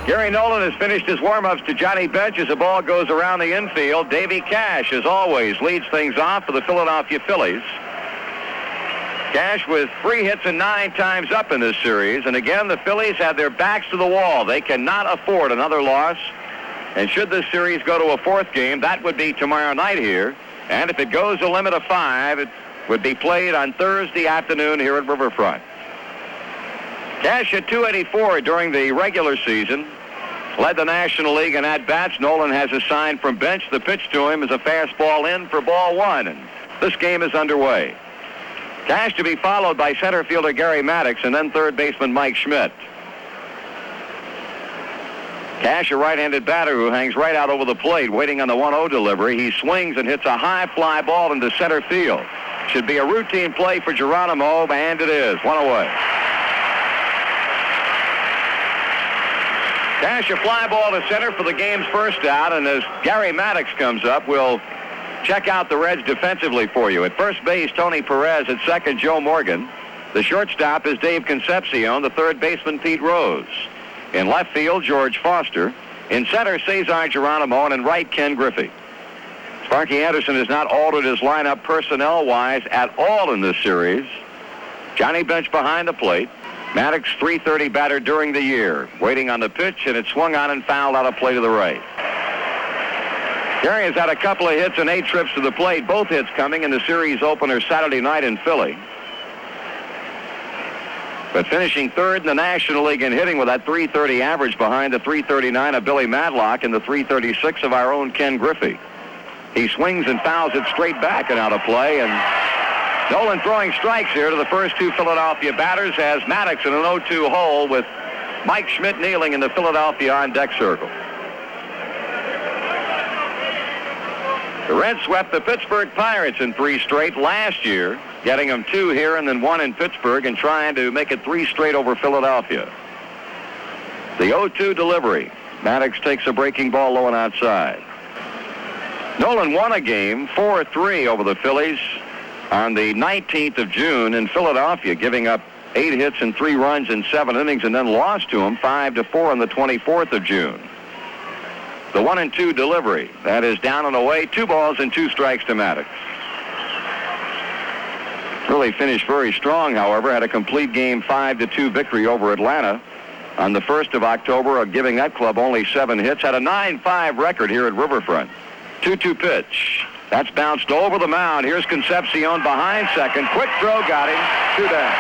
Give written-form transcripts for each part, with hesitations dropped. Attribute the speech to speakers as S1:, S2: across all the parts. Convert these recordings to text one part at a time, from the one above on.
S1: Gary Nolan has finished his warm-ups to Johnny Bench as the ball goes around the infield. Davy Cash, as always, leads things off for the Philadelphia Phillies. Cash with 3 hits and 9 times up in this series. And again, the Phillies have their backs to the wall. They cannot afford another loss. And should this series go to a 4th game, that would be tomorrow night here. And if it goes a limit of 5, it would be played on Thursday afternoon here at Riverfront. Cash hit .284 during the regular season. Led the National League in at-bats. Nolan has a sign from Bench. The pitch to him is a fastball in for ball 1. And this game is underway. Cash to be followed by center fielder Gary Maddox and then third baseman Mike Schmidt. Cash, a right-handed batter who hangs right out over the plate, waiting on the 1-0 delivery. He swings and hits a high fly ball into center field. Should be a routine play for Geronimo, and it is. 1 away. Cash, a fly ball to center for the game's first out, and as Gary Maddox comes up, we'll check out the Reds defensively for you. At first base, Tony Perez. At second, Joe Morgan. The shortstop is Dave Concepcion. The third baseman, Pete Rose. In left field, George Foster. In center, Cesar Geronimo, and in right, Ken Griffey. Sparky Anderson has not altered his lineup personnel-wise at all in this series. Johnny Bench behind the plate. Maddox, .330 batter during the year. Waiting on the pitch, and it swung on and fouled out of play to the right. Gary has had a couple of hits and 8 trips to the plate, both hits coming in the series opener Saturday night in Philly. But finishing third in the National League in hitting with that .330 average behind the .339 of Billy Madlock and the .336 of our own Ken Griffey. He swings and fouls it straight back and out of play, and Nolan throwing strikes here to the first 2 Philadelphia batters has Maddox in an 0-2 hole with Mike Schmidt kneeling in the Philadelphia on-deck circle. The Reds swept the Pittsburgh Pirates in 3 straight last year, getting them 2 here and then 1 in Pittsburgh and trying to make it 3 straight over Philadelphia. The 0-2 delivery. Maddox takes a breaking ball low and outside. Nolan won a game 4-3 over the Phillies on the 19th of June in Philadelphia, giving up 8 hits and 3 runs in 7 innings, and then lost to him 5-4 on the 24th of June. The 1-2 delivery. That is down and away. 2 balls and 2 strikes to Maddox. Really finished very strong, however. Had a complete game 5-2 victory over Atlanta on the 1st of October, giving that club only 7 hits. Had a 9-5 record here at Riverfront. 2-2 pitch. That's bounced over the mound. Here's Concepcion behind second. Quick throw, got him. 2 down.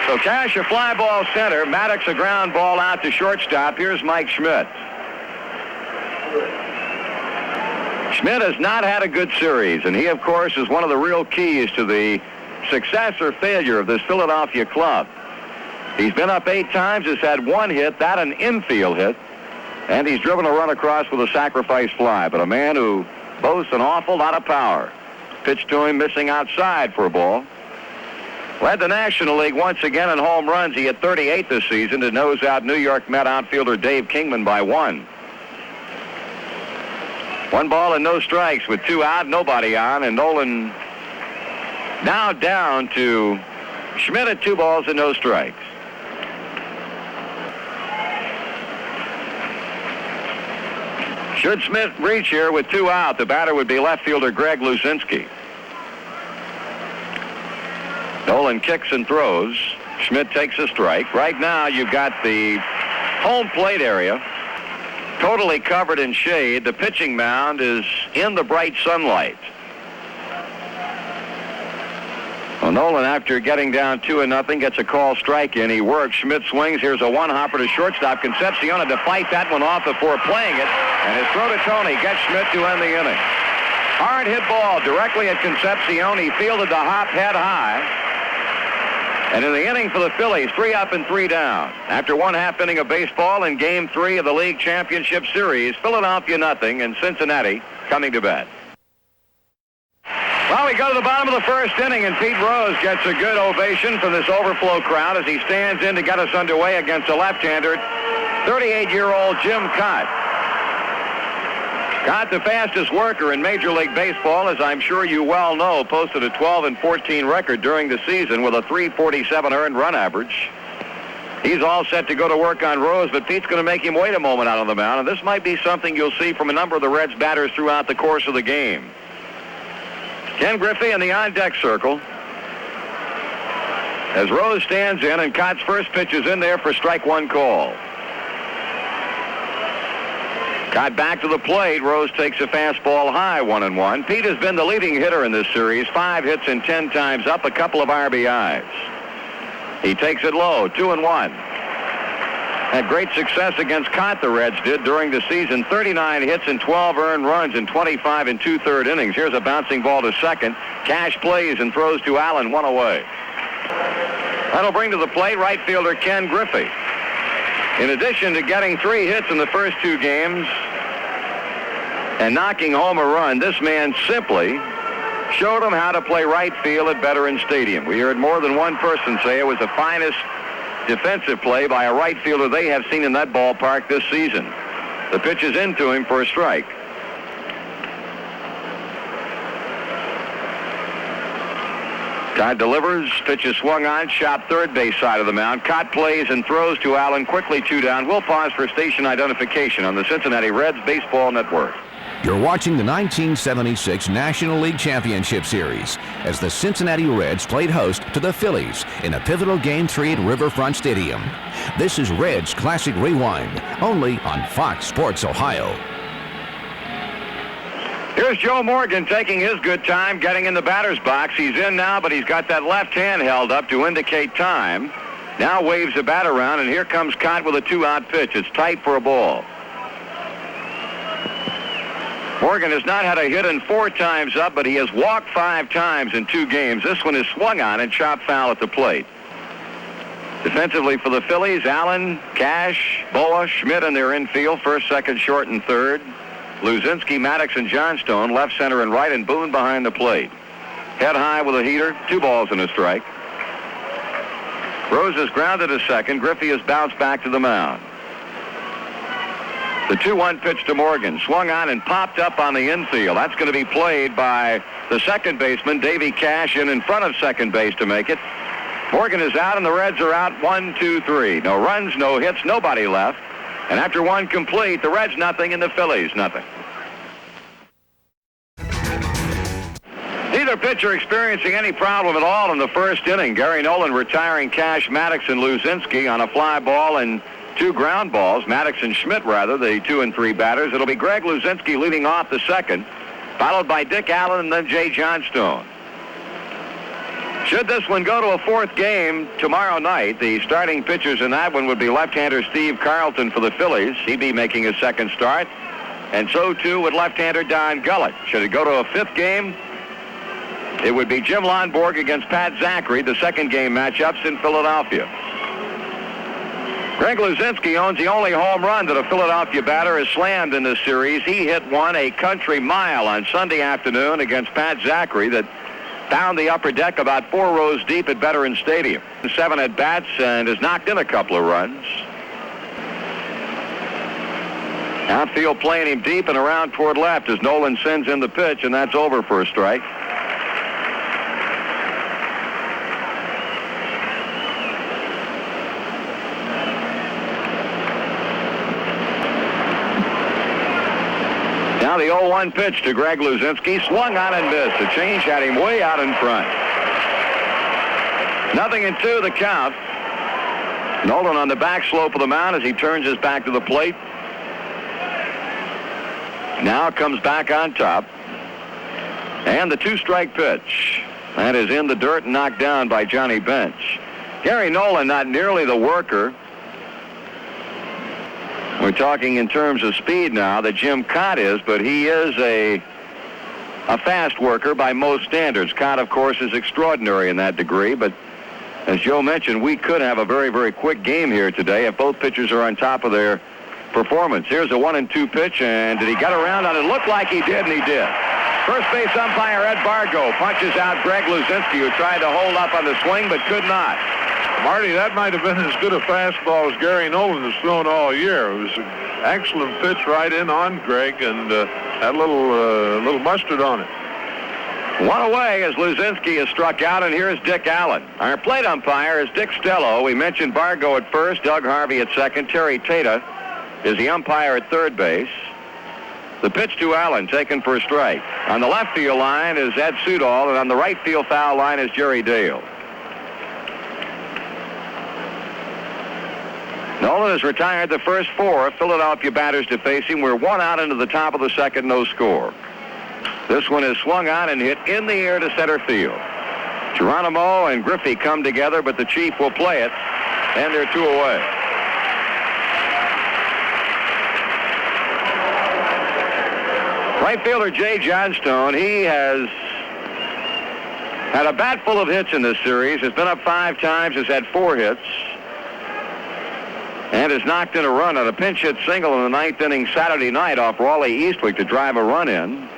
S1: So Cash a fly ball center. Maddox a ground ball out to shortstop. Here's Mike Schmidt. Schmidt has not had a good series, and he, of course, is one of the real keys to the success or failure of this Philadelphia club. He's been up 8 times, has had 1 hit, that an infield hit, and he's driven a run across with a sacrifice fly. But a man who boasts an awful lot of power. Pitch to him, missing outside for a ball. Led the National League once again in home runs. He hit 38 this season to nose out New York Met outfielder Dave Kingman by 1. 1 ball and no strikes with 2 out, nobody on, and Nolan now down to Schmidt at 2 balls and no strikes. Should Schmidt reach here with 2 out, the batter would be left fielder Greg Luzinski. Nolan kicks and throws. Schmidt takes a strike. Right now, you've got the home plate area totally covered in shade. The pitching mound is in the bright sunlight. Well, Nolan, after getting down 2-0, gets a call strike in. He works. Schmidt swings. Here's a 1-hopper to shortstop. Concepcion had to fight that one off before playing it. And his throw to Tony gets Schmidt to end the inning. Hard hit ball directly at Concepcion. He fielded the hop head high. And in the inning for the Phillies, 3 up and 3 down. After 1/2 inning of baseball in Game 3 of the League Championship Series, Philadelphia nothing and Cincinnati coming to bat. Well, we go to the bottom of the 1st inning, and Pete Rose gets a good ovation from this overflow crowd as he stands in to get us underway against a left-hander, 38-year-old Jim Cott. Cott, the fastest worker in Major League Baseball, as I'm sure you well know, posted a 12-14 record during the season with a .347 earned run average. He's all set to go to work on Rose, but Pete's going to make him wait a moment out on the mound, and this might be something you'll see from a number of the Reds batters throughout the course of the game. Ken Griffey in the on-deck circle. As Rose stands in, and Cott's first pitch is in there for strike one call. Cott back to the plate. Rose takes a fastball high, 1-1. Pete has been the leading hitter in this series. 5 hits and 10 times up, a couple of RBIs. He takes it low, 2-1. Had great success against Cott, the Reds did during the season. 39 hits and 12 earned runs in 25 and 2/3 innings. Here's a bouncing ball to second. Cash plays and throws to Allen, 1 away. That'll bring to the plate right fielder Ken Griffey. In addition to getting 3 hits in the first 2 games and knocking home a run, this man simply showed him how to play right field at Veterans Stadium. We heard more than one person say it was the finest defensive play by a right fielder they have seen in that ballpark this season. The pitch is into him for a strike. Cott delivers, pitch is swung on, shot third base side of the mound. Cott plays and throws to Allen, quickly 2 down. We'll pause for station identification on the Cincinnati Reds Baseball Network.
S2: You're watching the 1976 National League Championship Series as the Cincinnati Reds played host to the Phillies in a pivotal Game 3 at Riverfront Stadium. This is Reds Classic Rewind, only on Fox Sports Ohio.
S1: Here's Joe Morgan taking his good time getting in the batter's box. He's in now, but he's got that left hand held up to indicate time. Now waves the bat around, and here comes Cott with a 2-out pitch. It's tight for a ball. Morgan has not had a hit in 4 times up, but he has walked 5 times in 2 games. This one is swung on and chopped foul at the plate. Defensively for the Phillies, Allen, Cash, Boa, Schmidt in their infield, first, second, short, and third. Luzinski, Maddox, and Johnstone, left, center, and right, and Boone behind the plate. Head high with a heater, 2 balls and a strike. Rose is grounded to second. Griffey has bounced back to the mound. The 2-1 pitch to Morgan, swung on and popped up on the infield. That's going to be played by the second baseman, Davy Cash, in front of second base to make it. Morgan is out, and the Reds are out 1, 2, 3. No runs, no hits, nobody left. And after 1 complete, the Reds nothing and the Phillies nothing. Neither pitcher experiencing any problem at all in the first inning. Gary Nolan retiring Cash, Maddox, and Luzinski on a fly ball and 2 ground balls. Maddox and Schmidt, rather, the 2 and 3 batters. It'll be Greg Luzinski leading off the second, followed by Dick Allen and then Jay Johnstone. Should this one go to a 4th game tomorrow night, the starting pitchers in that one would be left-hander Steve Carlton for the Phillies. He'd be making his 2nd start. And so, too, would left-hander Don Gullett. Should it go to a 5th game, it would be Jim Lonborg against Pat Zachary, the 2nd game matchups in Philadelphia. Greg Luzinski owns the only home run that a Philadelphia batter has slammed in this series. He hit one a country mile on Sunday afternoon against Pat Zachary that found the upper deck about 4 rows deep at Veterans Stadium. 7 at-bats and has knocked in a couple of runs. Outfield playing him deep and around toward left as Nolan sends in the pitch, and that's over for a strike. Now the 0-1 pitch to Greg Luzinski, swung on and missed. The change had him way out in front. 0-2 the count. Nolan on the back slope of the mound as he turns his back to the plate. Now comes back on top. And the 2-strike pitch. That is in the dirt and knocked down by Johnny Bench. Gary Nolan not nearly the worker. We're talking in terms of speed now that Jim Cott is, but he is a fast worker by most standards. Cott, of course, is extraordinary in that degree, but as Joe mentioned, we could have a very, very quick game here today if both pitchers are on top of their performance. Here's a 1-2 pitch, and did he get around on it? Looked like he did, and he did. First base umpire Ed Bargo punches out Greg Luzinski, who tried to hold up on the swing but could not.
S3: Marty, that might have been as good a fastball as Gary Nolan has thrown all year. It was an excellent pitch right in on Greg, and had a little mustard on it.
S1: One away as Luzinski is struck out, and here's Dick Allen. Our plate umpire is Dick Stello. We mentioned Bargo at first, Doug Harvey at second. Terry Tata is the umpire at third base. The pitch to Allen, taken for a strike. On the left field line is Ed Sudol, and on the right field foul line is Jerry Dale. Nolan has retired the first 4 Philadelphia batters to face him. We're 1 out into the top of the second, no score. This one is swung on and hit in the air to center field. Geronimo and Griffey come together, but the Chief will play it, and they're 2 away. Right fielder Jay Johnstone, he has had a bat full of hits in this series, has been up 5 times, has had 4 hits, and has knocked in a run on a pinch hit single in the 9th inning Saturday night off Raleigh Eastwick to drive a run in,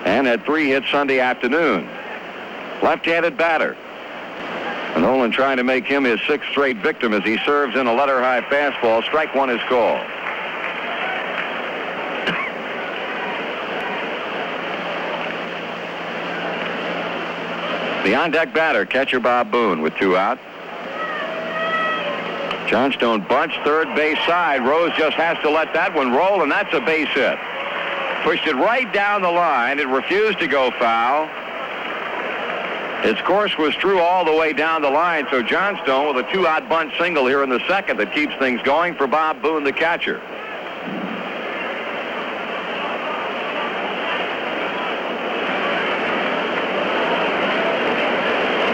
S1: and had 3 hits Sunday afternoon. Left-handed batter. And Nolan trying to make him his 6th straight victim as he serves in a letter-high fastball. Strike 1 is called. The on-deck batter, catcher Bob Boone, with 2 out. Johnstone bunts third base side. Rose just has to let that one roll, and that's a base hit. Pushed it right down the line. It refused to go foul. Its course was true all the way down the line, so Johnstone with a 2-out bunt single here in the second that keeps things going for Bob Boone, the catcher.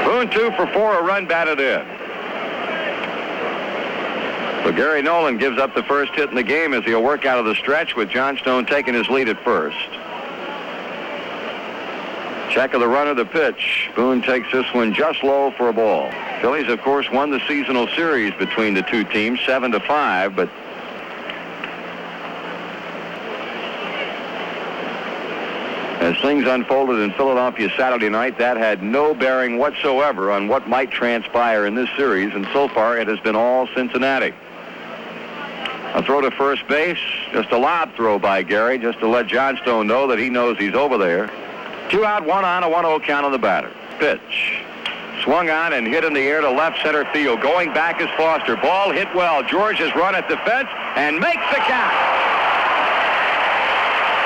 S1: Boone 2 for 4, a run batted in. So Gary Nolan gives up the first hit in the game as he'll work out of the stretch with Johnstone taking his lead at first. Check of the runner, the pitch. Boone takes this one just low for a ball. Phillies, of course, won the seasonal series between the two teams, 7-5, but as things unfolded in Philadelphia Saturday night, that had no bearing whatsoever on what might transpire in this series, and so far it has been all Cincinnati. A throw to first base, just a lob throw by Gary, just to let Johnstone know that he knows he's over there. 2 out, 1 on, a 1-0 count on the batter. Pitch. Swung on and hit in the air to left center field. Going back is Foster. Ball hit well. George has run at the fence and makes the catch.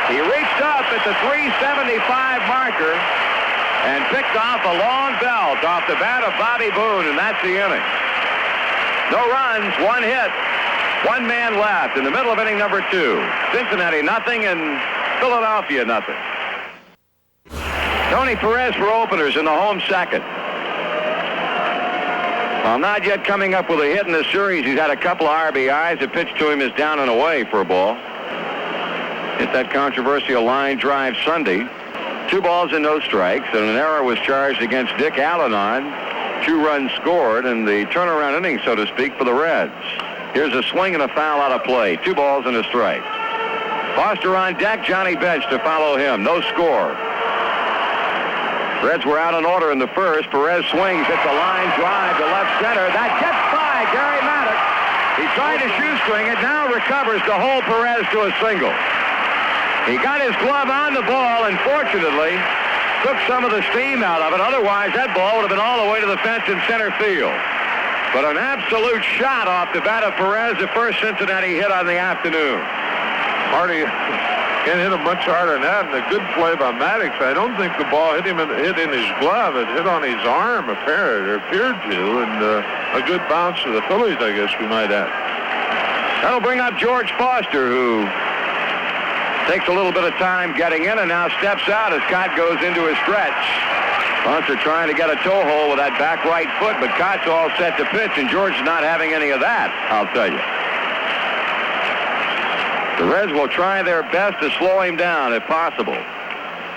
S1: He reached up at the 375 marker and picked off a long belt off the bat of Bobby Boone, and that's the inning. No runs, 1 hit. 1 man left in the middle of inning number 2. Cincinnati nothing and Philadelphia nothing. Tony Perez for openers in the home second. While not yet coming up with a hit in the series, he's had a couple of RBIs. The pitch to him is down and away for a ball. Hit that controversial line drive Sunday. 2 balls and no strikes, and an error was charged against Dick Allen on. 2 runs scored, and the turnaround inning, so to speak, for the Reds. Here's a swing and a foul out of play. 2 balls and a strike. Foster on deck, Johnny Bench to follow him. No score. Reds were out in order in the first. Perez swings, hits a line drive to left center. That gets by Gary Maddox. He tried to shoestring it, now recovers to hold Perez to a single. He got his glove on the ball and fortunately took some of the steam out of it. Otherwise, that ball would have been all the way to the fence in center field. But an absolute shot off the bat of Perez, the first Cincinnati hit on the afternoon.
S3: Marty can't hit him much harder than that, and a good play by Maddox. I don't think the ball hit in his glove. It hit on his arm, appeared to, and a good bounce to the Phillies, I guess we might add.
S1: That'll bring up George Foster, who takes a little bit of time getting in and now steps out as Cott goes into his stretch. Foster trying to get a toe hold with that back right foot, but Cott's all set to pitch, and George is not having any of that, I'll tell you. The Reds will try their best to slow him down if possible.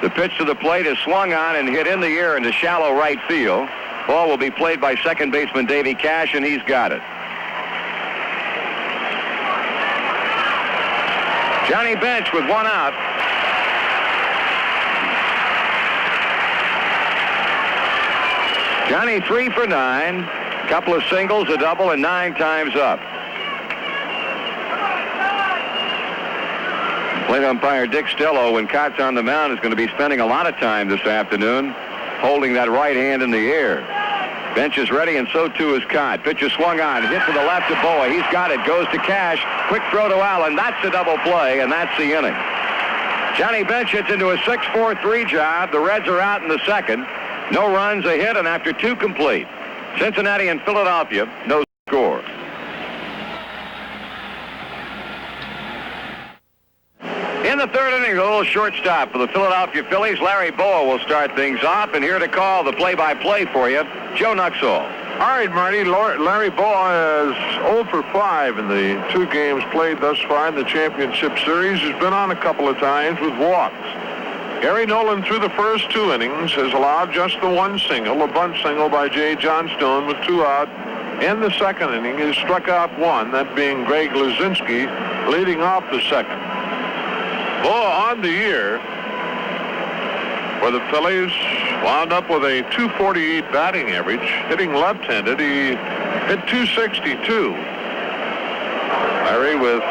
S1: The pitch to the plate is swung on and hit in the air into shallow right field. Ball will be played by second baseman Davy Cash, and he's got it. Johnny Bench with 1 out. Johnny 3 for 9. Couple of singles, a double, and 9 times up. Plate umpire Dick Stello, when Cott's on the mound, is going to be spending a lot of time this afternoon holding that right hand in the air. Bench is ready, and so too is Cott. Pitch is swung on, hit to the left of Boa. He's got it, goes to Cash. Quick throw to Allen. That's a double play, and that's the inning. Johnny Bench hits into a 6-4-3 job. The Reds are out in the second. No runs, a hit, and after 2 complete. Cincinnati and Philadelphia, no score. In the third inning, a little shortstop for the Philadelphia Phillies. Larry Boa will start things off, and here to call the play-by-play for you, Joe Nuxhall.
S3: All right, Marty. Larry Boa is 0 for 5 in the 2 games played thus far in the championship series. He's been on a couple of times with walks. Gary Nolan, through the first 2 innings, has allowed just the 1 single, a bunt single by Jay Johnstone with 2 out. In the second inning, he struck out 1, that being Greg Luzinski, leading off the second. Boa on the year for the Phillies wound up with a .248 batting average. Hitting left-handed, he hit .262. Larry with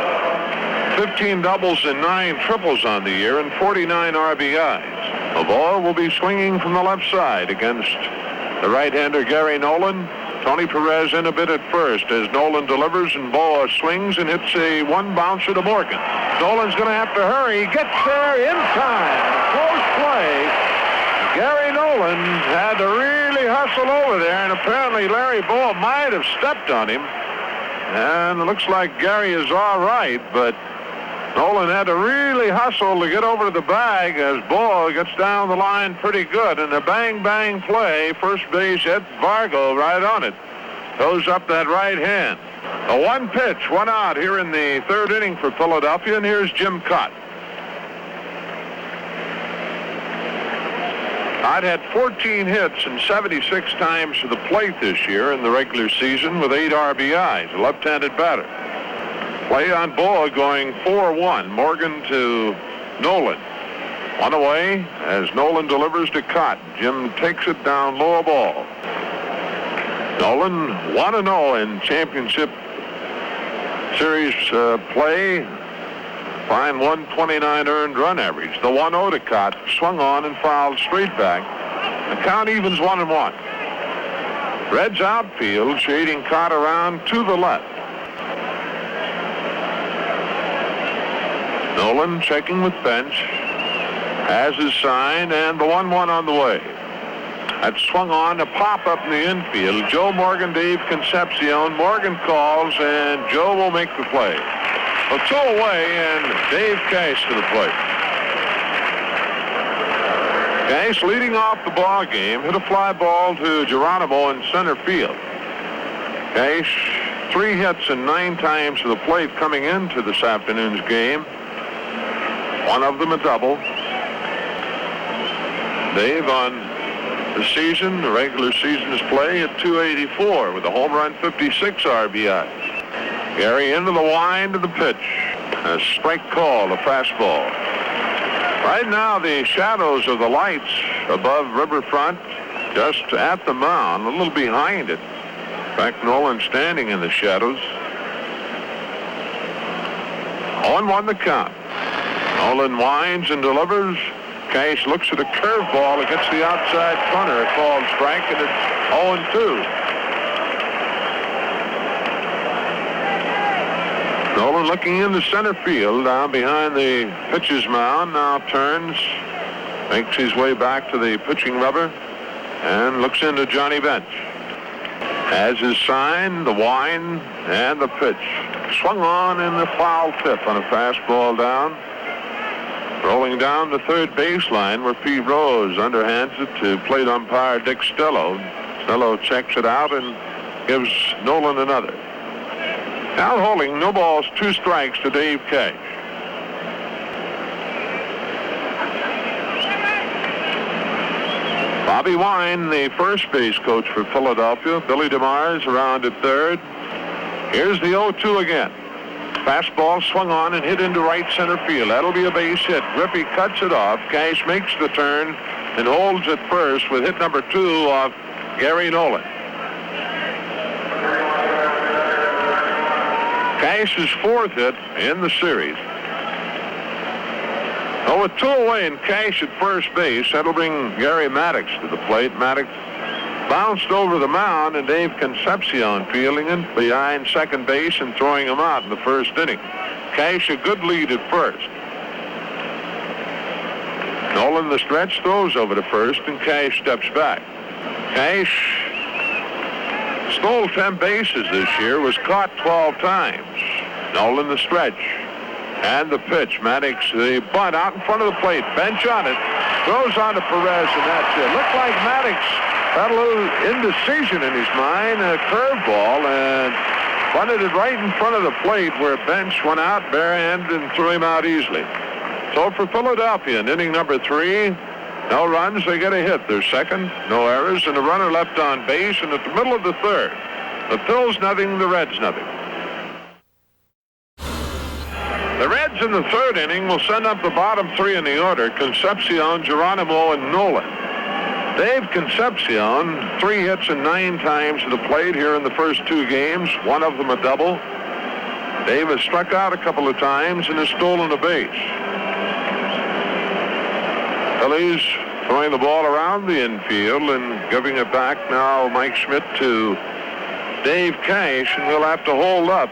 S3: 15 doubles and 9 triples on the year and 49 RBIs. Boa will be swinging from the left side against the right-hander Gary Nolan. Tony Perez in a bit at first as Nolan delivers, and Boa swings and hits a 1 bouncer to Morgan. Nolan's going to have to hurry. He gets there in time. Close play. Gary Nolan had to really hustle over there, and apparently Larry Boa might have stepped on him. And it looks like Gary is all right, but Nolan had to really hustle to get over to the bag as Boa gets down the line pretty good. And a bang-bang play, first base Ed Vargo right on it. Goes up that right hand. A 1 pitch, 1 out here in the third inning for Philadelphia, and here's Jim Cott. Cott had 14 hits and 76 times to the plate this year in the regular season with 8 RBIs, a left-handed batter. Play on Boa going 4-1. Morgan to Nolan. 1 away as Nolan delivers to Cott. Jim takes it down low ball. Nolan 1-0 in championship series play. Fine 129 earned run average. The 1-0 to Cott, swung on and fouled straight back. The count evens 1-1. Reds outfield shading Cott around to the left. Nolan checking with Bench, has his sign, and the 1-1 on the way. That swung on a pop-up in the infield. Joe Morgan, Dave Concepcion. Morgan calls, and Joe will make the play. A 2 away, and Dave Cash to the plate. Cash leading off the ball game, hit a fly ball to Geronimo in center field. Cash 3 hits and 9 times to the plate coming into this afternoon's game. 1 of them a double. Dave on the season, the regular season's play at .284 with a home run, 56 RBI. Gary into the wind of the pitch. A strike call, a fastball. Right now, the shadows of the lights above Riverfront, just at the mound, a little behind it. In fact, Nolan standing in the shadows. 0-1 the count. Nolan winds and delivers. Cash looks at a curveball against the outside corner. A called strike, and it's 0-2. Nolan looking in the center field down behind the pitcher's mound. Now turns, makes his way back to the pitching rubber, and looks into Johnny Bench. Has his sign, the wind, and the pitch. Swung on in the foul tip on a fastball down. Rolling down the third baseline where P. Rose underhands it to plate umpire Dick Stello. Stello checks it out and gives Nolan another. Now holding, no balls, 2 strikes to Dave Cash. Bobby Wine, the first base coach for Philadelphia. Billy DeMars around at third. Here's the 0-2 again. Fastball swung on and hit into right center field. That'll be a base hit. Griffey cuts it off. Cash makes the turn and holds it first with hit number 2 off Gary Nolan. Cash's 4th hit in the series. Oh, with 2 away and Cash at first base, that'll bring Gary Maddox to the plate. Maddox bounced over the mound, and Dave Concepcion fielding him behind second base and throwing him out in the first inning. Cash a good lead at first. Nolan the stretch throws over to first, and Cash steps back. Cash stole 10 bases this year, was caught 12 times. Nolan the stretch. And the pitch. Maddox, the bunt out in front of the plate. Bench on it. Throws on to Perez, and that's it. Looked like Maddox had a little indecision in his mind. A curveball, and bunted it right in front of the plate where Bench went out barehanded and threw him out easily. So for Philadelphia in inning number 3, no runs, they get a hit. They're second, no errors, and a runner left on base. And at the middle of the 3rd, the Phillies nothing, the Reds nothing. The Reds in the 3rd inning will send up the bottom 3 in the order: Concepcion, Geronimo, and Nolan. Dave Concepcion, 3 hits and 9 times to the plate here in the first 2 games, one of them a double. Dave has struck out a couple of times and has stolen a base. Phillies throwing the ball around the infield and giving it back now, Mike Schmidt to Dave Cash, and we'll have to hold up.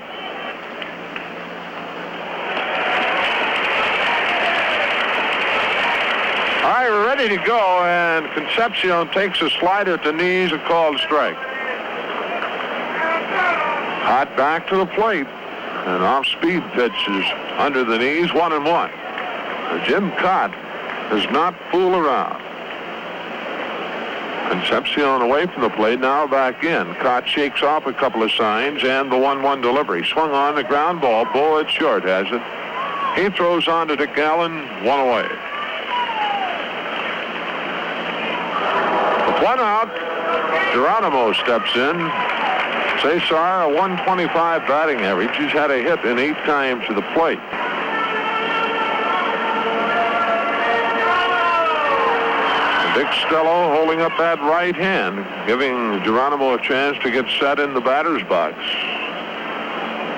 S3: All right, we're ready to go, and Concepcion takes a slider at the knees, a called strike. Hot back to the plate. An off-speed pitch is under the knees, 1-1. Jim Cott does not fool around. Concepcion away from the plate, now back in. Cott shakes off a couple of signs, and the 1-1 delivery. Swung on the ground ball. Bull at short has it. He throws on to Dick Allen, 1 away. With 1 out, Geronimo steps in. Cesar, a 125 batting average. He's had a hit in 8 times to the plate. Dick Stello holding up that right hand, giving Geronimo a chance to get set in the batter's box.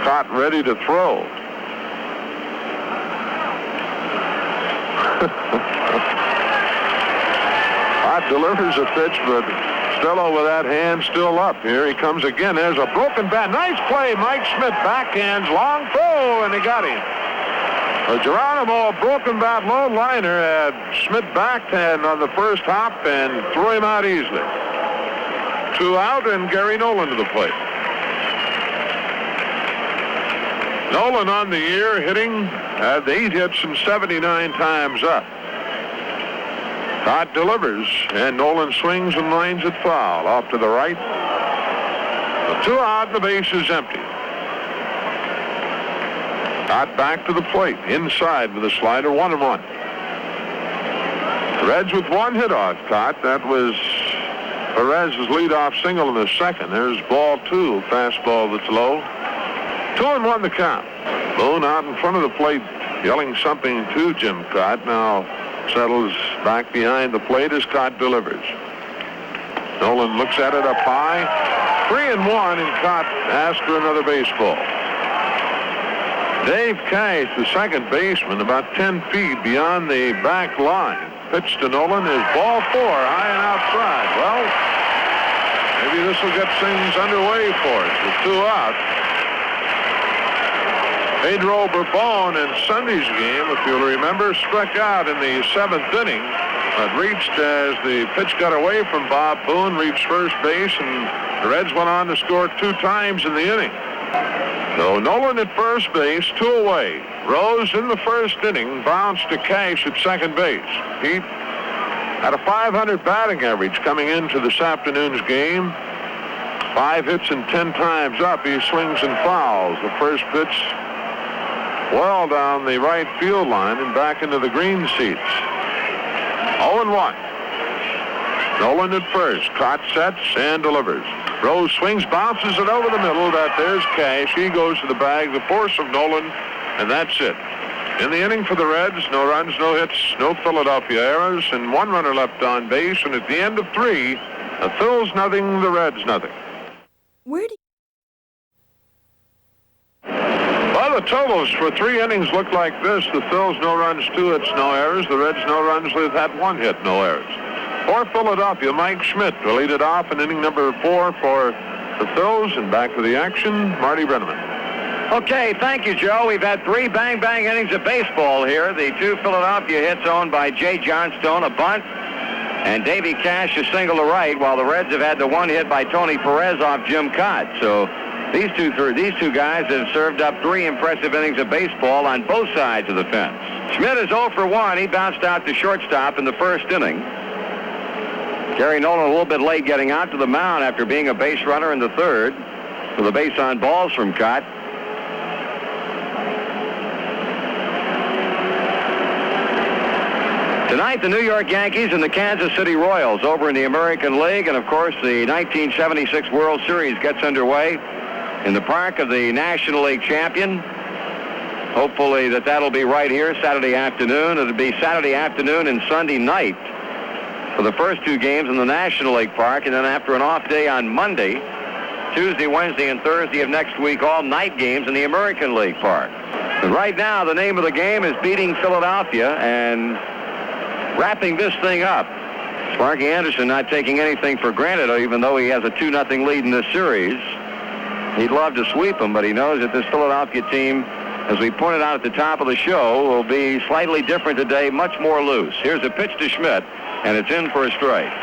S3: Cott ready to throw. Cott delivers a pitch, but Stello with that hand still up. Here he comes again. There's a broken bat. Nice play. Mike Schmidt backhands, long throw, and he got him. Geronimo, a broken bat low liner, had Schmidt backhand on the first hop and threw him out easily. 2 out, and Gary Nolan to the plate. Nolan on the year hitting, had 8 hits and 79 times up. Cott delivers, and Nolan swings and lines it foul off to the right. The 2 out, and the base is empty. Cott back to the plate, inside with a slider, 1-1. Reds with 1 hit off Cott. That was Perez's leadoff single in the 2nd. There's ball 2, fastball that's low. 2-1 the count. Boone out in front of the plate, yelling something to Jim Cott. Now settles back behind the plate as Cott delivers. Nolan looks at it up high. 3-1, and Cott asks for another baseball. Dave Cash, the second baseman, about 10 feet beyond the back line. Pitch to Nolan is ball 4, high and outside. Well, maybe this will get things underway for us with 2 out. Pedro Bourbon in Sunday's game, if you'll remember, struck out in the 7th inning, but reached as the pitch got away from Bob Boone, reached first base, and the Reds went on to score 2 times in the inning. So Nolan at first base, 2 away. Rose in the first inning, bounced to Cash at second base. He had a .500 batting average coming into this afternoon's game. 5 hits and 10 times up. He swings and fouls. The first pitch well down the right field line and back into the green seats. 0-1. Nolan at first. Cott sets and delivers. Rose swings, bounces it over the middle. There's Cash. He goes to the bag. The force of Nolan, and that's it. In the inning for the Reds, no runs, no hits, no Philadelphia errors, and 1 runner left on base. And at the end of 3, the Phils nothing, the Reds nothing.
S4: Where do
S3: Well, the totals for 3 innings look like this. The Phils, no runs, 2 hits, no errors. The Reds, no runs. They've had 1 hit, no errors. For Philadelphia, Mike Schmidt will lead it off in inning number 4 for the Phils. And back to the action, Marty Brennaman.
S1: Okay, thank you, Joe. We've had 3 bang-bang innings of baseball here. The 2 Philadelphia hits owned by Jay Johnstone, a bunt, and Davy Cash a single to right, while the Reds have had the 1 hit by Tony Perez off Jim Cott. So these two guys have served up 3 impressive innings of baseball on both sides of the fence. Schmidt is 0 for 1. He bounced out to shortstop in the first inning. Gary Nolan a little bit late getting out to the mound after being a base runner in the third with a base on balls from Cott. Tonight, the New York Yankees and the Kansas City Royals over in the American League, and of course the 1976 World Series gets underway in the park of the National League champion. Hopefully that'll be right here Saturday afternoon. It'll be Saturday afternoon and Sunday night for the first 2 games in the National League park, and then after an off day on Monday, Tuesday, Wednesday, and Thursday of next week, all night games in the American League park. But right now, the name of the game is beating Philadelphia and wrapping this thing up. Sparky Anderson not taking anything for granted, even though he has a 2-0 lead in this series. He'd love to sweep them, but he knows that this Philadelphia team, as we pointed out at the top of the show, will be slightly different today, much more loose. Here's a pitch to Schmidt, and it's in for a strike.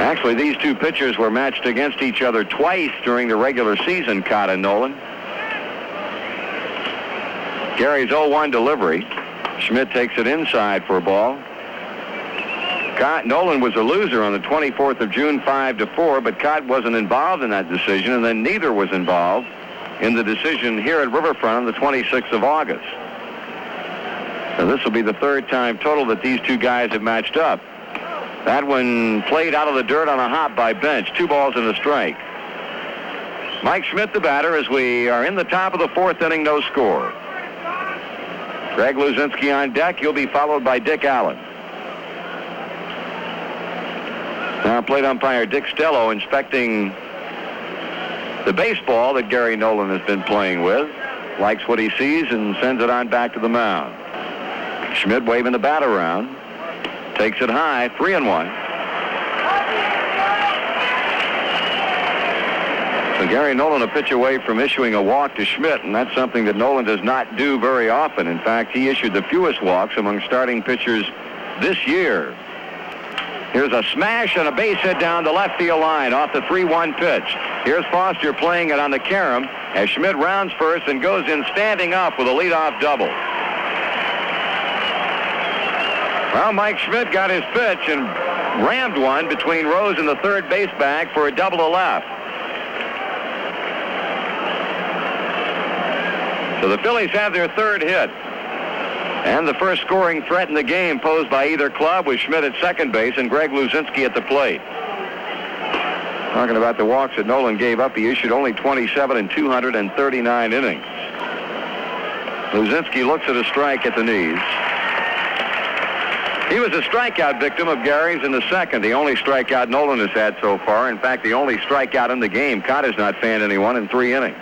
S1: Actually, these 2 pitchers were matched against each other twice during the regular season, Cott and Nolan. Gary's 0-1 delivery. Schmidt takes it inside for a ball. Nolan was a loser on the 24th of June, 5-4, but Cott wasn't involved in that decision, and then neither was involved in the decision here at Riverfront on the 26th of August. So this will be the 3rd time total that these 2 guys have matched up. That one played out of the dirt on a hop by Bench. 2 balls and a strike. Mike Schmidt, the batter, as we are in the top of the 4th inning, no score. Greg Luzinski on deck. He'll be followed by Dick Allen. Now plate umpire Dick Stello inspecting the baseball that Gary Nolan has been playing with. Likes what he sees and sends it on back to the mound. Schmidt waving the bat around. Takes it high, 3-1. So Gary Nolan a pitch away from issuing a walk to Schmidt, and that's something that Nolan does not do very often. In fact, he issued the fewest walks among starting pitchers this year. Here's a smash and a base hit down the left field line off the 3-1 pitch. Here's Foster playing it on the carom as Schmidt rounds first and goes in standing up with a leadoff double. Well, Mike Schmidt got his pitch and rammed one between Rose and the third base bag for a double to left. So the Phillies have their 3rd hit. And the first scoring threat in the game posed by either club was Schmidt at second base and Greg Luzinski at the plate. Talking about the walks that Nolan gave up, he issued only 27 in 239 innings. Luzinski looks at a strike at the knees. He was a strikeout victim of Gary's in the second, the only strikeout Nolan has had so far. In fact, the only strikeout in the game. Cott has not fanned anyone in 3 innings.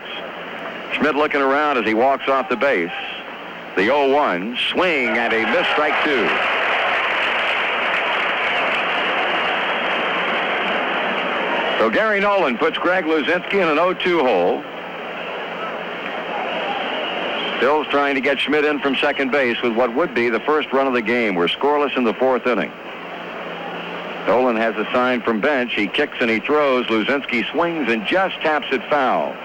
S1: Schmidt looking around as he walks off the base. The 0-1 swing and a missed strike 2. So Gary Nolan puts Greg Luzinski in an 0-2 hole. Phil's trying to get Schmidt in from second base with what would be the first run of the game. We're scoreless in the 4th inning. Nolan has a sign from Bench. He kicks and he throws. Luzinski swings and just taps it foul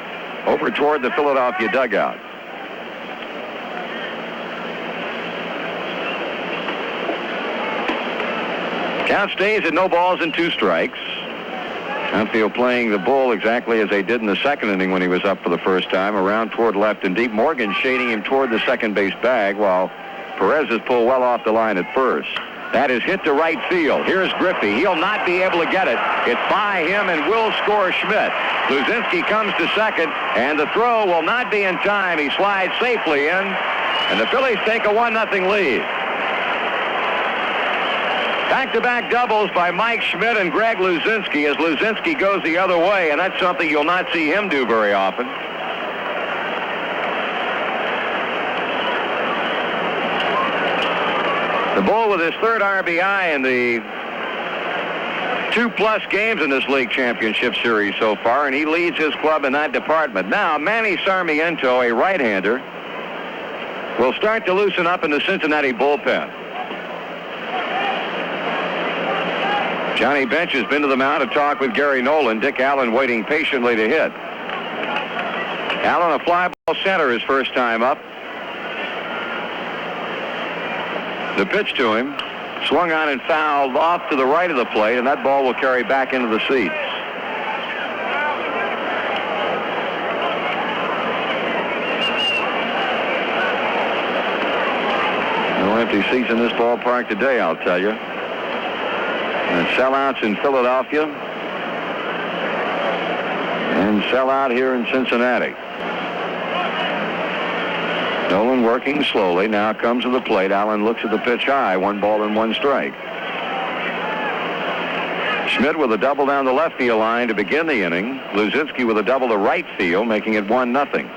S1: over toward the Philadelphia dugout. Count stays at no balls and 2 strikes. Outfield playing the bull exactly as they did in the second inning when he was up for the first time, around toward left and deep. Morgan shading him toward the second base bag while Perez is pulled well off the line at first. That is hit to right field. Here's Griffey. He'll not be able to get it. It's by him and will score Schmidt. Luzinski comes to second, and the throw will not be in time. He slides safely in, and the Phillies take a 1-0 lead. Back-to-back doubles by Mike Schmidt and Greg Luzinski as Luzinski goes the other way, and that's something you'll not see him do very often. The Bull with his third RBI in the 2+ games in this league championship series so far, and he leads his club in that department. Now, Manny Sarmiento, a right-hander, will start to loosen up in the Cincinnati bullpen. Johnny Bench has been to the mound to talk with Gary Nolan. Dick Allen waiting patiently to hit. Allen, a fly ball center his first time up. The pitch to him, swung on and fouled off to the right of the plate, and that ball will carry back into the seats. No empty seats in this ballpark today, I'll tell you. And sellouts in Philadelphia and sellout here in Cincinnati. Nolan working slowly, now comes to the plate. Allen looks at the pitch high, 1-1 strike. Schmidt with a double down the left field line to begin the inning. Luzinski with a double to right field, making it 1-0.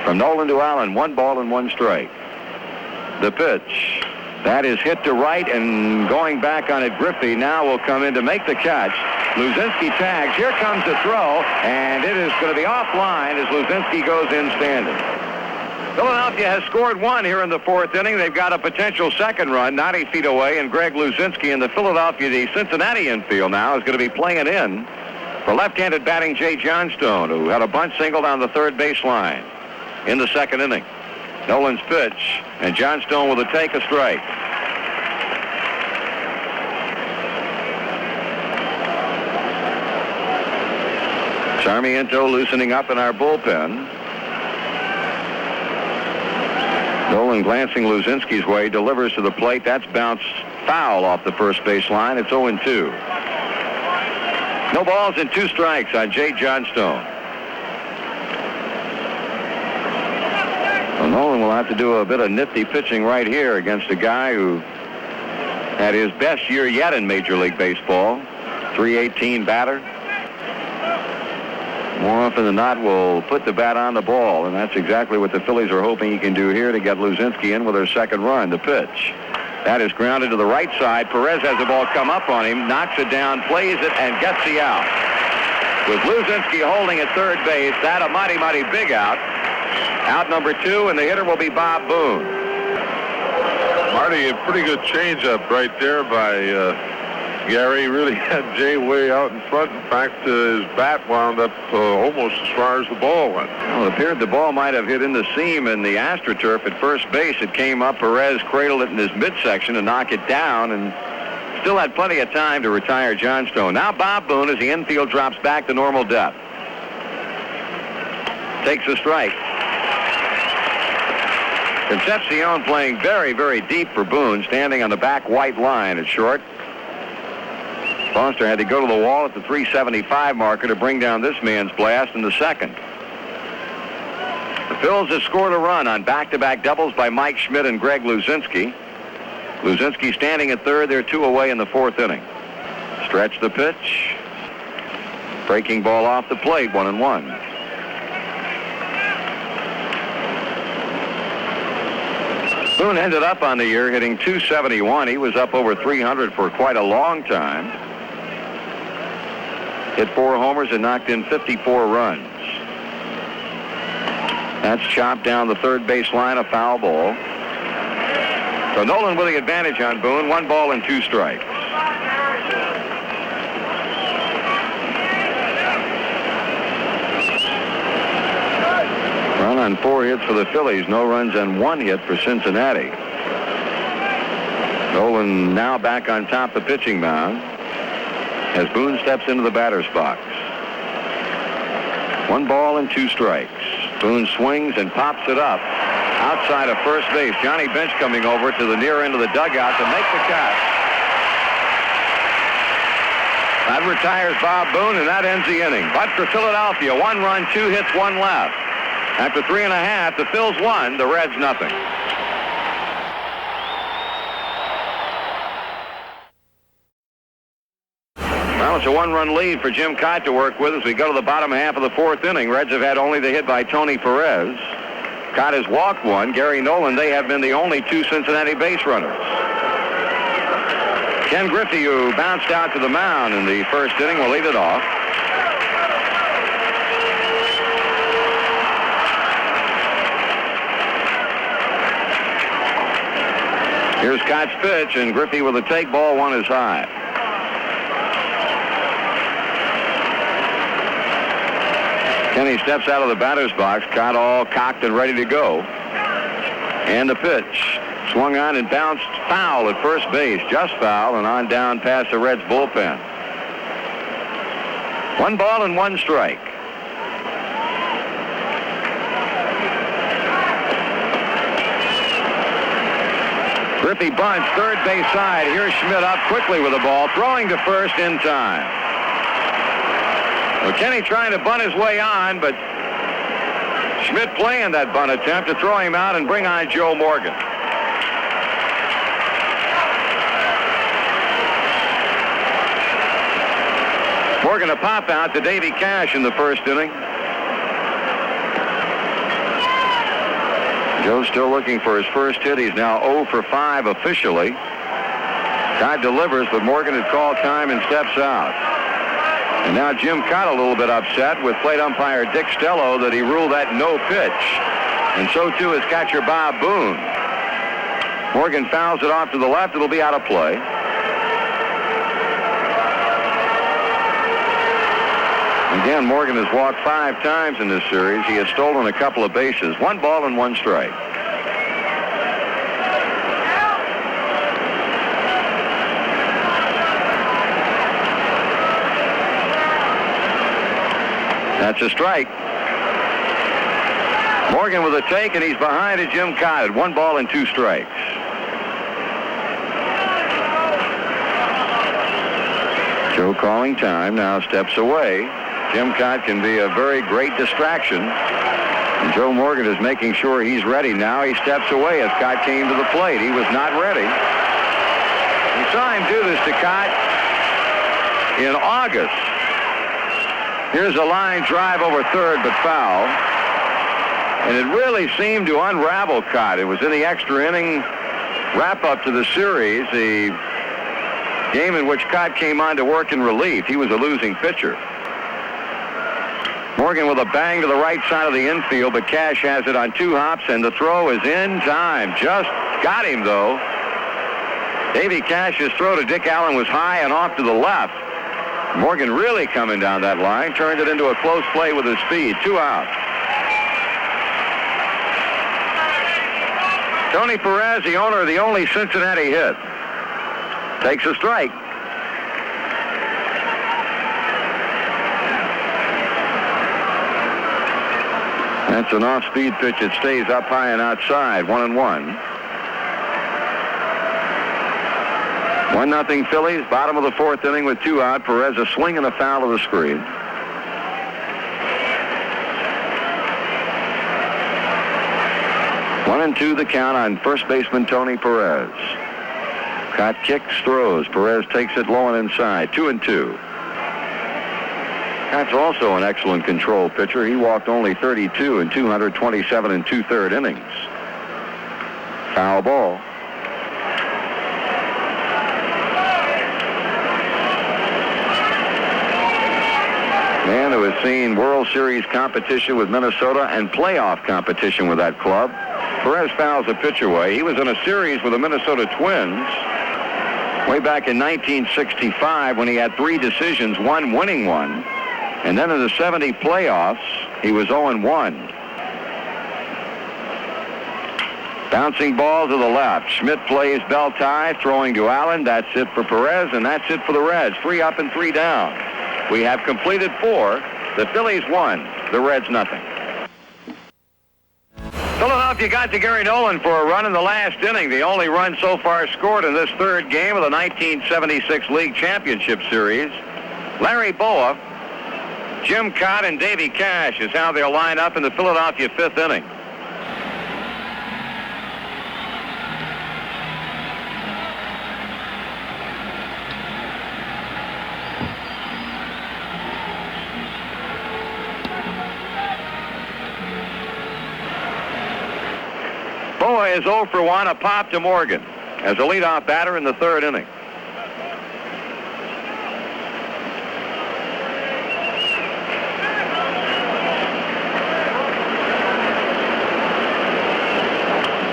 S1: From Nolan to Allen, 1-1 strike. The pitch. That is hit to right, and going back on it, Griffey now will come in to make the catch. Luzinski tags. Here comes the throw, and it is going to be offline as Luzinski goes in standing. Philadelphia has scored one here in the fourth inning. They've got a potential second run 90 feet away, and Greg Luzinski in the Cincinnati infield now is going to be playing in for left-handed batting Jay Johnstone, who had a bunt single down the third baseline in the second inning. Nolan's pitch, and Johnstone with a take, a strike. Sarmiento loosening up in our bullpen. Nolan glancing Luzinski's way, delivers to the plate. That's bounced foul off the first baseline. It's 0-2. No balls and 2 strikes on Jay Johnstone. Well, Nolan will have to do a bit of nifty pitching right here against a guy who had his best year yet in Major League Baseball. .318 batter. More often than not will put the bat on the ball, and that's exactly what the Phillies are hoping he can do here to get Luzinski in with their second run. The pitch. That is grounded to the right side. Perez has the ball come up on him, knocks it down, plays it, and gets the out. With Luzinski holding at third base, that a mighty, mighty big out. Out number 2, and the hitter will be Bob Boone.
S3: Marty, a pretty good changeup right there by Gary. Really had Jay way out in front. In fact, his bat wound up almost as far as the ball went.
S1: Well, it appeared the ball might have hit in the seam in the AstroTurf at first base. It came up. Perez cradled it in his midsection to knock it down, and still had plenty of time to retire Johnstone. Now Bob Boone, as the infield drops back to normal depth, takes a strike. Concepcion playing very, very deep for Boone, standing on the back white line at short. Foster had to go to the wall at the 375 marker to bring down this man's blast in the second. The Phils have scored a run on back-to-back doubles by Mike Schmidt and Greg Luzinski. Luzinski standing at third. They're 2 away in the fourth inning. Stretch the pitch. Breaking ball off the plate, 1-1. Boone ended up on the year hitting .271. He was up over 300 for quite a long time. Hit 4 homers and knocked in 54 runs. That's chopped down the third base line, a foul ball. So Nolan with the advantage on Boone. 1 ball and 2 strikes. Run on 4 hits for the Phillies. No runs and 1 hit for Cincinnati. Nolan now back on top of the pitching mound as Boone steps into the batter's box. 1 ball and 2 strikes. Boone swings and pops it up outside of first base. Johnny Bench coming over to the near end of the dugout to make the catch. That retires Bob Boone, and that ends the inning. But for Philadelphia, 1 run, 2 hits, 1 left. After 3.5, the Phils won, the Reds nothing. Well, it's a one-run lead for Jim Cott to work with as we go to the bottom half of the fourth inning. Reds have had only the hit by Tony Perez. Cott has walked one. Gary Nolan, they have been the only two Cincinnati base runners. Ken Griffey, who bounced out to the mound in the first inning, will lead it off. Here's Cott's pitch, and Griffey with a take. Ball one is high. Kenny steps out of the batter's box. Cott all cocked and ready to go. And the pitch. Swung on and bounced foul at first base. Just foul and on down past the Reds bullpen. 1 ball and 1 strike. Griffey bunts third base side. Here's Schmidt up quickly with the ball. Throwing to first in time. Well, Kenny trying to bunt his way on, but Schmidt playing that bunt attempt to throw him out and bring on Joe Morgan. Morgan a pop out to Davy Cash in the first inning. Joe's still looking for his first hit. He's now 0 for 5 officially. Cott delivers, but Morgan had called time and steps out. And now Jim Cott a little bit upset with plate umpire Dick Stello that he ruled that no pitch. And so too is catcher Bob Boone. Morgan fouls it off to the left. It'll be out of play. Again, Morgan has walked 5 times in this series. He has stolen a couple of bases. 1 ball and 1 strike. That's a strike. Morgan with a take, and he's behind at Jim Cott at 1 ball and 2 strikes. Joe calling time, now steps away. Jim Cott can be a very great distraction. And Joe Morgan is making sure he's ready now. He steps away as Cott came to the plate. He was not ready. We saw him do this to Cott in August. Here's a line drive over third, but foul. And it really seemed to unravel Cott. It was in the extra inning wrap-up to the series, the game in which Cott came on to work in relief. He was a losing pitcher. Morgan with a bang to the right side of the infield, but Cash has it on 2 hops, and the throw is in time. Just got him, though. Davy Cash's throw to Dick Allen was high and off to the left. Morgan really coming down that line, turned it into a close play with his speed. 2 out. Tony Perez, the owner of the only Cincinnati hit, takes a strike. That's an off-speed pitch. It stays up high and outside. 1-1. 1-0 Phillies. Bottom of the fourth inning with 2 out. Perez a swing and a foul of the screen. One and 2 the count on first baseman Tony Perez. Cott kicks, throws. Perez takes it low and inside. 2-2. Cott's also an excellent control pitcher. He walked only 32 in 227 and 2/3 innings. Foul ball. Man who has seen World Series competition with Minnesota and playoff competition with that club. Perez fouls a pitch away. He was in a series with the Minnesota Twins way back in 1965 when he had 3 decisions, 1 winning one. And then in the 70 playoffs, he was 0-1. Bouncing ball to the left. Schmidt plays belt tie, throwing to Allen. That's it for Perez, and that's it for the Reds. 3 up and 3 down. We have completed 4. The Phillies 1. The Reds nothing. Philadelphia got to Gary Nolan for a run in the last inning. The only run so far scored in this 3rd game of the 1976 League Championship Series. Larry Boa, Jim Cott, and Davy Cash is how they'll line up in the Philadelphia 5th inning. is 0 for 1, a pop to Morgan as a leadoff batter in the third inning.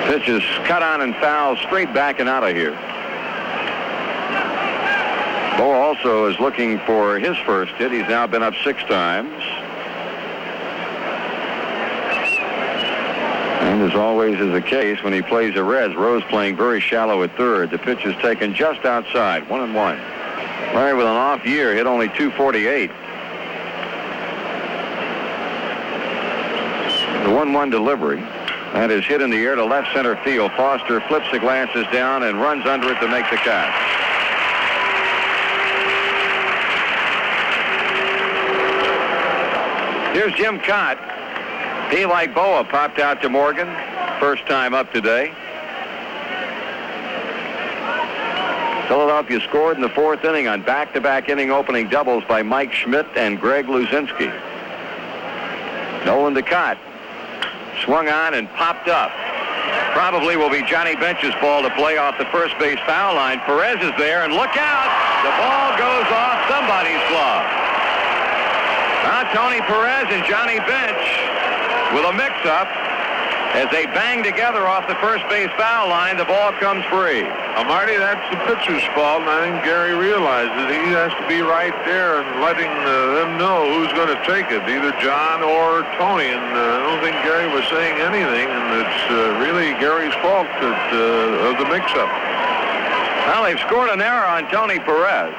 S1: Pitch is cut on and foul, straight back and out of here. Bo also is looking for his first hit. He's now been up 6 times. And as always is the case when he plays the Reds, Rose playing very shallow at third. The pitch is taken just outside, 1-1. Larry with an off year hit only .248. The 1-1 delivery. That is hit in the air to left center field. Foster flips the glasses down and runs under it to make the catch. Here's Jim Cott. He, like Boa, popped out to Morgan. First time up today. Philadelphia scored in the fourth inning on back-to-back inning opening doubles by Mike Schmidt and Greg Luzinski. Nolan to Cott. Swung on and popped up. Probably will be Johnny Bench's ball to play off the first base foul line. Perez is there, and look out! The ball goes off somebody's glove. Now Tony Perez and Johnny Bench with a mix-up. As they bang together off the first base foul line, the ball comes free.
S3: Marty, that's the pitcher's fault, and I think Gary realizes he has to be right there and letting them know who's going to take it, either John or Tony. And I don't think Gary was saying anything, and it's really Gary's fault of the mix-up.
S1: Well, they've scored an error on Tony Perez.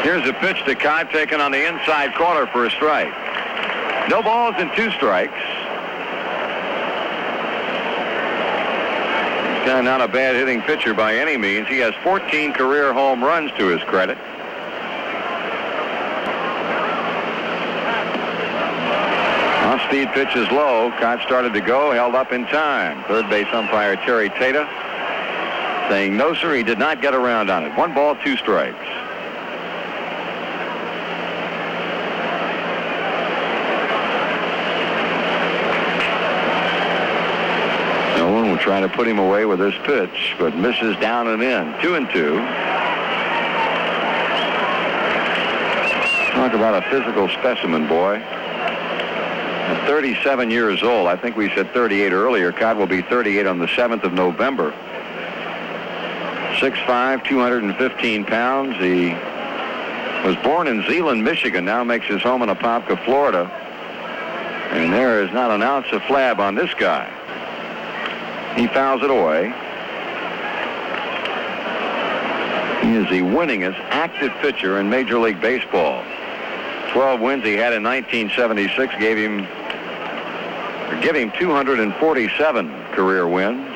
S1: Here's a pitch to Cott, taken on the inside corner for a strike. No balls and 2 strikes. He's kind of not a bad hitting pitcher by any means. He has 14 career home runs to his credit. Off-speed pitch is low. Cott started to go, held up in time. Third base umpire Terry Tata saying no, sir, he did not get around on it. 1 ball, 2 strikes. Trying to put him away with this pitch, but misses down and in. 2-2. Talk about a physical specimen, boy. At 37 years old, I think we said 38 earlier. Cott will be 38 on the 7th of November. 6'5", 215 pounds. He was born in Zeeland, Michigan. Now makes his home in Apopka, Florida. And there is not an ounce of flab on this guy. He fouls it away. He is the winningest active pitcher in Major League Baseball. 12 wins he had in 1976 give him 247 career wins.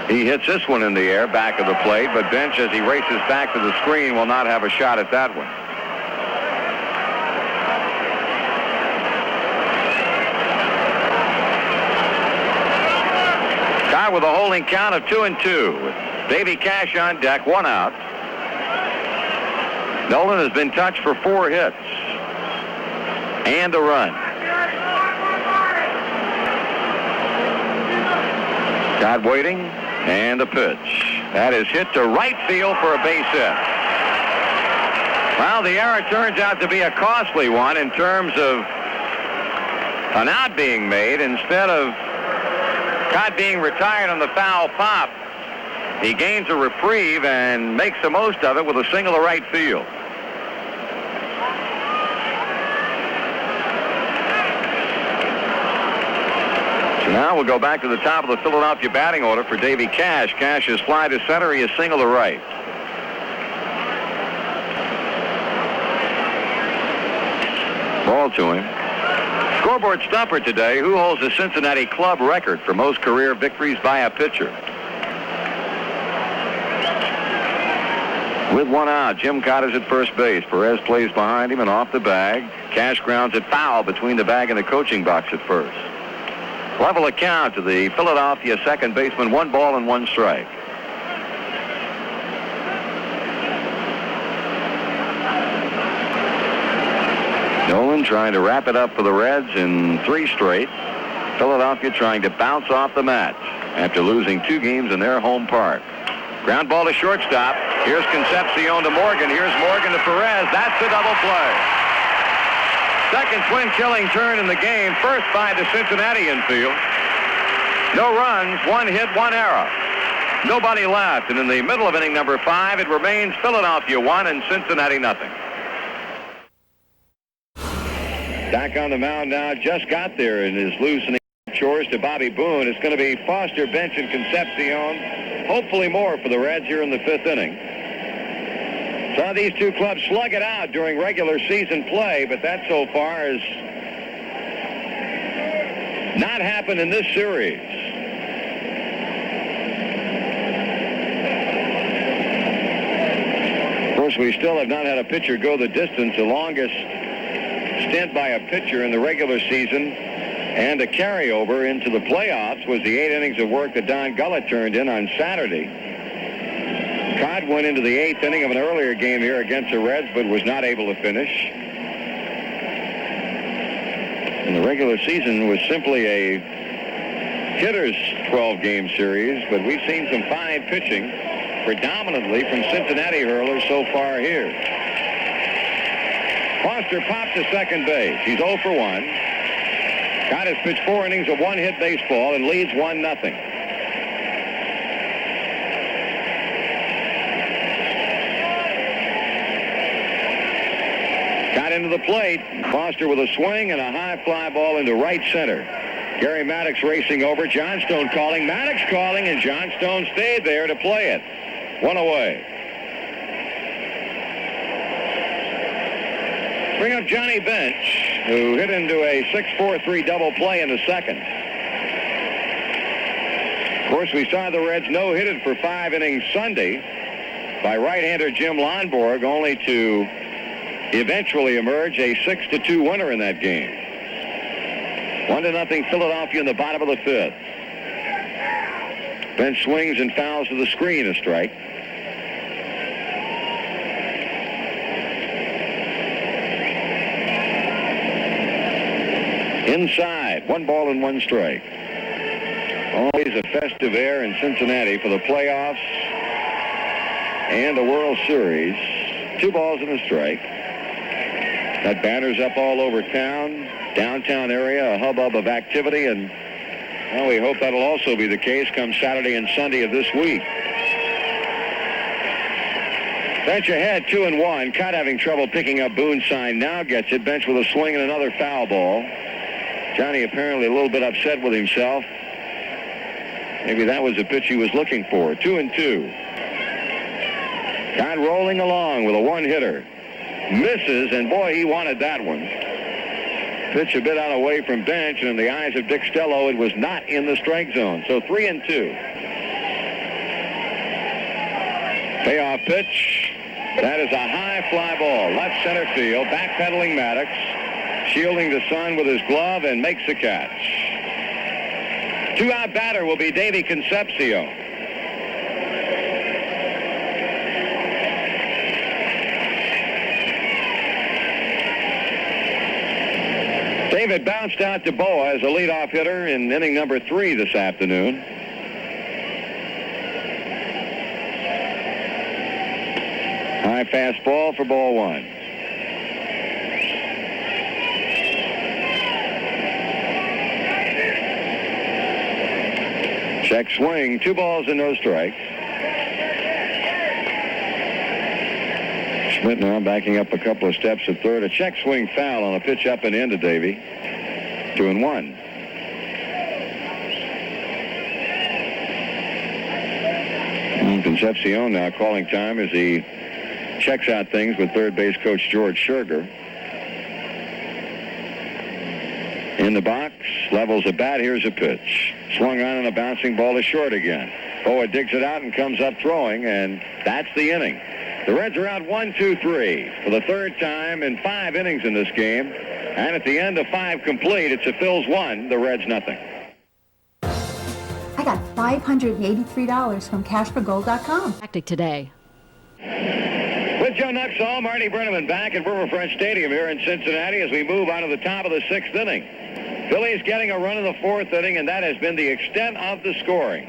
S1: He hits this one in the air, back of the plate, but Bench, as he races back to the screen, will not have a shot at that one. With a holding count of 2-2. With Davy Cash on deck, 1 out. Nolan has been touched for 4 hits and a run. Cott waiting, and a pitch. That is hit to right field for a base hit. Well, the error turns out to be a costly one in terms of an out being made. Instead of Cott being retired on the foul pop, he gains a reprieve and makes the most of it with a single to right field. So now we'll go back to the top of the Philadelphia batting order for Davy Cash. Cash is fly to center. He is single to right. Ball to him. Scoreboard stumper today. Who holds the Cincinnati club record for most career victories by a pitcher? With 1 out, Jim Cott is at first base. Perez plays behind him and off the bag. Cash grounds it foul between the bag and the coaching box at first. Level account to the Philadelphia second baseman. 1 ball and 1 strike. Nolan trying to wrap it up for the Reds in 3 straight. Philadelphia trying to bounce off the mat after losing 2 games in their home park. Ground ball to shortstop. Here's Concepcion to Morgan. Here's Morgan to Perez. That's the double play. Second twin-killing turn in the game. First by the Cincinnati infield. No runs, 1 hit, 1 error. Nobody left. And in the middle of inning number 5, it remains Philadelphia 1 and Cincinnati nothing. Back on the mound now. Just got there and is loosening chores to Bobby Boone. It's going to be Foster, Bench, and Concepcion. Hopefully more for the Reds here in the 5th inning. Saw these 2 clubs slug it out during regular season play, but that so far has not happened in this series. Of course, we still have not had a pitcher go the distance. The longest stint by a pitcher in the regular season and a carryover into the playoffs was the 8 innings of work that Don Gullett turned in on Saturday. Codd went into the 8th inning of an earlier game here against the Reds, but was not able to finish. And the regular season was simply a hitter's 12-game series, but we've seen some fine pitching, predominantly from Cincinnati hurlers so far here. Foster popped to second base. He's 0 for 1. Codd has pitched 4 innings of 1-hit baseball and leads 1-0. Got into the plate. Foster with a swing and a high fly ball into right center. Gary Maddox racing over. Johnstone calling. Maddox calling, and Johnstone stayed there to play it. 1 away. Bring up Johnny Bench, who hit into a 6-4-3 double play in the 2nd. Of course, we saw the Reds no-hitted for 5 innings Sunday by right-hander Jim Lonborg, only to eventually emerge a 6-2 winner in that game. 1-0 Philadelphia in the bottom of the 5th. Bench swings and fouls to the screen, a strike. Inside, 1 ball and 1 strike. Always a festive air in Cincinnati for the playoffs and the World Series. 2 balls and a strike. Got banners up all over town, downtown area, a hubbub of activity, and well, we hope that'll also be the case come Saturday and Sunday of this week. Bench ahead, 2-1. Codd having trouble picking up Boone's sign. Now gets it. Bench with a swing and another foul ball. Johnny apparently a little bit upset with himself. Maybe that was the pitch he was looking for. 2-2. Codd rolling along with a 1-hitter. Misses, and boy, he wanted that one. Pitch a bit out away from Bench, and in the eyes of Dick Stello, it was not in the strike zone. So 3-2. Payoff pitch. That is a high fly ball. Left center field. Backpedaling Maddox. Shielding the sun with his glove and makes the catch. 2-out batter will be Davy Concepcion. David bounced out to Boa as a leadoff hitter in inning number 3 this afternoon. High fastball for ball 1. Check swing, 2 balls and no strikes. Schmidt now backing up a couple of steps at third. A check swing foul on a pitch up and in to Davy. 2-1. Concepcion now calling time as he checks out things with third base coach George Scherger. In the box, levels a bat. Here's a pitch. Swung on and a bouncing ball is short again. Boa digs it out and comes up throwing, and that's the inning. The Reds are out 1-2-3 for the 3rd time in 5 innings in this game. And at the end of 5 complete, it's the Phils 1, the Reds nothing.
S4: I got $583 from cashforgold.com.
S5: Tactic today.
S1: With Joe Nuxhall, Marty Brennaman back at Riverfront Stadium here in Cincinnati as we move on to the top of the 6th inning. Phillies getting a run in the 4th inning, and that has been the extent of the scoring.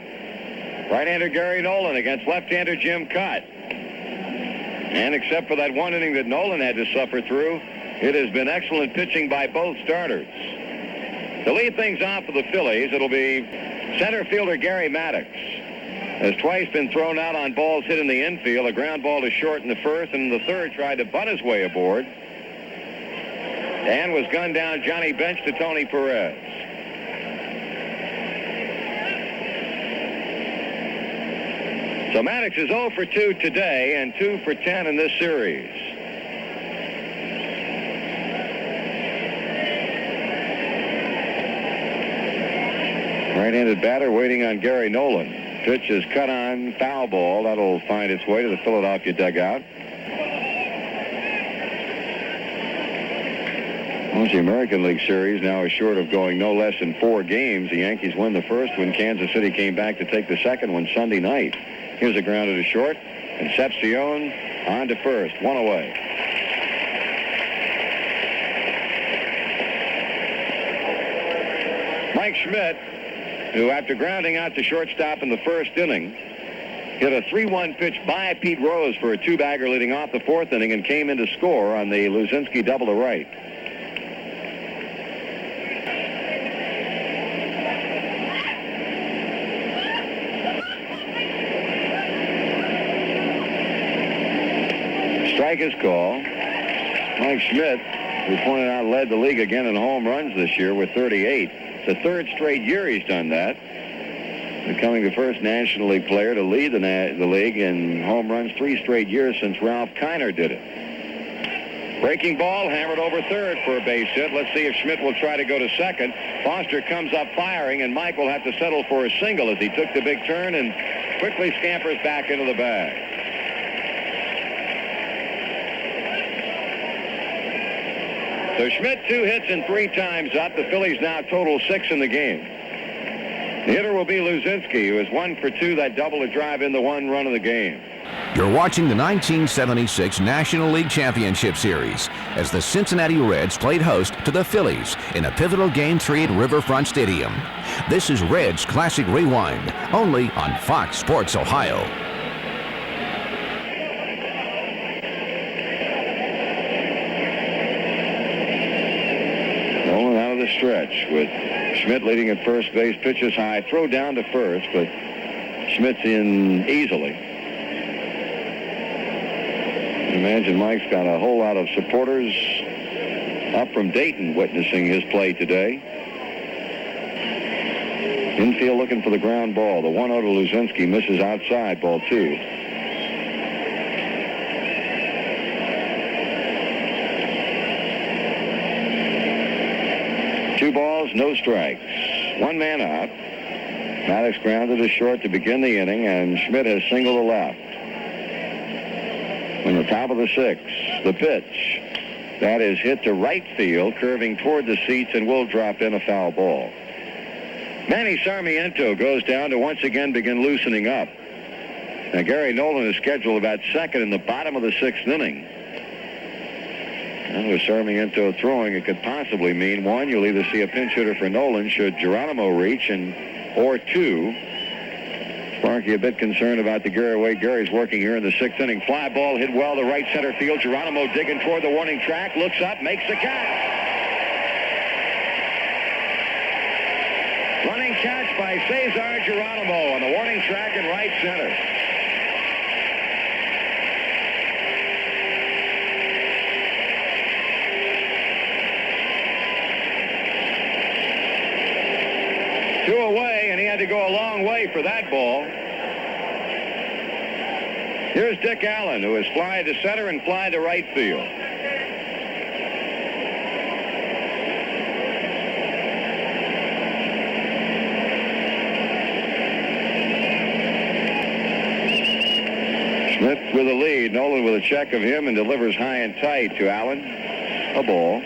S1: Right-hander Gary Nolan against left-hander Jim Cott. And except for that one inning that Nolan had to suffer through, it has been excellent pitching by both starters. To lead things off for the Phillies, it'll be center fielder Gary Maddox. Has twice been thrown out on balls hit in the infield. A ground ball to short in the 1st, and in the 3rd tried to butt his way aboard. And was gunned down Johnny Bench to Tony Perez. So Maddox is 0 for 2 today and 2 for 10 in this series. Right-handed batter waiting on Gary Nolan. Pitch is cut on, foul ball. That'll find its way to the Philadelphia dugout. Well, the American League Series now is short of going no less than 4 games. The Yankees win the first when Kansas City came back to take the second one Sunday night. Here's a grounder to short. Concepcion on to first. 1 away. Mike Schmidt, who after grounding out to shortstop in the 1st inning, hit a 3-1 pitch by Pete Rose for a 2-bagger leading off the 4th inning and came in to score on the Luzinski double to right. Strike is called. Mike Schmidt, who pointed out led the league again in home runs this year with 38. The 3rd straight year he's done that, becoming the first National League player to lead the league in home runs 3 straight years since Ralph Kiner did it. Breaking ball, hammered over 3rd for a base hit. Let's see if Schmidt will try to go to 2nd. Foster comes up firing, and Mike will have to settle for a single as he took the big turn and quickly scampers back into the bag. So Schmidt 2 hits and 3 times up. The Phillies now total 6 in the game. The hitter will be Luzinski, who is 1 for 2, that double to drive in the 1 run of the game.
S2: You're watching the 1976 National League Championship Series as the Cincinnati Reds played host to the Phillies in a pivotal Game 3 at Riverfront Stadium. This is Reds Classic Rewind, only on Fox Sports Ohio.
S1: Rolling out of the stretch with Schmidt leading at first base. Pitches high, throw down to first, but Schmidt's in easily. Imagine Mike's got a whole lot of supporters up from Dayton witnessing his play today. Infield looking for the ground ball. The 1-0 to Luzinski misses outside, ball 2. Two balls, no strikes. 1 man out. Maddox grounded to short to begin the inning, and Schmidt has singled to left. On the top of the 6th, the pitch. That is hit to right field, curving toward the seats, and will drop in a foul ball. Manny Sarmiento goes down to once again begin loosening up. Now, Gary Nolan is scheduled about 2nd in the bottom of the 6th inning. And with Sarmiento throwing, it could possibly mean, 1, you'll either see a pinch hitter for Nolan should Geronimo reach, or 2, Sparky a bit concerned about the Gary way Gary's working here in the 6th inning. Fly ball hit well to right center field. Geronimo digging toward the warning track, looks up, makes the catch. Running catch by Cesar Geronimo on the warning track in right center. Two away, and he had to go a long way for that ball. Here's Dick Allen, who has fly to center and fly to right field. Schmidt with a lead. Nolan with a check of him and delivers high and tight to Allen. A ball.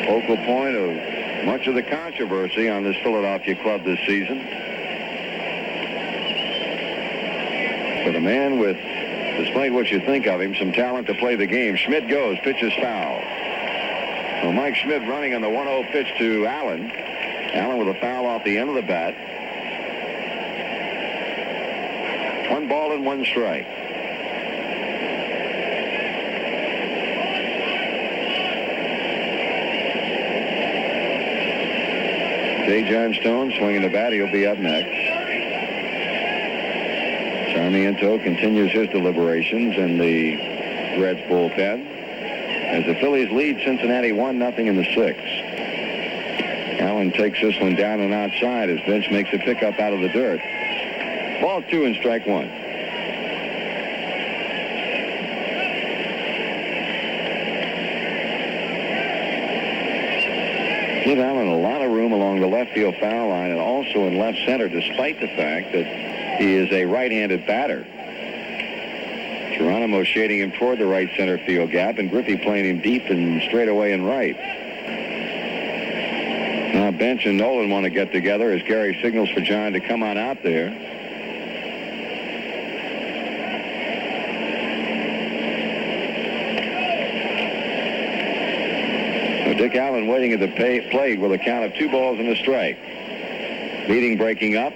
S1: Focal point of much of the controversy on this Philadelphia club this season. But a man with Despite what you think of him, some talent to play the game. Schmidt goes, pitches foul. Well, Mike Schmidt running on the 1-0 pitch to Allen. Allen with a foul off the end of the bat. 1 ball and 1 strike. Jay Johnstone swinging the bat. He'll be up next. Sarmiento continues his deliberations in the Reds bullpen as the Phillies lead Cincinnati 1-0 in the 6th. Allen takes this one down and outside as Bench makes a pickup out of the dirt. Ball 2 and strike 1. Give Allen a lot of room along the left field foul line and also in left center, despite the fact that he is a right-handed batter. Geronimo shading him toward the right center field gap, and Griffey playing him deep and straight away and right. Now Bench and Nolan want to get together as Gary signals for John to come on out there. So Dick Allen waiting at the plate with a count of 2 balls and a strike. Meeting breaking up.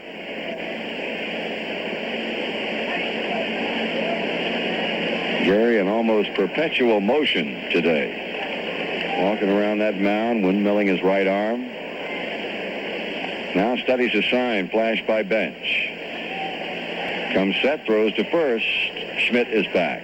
S1: Gary in almost perpetual motion today. Walking around that mound, windmilling his right arm. Now studies a sign flashed by Bench. Comes set, throws to first. Schmidt is back.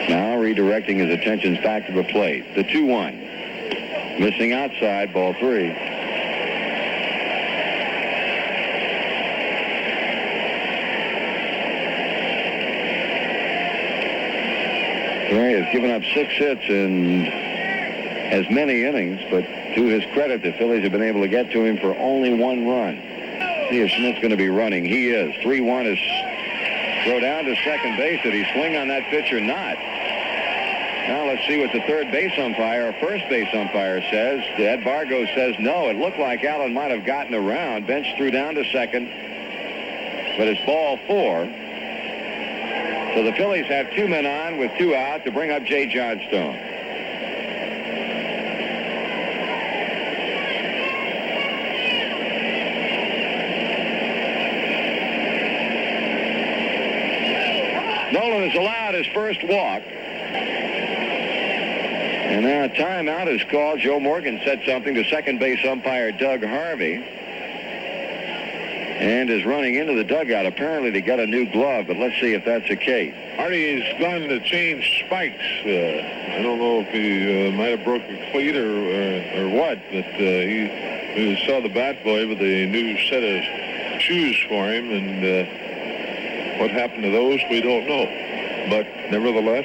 S1: Now redirecting his attentions back to the plate. The 2-1. Missing outside, ball 3. Gary has given up 6 hits in as many innings, but to his credit, the Phillies have been able to get to him for only 1 run. See if Schmidt's going to be running. He is. 3-1 is throw down to second base. Did he swing on that pitch or not? Now let's see what the third base umpire or first base umpire says. Ed Bargo says no. It looked like Allen might have gotten around. Bench threw down to second, but it's ball 4. So the Phillies have 2 men on with 2 out to bring up Jay Johnstone. Nolan has allowed his first walk. And now a timeout is called. Joe Morgan said something to second base umpire Doug Harvey. And is running into the dugout apparently to get a new glove, but let's see if that's the case.
S3: Marty's going to change spikes. I don't know if he might have broke a cleat or what, but he saw the bat boy with a new set of shoes for him, and what happened to those, we don't know. But nevertheless,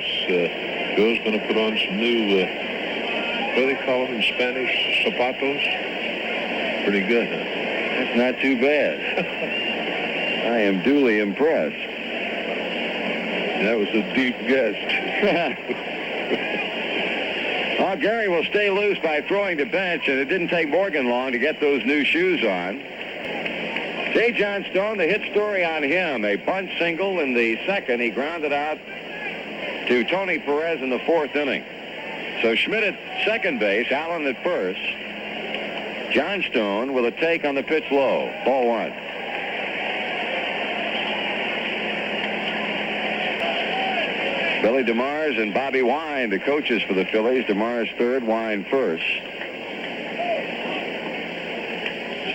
S3: Joe's going to put on some new, what do they call them in Spanish, zapatos? Pretty good, huh?
S1: That's not too bad. I am duly impressed.
S3: That was a deep guess.
S1: Well, Gary will stay loose by throwing to Bench, and it didn't take Morgan long to get those new shoes on. Jay Johnstone, the hit story on him, a bunt single in the 2nd. He grounded out to Tony Perez in the 4th inning. So Schmidt at second base, Allen at first. Johnstone with a take on the pitch low. Ball 1. Billy DeMars and Bobby Wine, the coaches for the Phillies. DeMars third, Wine first.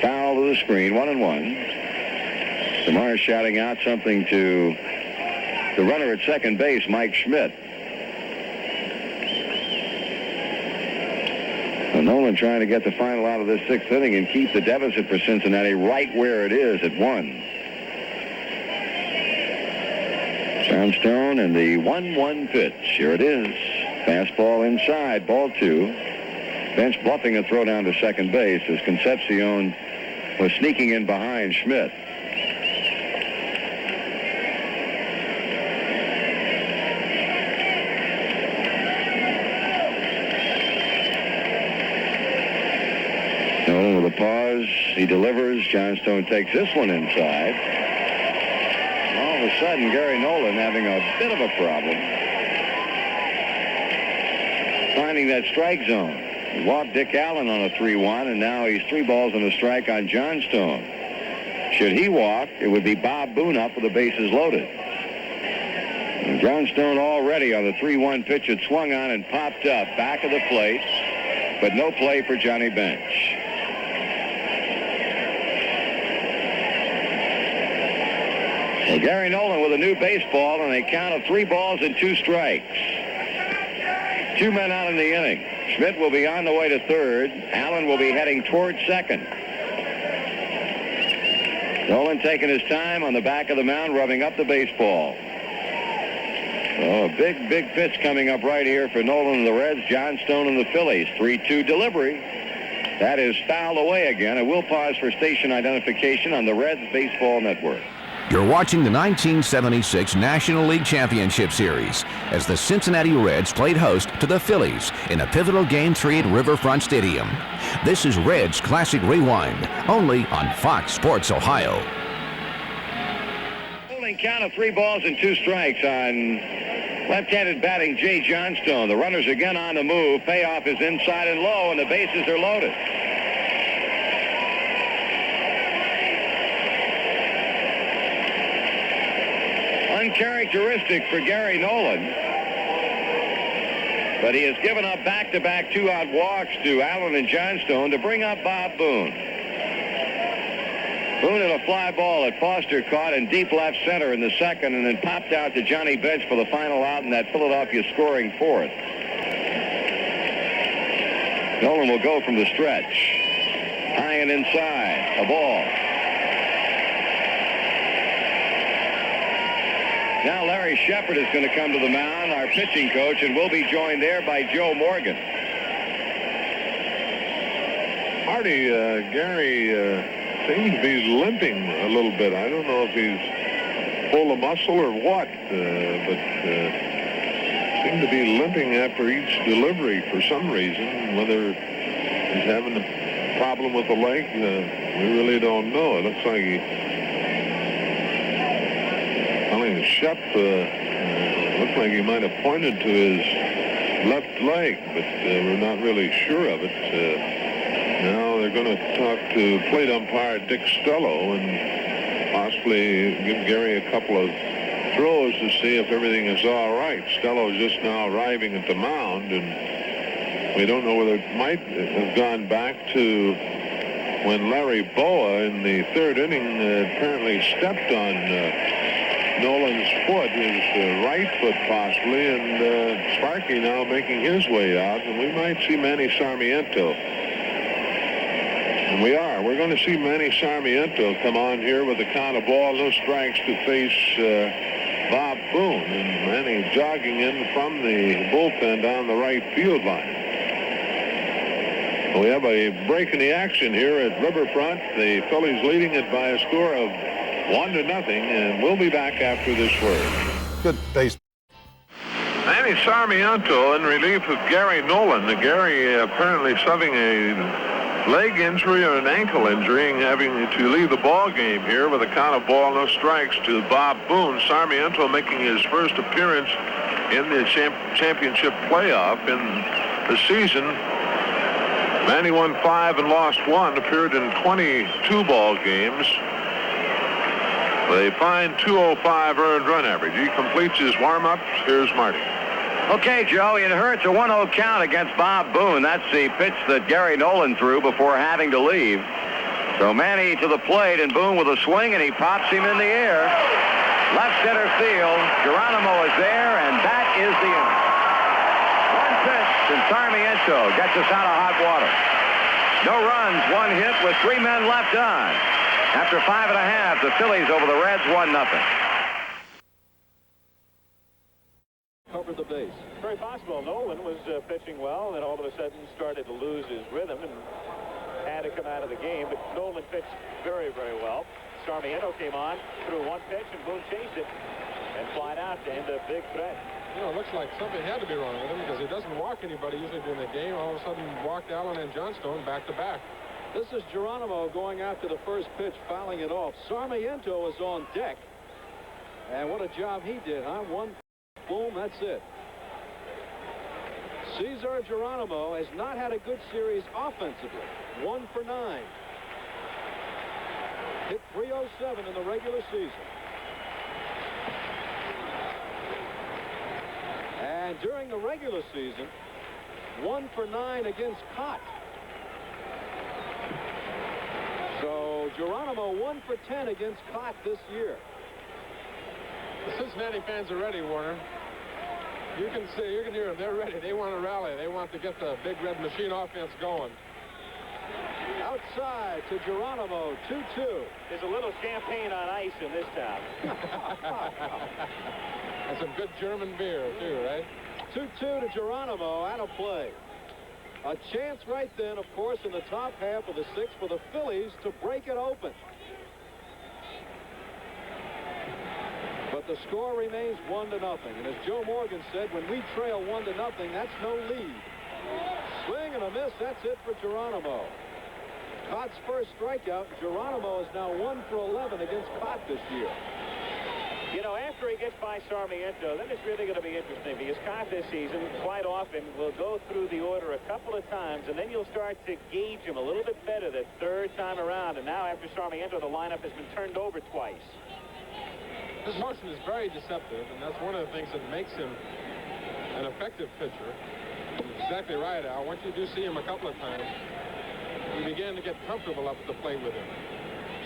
S1: Foul to the screen, 1-1. DeMars shouting out something to the runner at second base, Mike Schmidt. Nolan trying to get the final out of this 6th inning and keep the deficit for Cincinnati right where it is at 1. Johnstone and the 1-1 pitch. Here it is. Fastball inside, ball 2. Bench bluffing a throw down to second base as Concepcion was sneaking in behind Schmidt. Nolan with a pause. He delivers. Johnstone takes this one inside. All of a sudden, Gary Nolan having a bit of a problem finding that strike zone. He walked Dick Allen on a 3-1, and now he's 3 balls and a strike on Johnstone. Should he walk, it would be Bob Boone up with the bases loaded. And Johnstone already on the 3-1 pitch had swung on and popped up back of the plate, but no play for Johnny Bench. Well, Gary Nolan with a new baseball and a count of 3 balls and 2 strikes. 2 men out in the inning. Schmidt will be on the way to third. Allen will be heading towards second. Nolan taking his time on the back of the mound, rubbing up the baseball. Oh, a big pitch coming up right here for Nolan and the Reds. Johnstone and the Phillies. 3-2 delivery. That is fouled away again. And we'll pause for station identification on the Reds Baseball Network.
S2: You're watching the 1976 National League Championship Series as the Cincinnati Reds played host to the Phillies in a pivotal Game 3 at Riverfront Stadium. This is Reds Classic Rewind, only on Fox Sports Ohio.
S1: Holding count of 3 balls and 2 strikes on left-handed batting Jay Johnstone. The runners again on the move. Payoff is inside and low, and the bases are loaded. Uncharacteristic for Gary Nolan, but he has given up back-to-back 2-out walks to Allen and Johnstone to bring up Bob Boone. Boone had a fly ball that Foster caught in deep left center in the second and then popped out to Johnny Bench for the final out in that Philadelphia scoring fourth. Nolan will go from the stretch. High and inside, a ball. Now Larry Shepard is going to come to the mound, our pitching coach, and we'll be joined there by Joe Morgan.
S3: Marty, Gary seems to be limping a little bit. I don't know if he's full of muscle or what, but seems to be limping after each delivery for some reason. Whether he's having a problem with the leg, we really don't know. It looks like Shep looked like he might have pointed to his left leg, but we're not really sure of it. Now they're going to talk to plate umpire Dick Stello and possibly give Gary a couple of throws to see if everything is all right. Stello is just now arriving at the mound, and we don't know whether it might have gone back to when Larry Boa in the 3rd inning apparently stepped on Nolan's foot, his right foot possibly, and Sparky now making his way out, and we might see Manny Sarmiento. And we're going to see Manny Sarmiento come on here with a count of ball, no strikes to face Bob Boone, and Manny jogging in from the bullpen down the right field line. We have a break in the action here at Riverfront. The Phillies leading it by a score of 1-0, and we'll be back after this word.
S5: Good base.
S3: Manny Sarmiento in relief of Gary Nolan. Gary apparently suffering a leg injury or an ankle injury and having to leave the ball game here with a count of ball, no strikes to Bob Boone. Sarmiento making his first appearance in the championship playoff in the season. Manny won 5 and lost 1, appeared in 22 ball games. A fine 205 earned run average. He completes his warm-ups. Here's Marty.
S1: Okay, Joe, it hurts a 1-0 count against Bob Boone. That's the pitch that Gary Nolan threw before having to leave. So Manny to the plate, and Boone with a swing, and he pops him in the air. Left center field. Geronimo is there, and that is the inning. 1 pitch, and Sarmiento gets us out of hot water. No runs, 1 hit with 3 men left on. After 5 1/2, the Phillies over the Reds 1-0.
S6: Covered the base. Very possible. Nolan was pitching well, and all of a sudden started to lose his rhythm and had to come out of the game. But Nolan pitched very, very well. Sarmiento came on, threw 1 pitch, and Boone chased it and flied out to end a big threat.
S5: You know, it looks like something had to be wrong with him because he doesn't walk anybody usually during the game. All of a sudden walked Allen and Johnstone back to back.
S7: This is Geronimo going after the first pitch, fouling it off. Sarmiento is on deck. And what a job he did, huh? One, boom, that's it. Cesar Geronimo has not had a good series offensively. 1 for 9. Hit .307 in the regular season. And during the regular season, 1 for 9 against Cott. So Geronimo 1 for 10 against Cott this year.
S5: The Cincinnati fans are ready, Warner. You can see, you can hear them. They're ready. They want to rally. They want to get the Big Red Machine offense going.
S7: Outside to Geronimo, 2-2.
S6: There's a little champagne on ice in this town.
S5: And some good German beer, too, right?
S7: 2-2 to Geronimo, out of play. A chance right then, of course, in the top half of the sixth for the Phillies to break it open. But the score remains 1-0. And as Joe Morgan said, when we trail 1-0, that's no lead. Swing and a miss, that's it for Geronimo. Cott's first strikeout. Geronimo is now 1 for 11 against Cott this year.
S6: You know, after he gets by Sarmiento, then it's really going to be interesting because Cott this season quite often will go through the order a couple of times, and then you'll start to gauge him a little bit better the third time around. And now after Sarmiento, the lineup has been turned over twice.
S5: His motion is very deceptive, and that's one of the things that makes him an effective pitcher. Exactly right, Al. Once you do see him a couple of times, you begin to get comfortable up at the plate with him.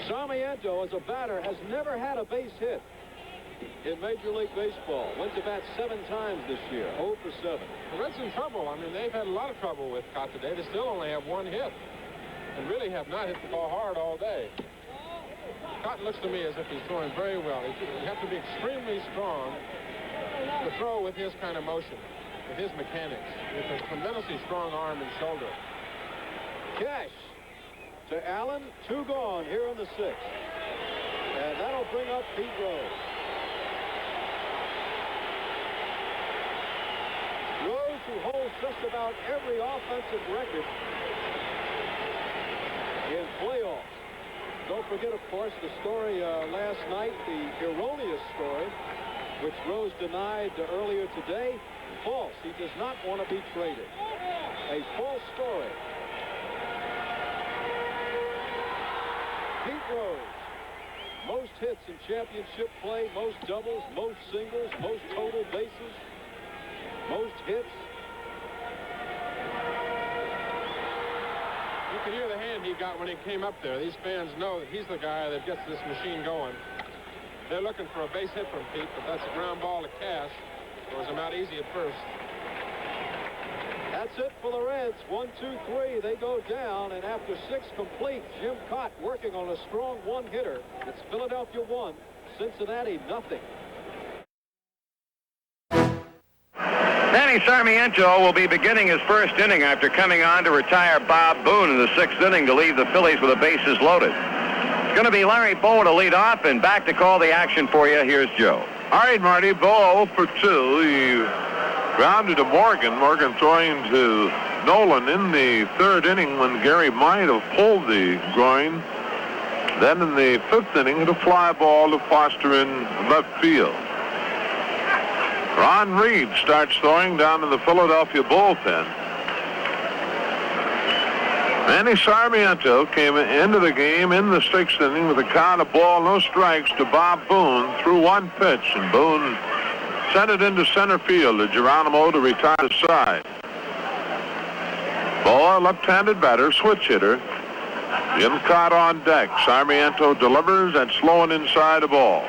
S7: Sarmiento, as a batter, has never had a base hit in Major League Baseball. Went to bat 7 times this year, 0 for 7.
S5: The Reds in trouble. I mean, they've had a lot of trouble with Cott today. They still only have 1 hit and really have not hit the ball hard all day. Cott looks to me as if he's throwing very well. You have to be extremely strong to throw with his kind of motion, with his mechanics, with a tremendously strong arm and shoulder.
S7: Cash to Allen, 2 gone here in the 6th. And that'll bring up Pete Rose. Rose, who holds just about every offensive record in playoffs. Don't forget, of course, the story last night, the erroneous story, which Rose denied earlier today. False. He does not want to be traded. A false story. Pete Rose, most hits in championship play, most doubles, most singles, most total bases, most hits.
S5: You can hear the hand he got when he came up there. These fans know that he's the guy that gets this machine going. They're looking for a base hit from Pete, but that's a ground ball to Cash. It was about easy at first.
S7: That's it for the Reds. 1, 2, 3. They go down, and after 6 complete, Jim Cott working on a strong one-hitter. It's Philadelphia 1, Cincinnati nothing.
S1: Manny Sarmiento will be beginning his first inning after coming on to retire Bob Boone in the 6th inning to leave the Phillies with the bases loaded. It's going to be Larry Bowe to lead off, and back to call the action for you. Here's Joe.
S3: All right, Marty. Bowe 0 for 2. He grounded to Morgan. Morgan throwing to Nolan in the 3rd inning when Gary might have pulled the groin. Then in the 5th inning, hit a fly ball to Foster in left field. Ron Reed starts throwing down in the Philadelphia bullpen. Manny Sarmiento came into the game in the 6th inning with a count of ball, no strikes to Bob Boone through 1 pitch, and Boone sent it into center field to Geronimo to retire the side. Boa, left-handed batter, switch hitter. Jim Cott on deck. Sarmiento delivers and slowing inside the ball.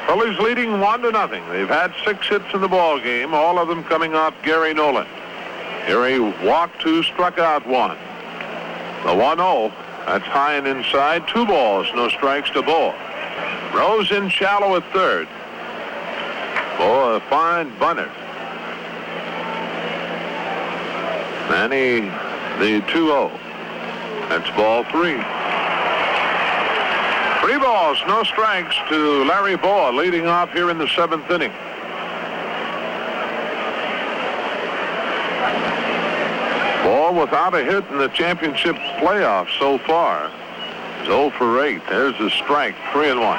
S3: Phillies leading 1-0. They've had 6 hits in the ball game, all of them coming off Gary Nolan. Here he walked 2, struck out 1. The 1-0, that's high and inside. 2 balls, no strikes to Boa. Rose in shallow at 3rd. Boa, a fine bunter. Manny, the 2-0. That's ball 3. 3 balls, no strikes to Larry Boa, leading off here in the 7th inning. Ball Ball without a hit in the championship playoffs so far. He's 0 for 8. There's a strike, 3-1.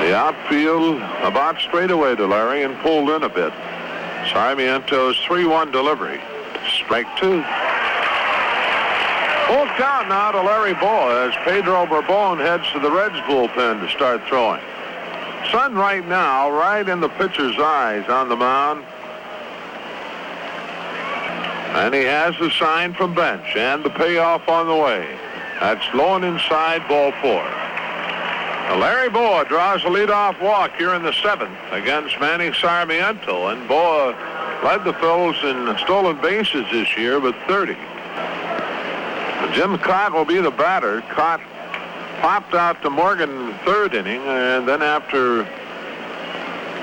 S3: The outfield about straight away to Larry and pulled in a bit. Sarmiento's 3-1 delivery. Strike 2. Full count now to Larry Boa as Pedro Borbon heads to the Reds bullpen to start throwing. Sun right now, right in the pitcher's eyes on the mound. And he has the sign from bench and the payoff on the way. That's low and inside, ball 4. Now Larry Boa draws a leadoff walk here in the 7th against Manny Sarmiento. And Boa led the Phillies in stolen bases this year with 30. Jim Cott will be the batter. Cott popped out to Morgan in the 3rd inning, and then after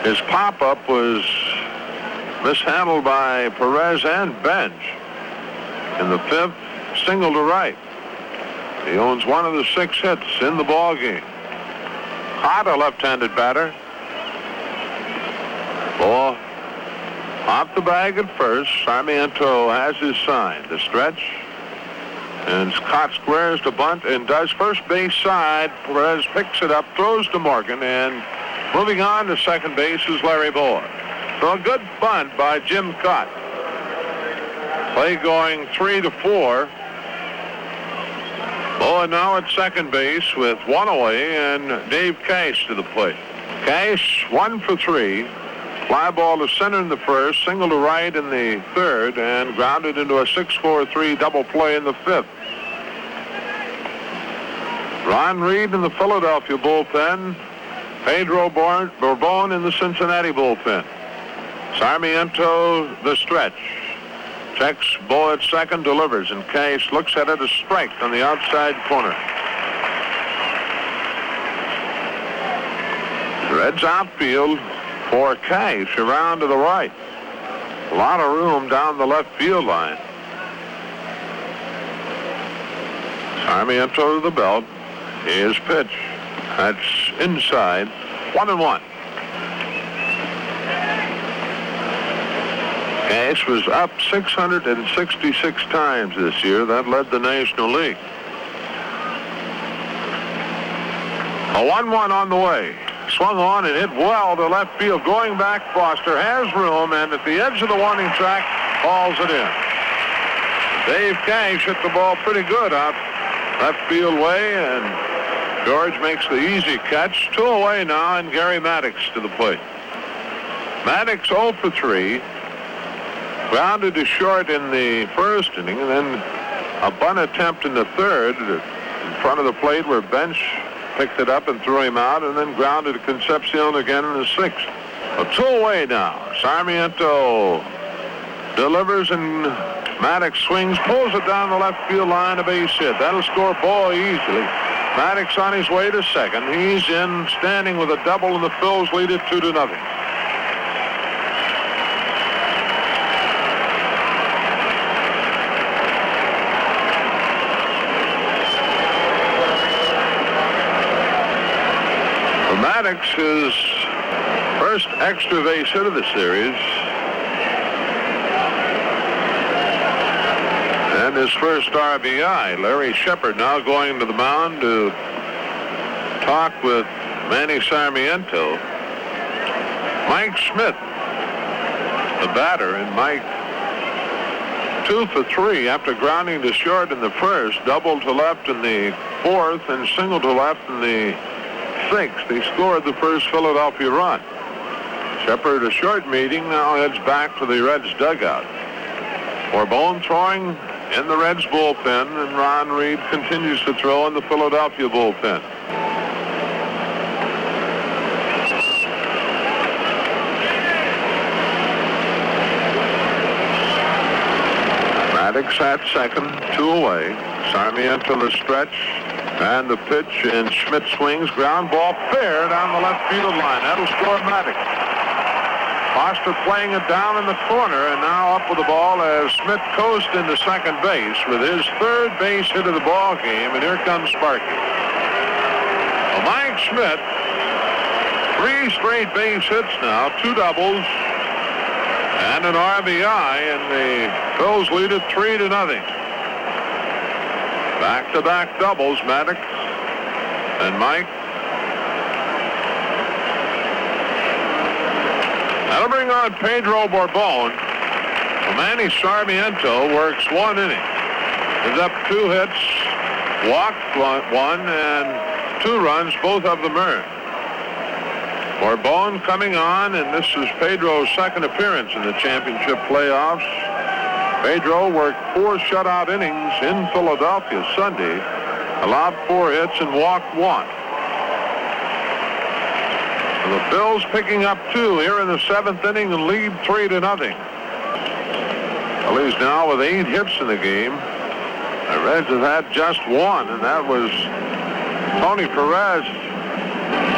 S3: his pop-up was mishandled by Perez and Bench. In the 5th, single to right. He owns one of the 6 hits in the ball game. Cott, a left-handed batter. Ball off the bag at first. Sarmiento has his sign. The stretch. And Scott squares to bunt and does first base side. Perez picks it up, throws to Morgan, and moving on to second base is Larry Boa. So a good bunt by Jim Cott. Play going 3-4. Boa now at second base with 1 away, and Dave Cash to the plate. Cash 1 for 3. Fly ball to center in the 1st, single to right in the 3rd, and grounded into a 6-4-3 double play in the 5th. Ron Reed in the Philadelphia bullpen. Pedro Borbon in the Cincinnati bullpen. Sarmiento the stretch. Checks Boa at second, delivers, and Cash looks at it, a strike on the outside corner. The Reds outfield for Cash around to the right. A lot of room down the left field line. Sarmiento to the belt. His pitch. That's inside. 1-1. Cash was up 666 times this year. That led the National League. A 1-1 on the way. Swung on and hit well to left field. Going back, Foster has room, and at the edge of the warning track, hauls it in. Dave Cash hit the ball pretty good out left field way, and George makes the easy catch. 2 away now, and Gary Maddox to the plate. Maddox 0 for 3. Grounded to short in the 1st inning, and then a bunt attempt in the 3rd in front of the plate where Bench picked it up and threw him out, and then grounded to Concepcion again in the 6th. A 2 away now. Sarmiento delivers, and Maddox swings, pulls it down the left field line, a base hit. That'll score Boa easily. Maddox on his way to second. He's in, standing with a double, and the Phils lead it 2-0. Maddox, his first extra base hit of the series, and his first RBI. Larry Shepard now going to the mound to talk with Manny Sarmiento. Mike Smith, the batter, and Mike 2 for 3 after grounding to short in the 1st, double to left in the 4th, and single to left in the 6th. He scored the first Philadelphia run. Shepard, a short meeting, now heads back to the Reds dugout. Borbon throwing in the Reds bullpen, and Ron Reed continues to throw in the Philadelphia bullpen. Maddox at second, 2 away. Sarmiento the stretch. And the pitch, and Schmidt swings, ground ball fair down the left field line. That'll score Maddox. Foster playing it down in the corner, and now up with the ball as Schmidt coasts into second base with his 3rd base hit of the ball game, and here comes Sparky. Well, Mike Schmidt, 3 straight base hits now, 2 doubles, and an RBI, and the Phils lead it 3-0. Back-to-back doubles, Maddox and Mike. That'll bring on Pedro Borbon. Manny Sarmiento works 1 inning. He's up 2 hits, walked 1, and 2 runs, both of them earned. Borbon coming on, and this is Pedro's second appearance in the championship playoffs. Pedro worked 4 shutout innings in Philadelphia Sunday, allowed 4 hits and walked 1. The Phils picking up 2 here in the 7th inning and lead 3-0. Phillies now with 8 hits in the game. The Reds have had just 1, and that was Tony Perez.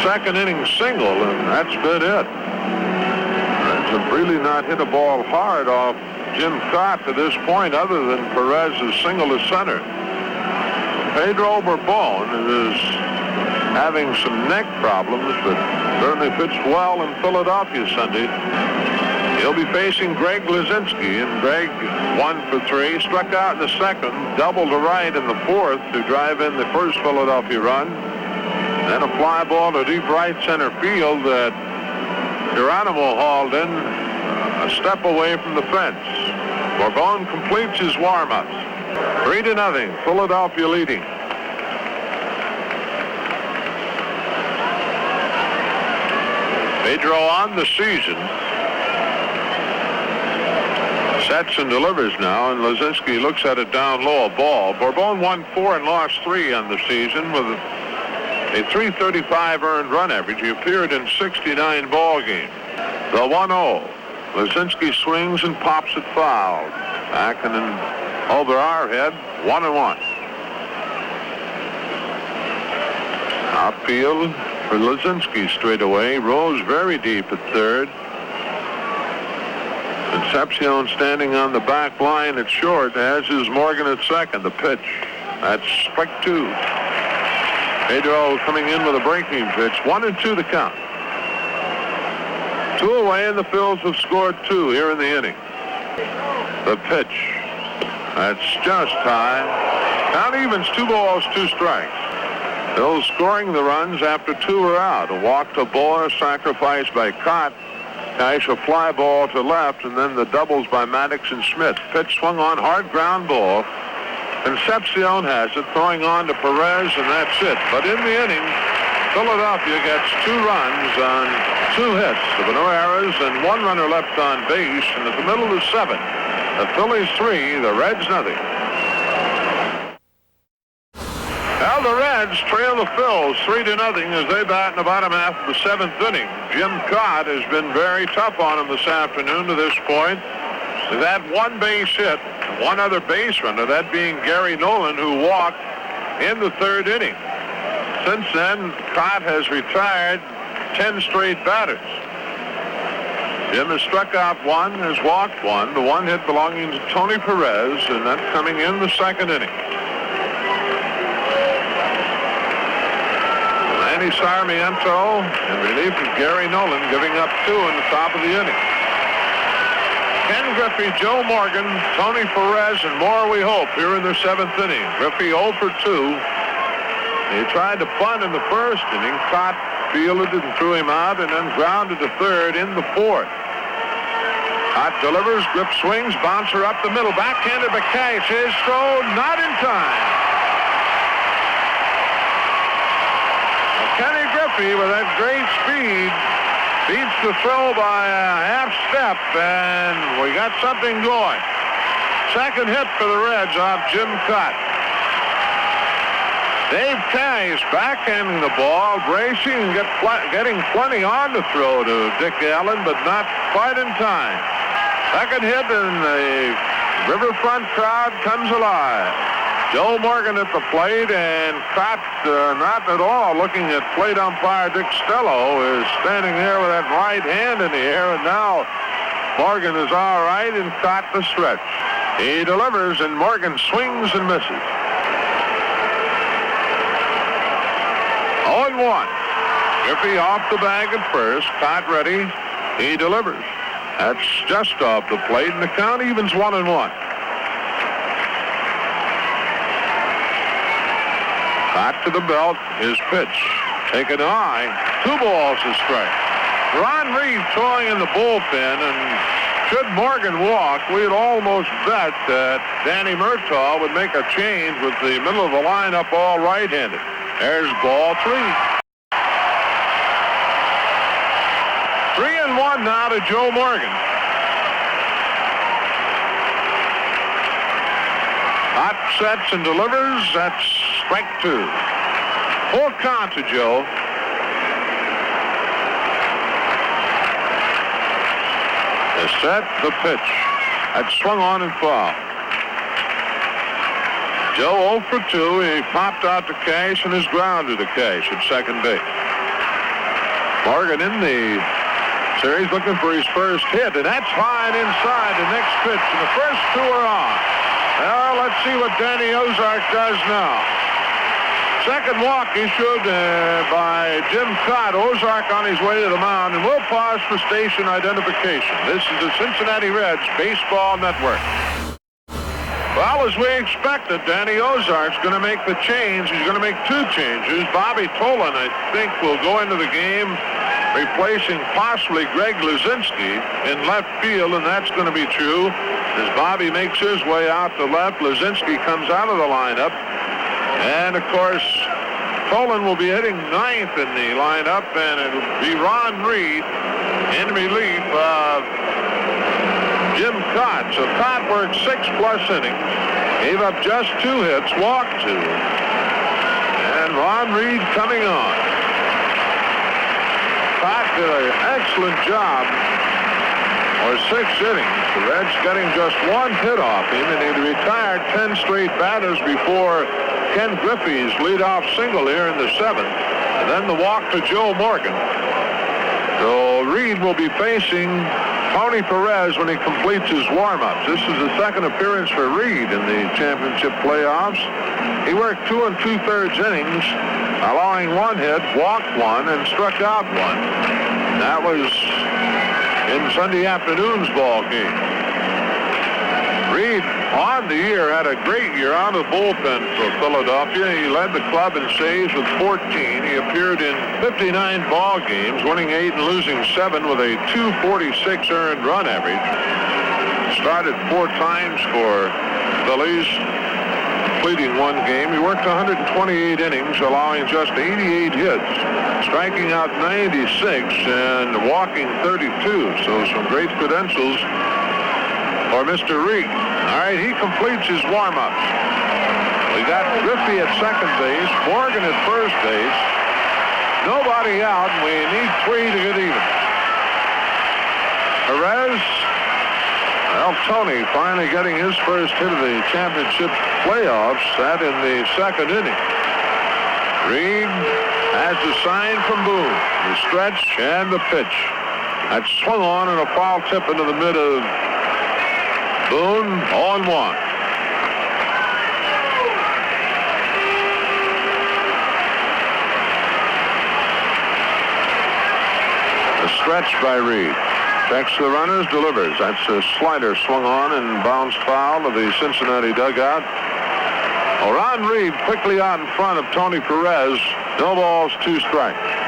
S3: Second inning single, and that's been it. Reds have really not hit a ball hard off Jim Cott to this point, other than Perez's single to center. Pedro Borbon is having some neck problems, but certainly pitched well in Philadelphia Sunday. He'll be facing Greg Luzinski, and Greg 1 for 3, struck out in the second, doubled to right in the fourth to drive in the first Philadelphia run. Then a fly ball to deep right center field that Geronimo hauled in a step away from the fence. Borbon completes his warm-ups. 3-0, Philadelphia leading. Pedro on the season. Sets and delivers now, and Luzinski looks at it down low, a ball. Borbon won 4 and lost 3 on the season with a .335 earned run average. He appeared in 69 ball games. The 1-0. Luzinski swings and pops it foul. Back and then over our head, 1-1. Outfield for Luzinski straight away. Rose very deep at third. Concepcion standing on the back line at short, as is Morgan at second. The pitch. That's strike 2. Pedro coming in with a breaking pitch. 1-2 the count. 2 away, and the Phils have scored 2 here in the inning. The pitch. That's just high. Count evens, 2 balls, 2 strikes. Phils scoring the runs after 2 are out. A walk to Bohr, sacrificed by Cott. Cash a fly ball to left, and then the doubles by Maddox and Smith. Pitch swung on, hard ground ball. Concepcion has it, throwing on to Perez, and that's it. But in the inning, Philadelphia gets 2 runs on 2 hits. There were no errors and 1 runner left on base, and at the middle of the 7th, the Phillies 3, the Reds nothing. Now the Reds trail the Phils 3-0 as they bat in the bottom half of the 7th inning. Jim Cott has been very tough on him this afternoon to this point. They've had 1 base hit, 1 other base runner, that being Gary Nolan, who walked in the 3rd inning. Since then, Cott has retired 10 straight batters. Jim has struck out 1, has walked 1. The 1 hit belonging to Tony Perez, and that's coming in the 2nd inning. Manny Sarmiento in relief of Gary Nolan, giving up 2 in the top of the inning. Ken Griffey, Joe Morgan, Tony Perez, and more we hope here in the 7th inning. Griffey 0 for 2. He tried to bunt in the 1st inning. Cott fielded it and threw him out, and then grounded to 3rd in the 4th. Cott delivers, Griff swings, bouncer up the middle, backhanded by Cash. His throw not in time. Kenny Griffey, with that great speed, beats the throw by a half step, and we got something going. Second hit for the Reds off Jim Cott. Dave Cash backhanding the ball, bracing and getting plenty on the throw to Dick Allen, but not quite in time. Second hit, and the Riverfront crowd comes alive. Joe Morgan at the plate, and Cott not at all looking at plate umpire Dick Stello, is standing there with that right hand in the air, and now Morgan is all right, and Cott the stretch. He delivers, and Morgan swings and misses. 0-1. Griffey off the bag at first. Cott ready. He delivers. That's just off the plate, and the count evens 1-1. Back to the belt. His pitch. Taken high. 2 balls to strike. Ron Reed throwing in the bullpen, and should Morgan walk, we'd almost bet that Danny Murtaugh would make a change with the middle of the lineup all right-handed. There's ball 3. 3-1 now to Joe Morgan. Hot sets and delivers. That's strike 2. Full count to Joe. The set, the pitch. That's swung on and foul. Joe 0 for 2. He popped out to Cash and is grounded to Cash at second base. Morgan in the series looking for his first hit, and that's high and inside the next pitch, and the first 2 are on. Well, let's see what Danny Ozark does now. Second walk issued by Jim Cott. Ozark on his way to the mound, and we'll pause for station identification. This is the Cincinnati Reds Baseball Network. Well, as we expected, Danny Ozark's going to make the change. He's going to make 2 changes. Bobby Tolan, I think, will go into the game replacing possibly Greg Luzinski in left field, and that's going to be true. As Bobby makes his way out to left, Luzinski comes out of the lineup. And, of course, Tolan will be hitting 9th in the lineup, and it'll be Ron Reed in relief of Jim Cott. So Cott worked 6+ innings, gave up just 2 hits, walked 2. And Ron Reed coming on. Cott did an excellent job for 6 innings. The Reds getting just 1 hit off him, and he retired 10 straight batters before Ken Griffey's leadoff single here in the 7th. And then the walk to Joe Morgan. So Reed will be facing Tony Perez when he completes his warm-ups. This is the 2nd appearance for Reed in the championship playoffs. He worked 2 2/3 innings, allowing 1 hit, walked 1, and struck out 1. That was in Sunday afternoon's ball game. Reed, on the year, had a great year out of the bullpen for Philadelphia. He led the club in saves with 14. He appeared in 59 ball games, winning 8 and losing 7 with a .246 earned run average. Started 4 times for Phillies, completing 1 game. He worked 128 innings, allowing just 88 hits, striking out 96 and walking 32. So some great credentials for Mr. Reed. All right, he completes his warm-ups. We got Griffey at second base, Morgan at first base, nobody out, and we need 3 to get even. Perez, well, Tony finally getting his first hit of the championship playoffs, that in the 2nd inning. Reed has the sign from Boone, the stretch and the pitch. That's swung on and a foul tip into the mid of Boone, 0-1. A stretch by Reed. Checks the runners, delivers. That's a slider swung on and bounced foul to the Cincinnati dugout. Ron Reed quickly out in front of Tony Perez. No balls, 2 strikes.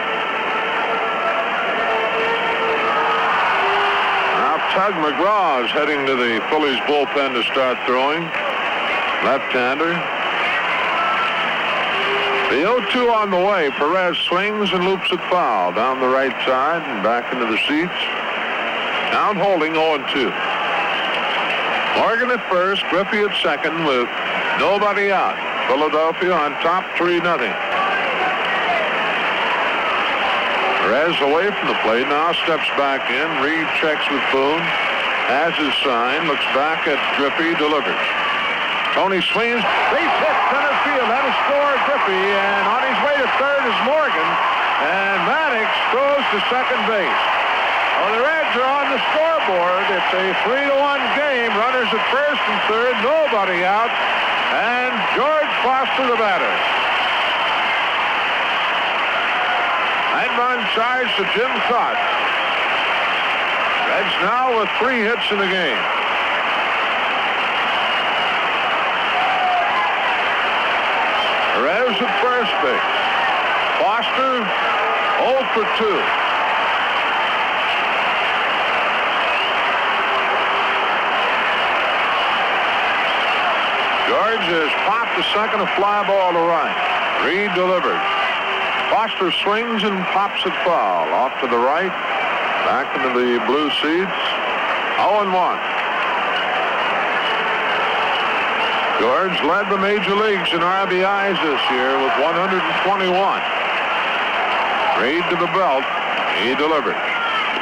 S3: Tug McGraw is heading to the Phillies bullpen to start throwing. Left-hander. The 0-2 on the way. Perez swings and loops it foul down the right side and back into the seats. Down holding 0-2. Morgan at first, Griffey at second with nobody out. Philadelphia on top 3-0. Perez away from the plate, now steps back in. Reed checks with Boone, has his sign, looks back at Griffey, delivers. Tony swings, base hit, center field, that is score Griffey, and on his way to third is Morgan, and Maddox throws to second base. Well, the Reds are on the scoreboard. It's a 3-1 game. Runners at first and third, nobody out, and George Foster the batter. Run charge to Jim Cott. Reds now with 3 hits in the game. Perez at first base. Foster 0 for 2. George has popped a second, a fly ball to right. Reed delivers. Foster swings and pops it foul. Off to the right. Back into the blue seats. 0-1. George led the major leagues in RBIs this year with 121. Reed to the belt. He delivers.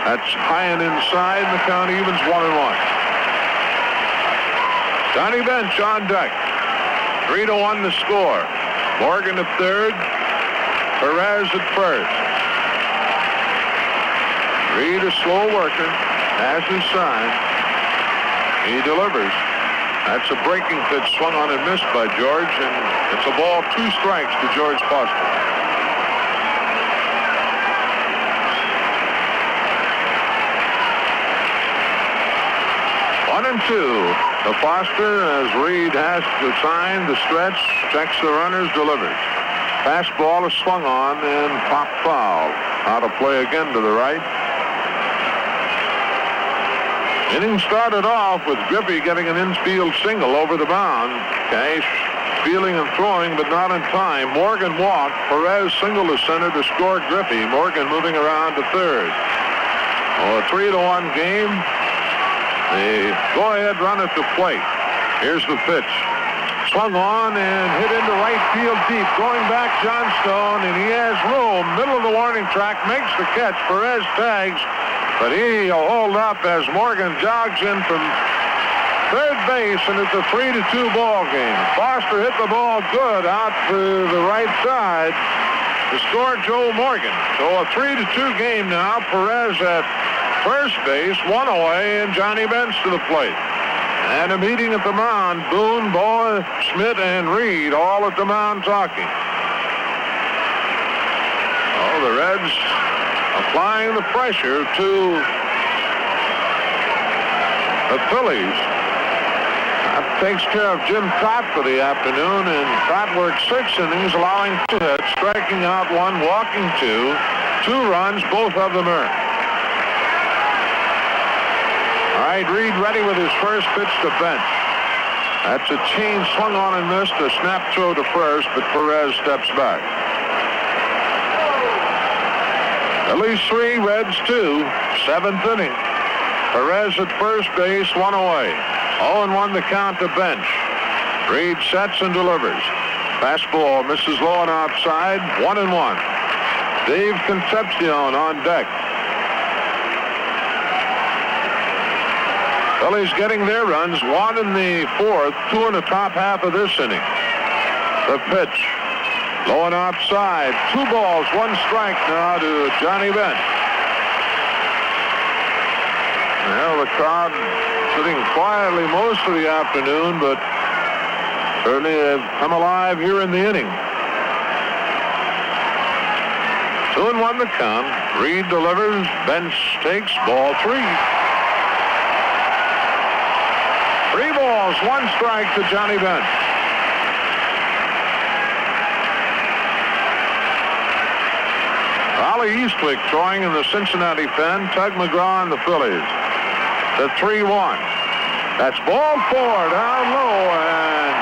S3: That's high and inside, and the count evens 1-1. Johnny Bench on deck. 3-1 to score. Morgan at third. Perez at first. Reed, a slow worker, has his sign. He delivers. That's a breaking pitch swung on and missed by George, and it's a ball, 2 strikes to George Foster. One and 2 to Foster as Reed has the sign, the stretch, checks the runners, delivers. Fastball is swung on and popped foul. Out of play again to the right. Inning started off with Griffey getting an infield single over the mound. Cash fielding and throwing, but not in time. Morgan walked. Perez single to center to score Griffey. Morgan moving around to third. Oh, a 3-1 game. The go-ahead run at the plate. Here's the pitch. Swung on and hit into right field deep. Going back, Johnstone, and he has room. Middle of the warning track, makes the catch. Perez tags, but he'll hold up as Morgan jogs in from third base, and it's a 3-2 ball game. Foster hit the ball good out to the right side to score Joe Morgan. So a 3-2 game now. Perez at first base, 1 away, and Johnny Bench to the plate. And a meeting at the mound. Boone, Boy, Schmidt, and Reed all at the mound talking. Oh, the Reds applying the pressure to the Phillies. That takes care of Jim Trott for the afternoon, and Trott worked 6 innings, allowing 2 hits, striking out 1, walking 2. 2 runs, both of them earned. All right, Reed ready with his first pitch to Bench. That's a change swung on and missed, a snap throw to first, but Perez steps back. Phillies 3, Reds 2, 7th inning. Perez at first base, 1 away. 0-1 the count to Bench. Reed sets and delivers. Fastball misses low and outside, 1-1. Dave Concepcion on deck. Phillies getting their runs, 1 in the 4th, 2 in the top half of this inning. The pitch, low and outside, 2 balls, 1 strike now to Johnny Bench. Well, the crowd sitting quietly most of the afternoon, but certainly they've come alive here in the inning. 2-1 the count. Reed delivers, Bench takes, ball 3. 3 balls, 1 strike to Johnny Bench. Raleigh Eastwick throwing in the Cincinnati pen. Tug McGraw and the Phillies. The 3-1. That's ball 4 down low, and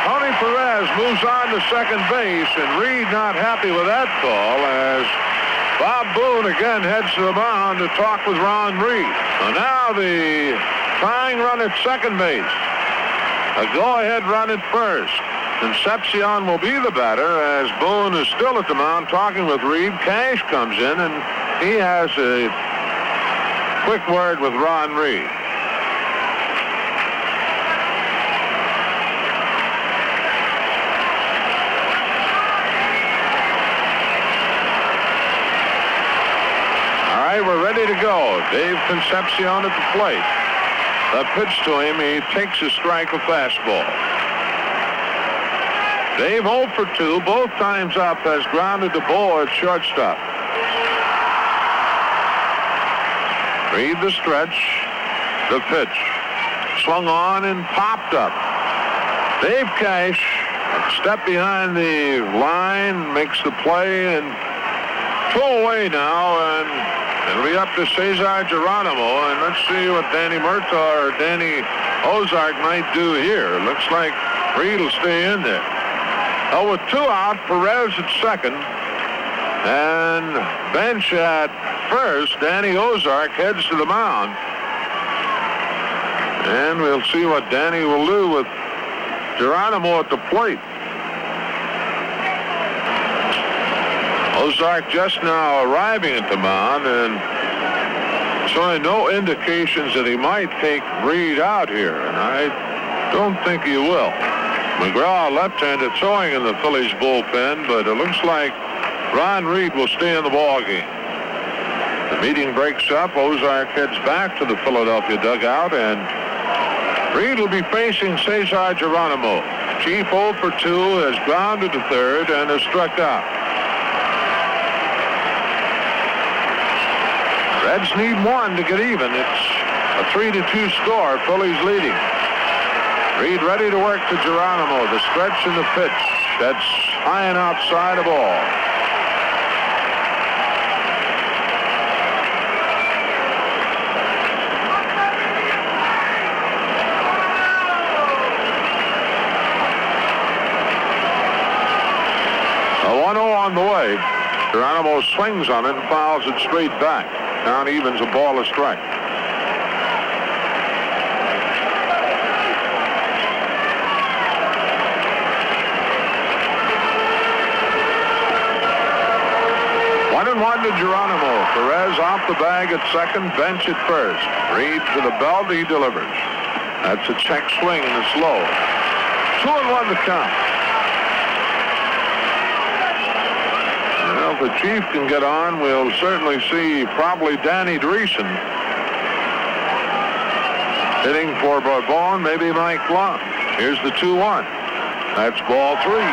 S3: Tony Perez moves on to second base, and Reed not happy with that call as Bob Boone again heads to the mound to talk with Ron Reed. So now the tying run at second base. A go-ahead run at first. Concepcion will be the batter as Boone is still at the mound talking with Reed. Cash comes in, and he has a quick word with Ron Reed. All right, we're ready to go. Dave Concepcion at the plate. The pitch to him, he takes a strike, a fastball. Dave 0 for 2, both times up, has grounded the ball at shortstop. Read the stretch. The pitch. Swung on and popped up. Dave Cash, step behind the line, makes the play and pull away now, and it'll be up to Cesar Geronimo, and let's see what Danny Murtaugh or Danny Ozark might do here. Looks like Reed will stay in there. Oh, with 2 out, Perez at second, and bench at first, Danny Ozark heads to the mound. And we'll see what Danny will do with Geronimo at the plate. Ozark just now arriving at the mound and showing no indications that he might take Reed out here, and I don't think he will. McGraw, left-handed, throwing in the Phillies bullpen, but it looks like Ron Reed will stay in the ballgame. The meeting breaks up. Ozark heads back to the Philadelphia dugout, and Reed will be facing Cesar Geronimo. Chief 0 for 2 has grounded to third and has struck out. Reds need 1 to get even. It's a 3-2 score. Phillies leading. Reed ready to work to Geronimo. The stretch and the pitch. That's high and outside of ball. A 1-0 on the way. Geronimo swings on it and fouls it straight back. Count evens, a ball, a strike. One to Geronimo. Perez off the bag at second, bench at first. Reed to the belt, he delivers. That's a check swing and it's low. 2-1 to count. Well, if the Chief can get on, we'll certainly see probably Danny Dreesen hitting for Bourbon, maybe Mike Lund. Here's the 2-1. That's ball 3.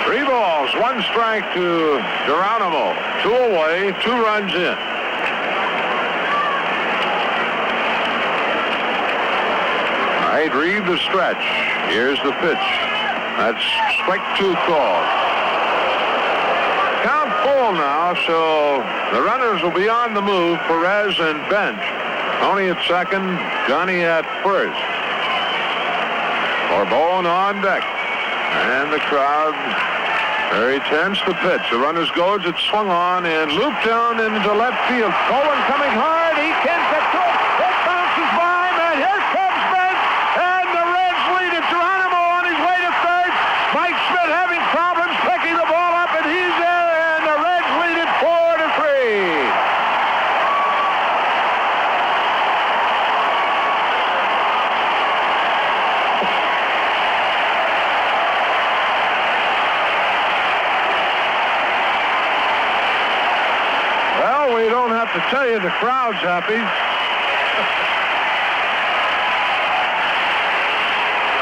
S3: 3 balls, 1 strike to Geronimo. 2 away, 2 runs in. All right, Reed the stretch. Here's the pitch. That's strike 2 call. Count full now, so the runners will be on the move. Perez and bench. Tony at second, Johnny at first. Bourbon on deck. And the crowd very tense. The pitch. The runners goes. It's swung on and looped down into left field. Cohen coming hard. He can't get to it. It bounces by him, and here comes Bench. And the Reds lead it. Geronimo on his way to third. Mike Schmidt having problems picking the ball up, and he's there. And the Reds lead it 4-3. We don't have to tell you the crowd's happy.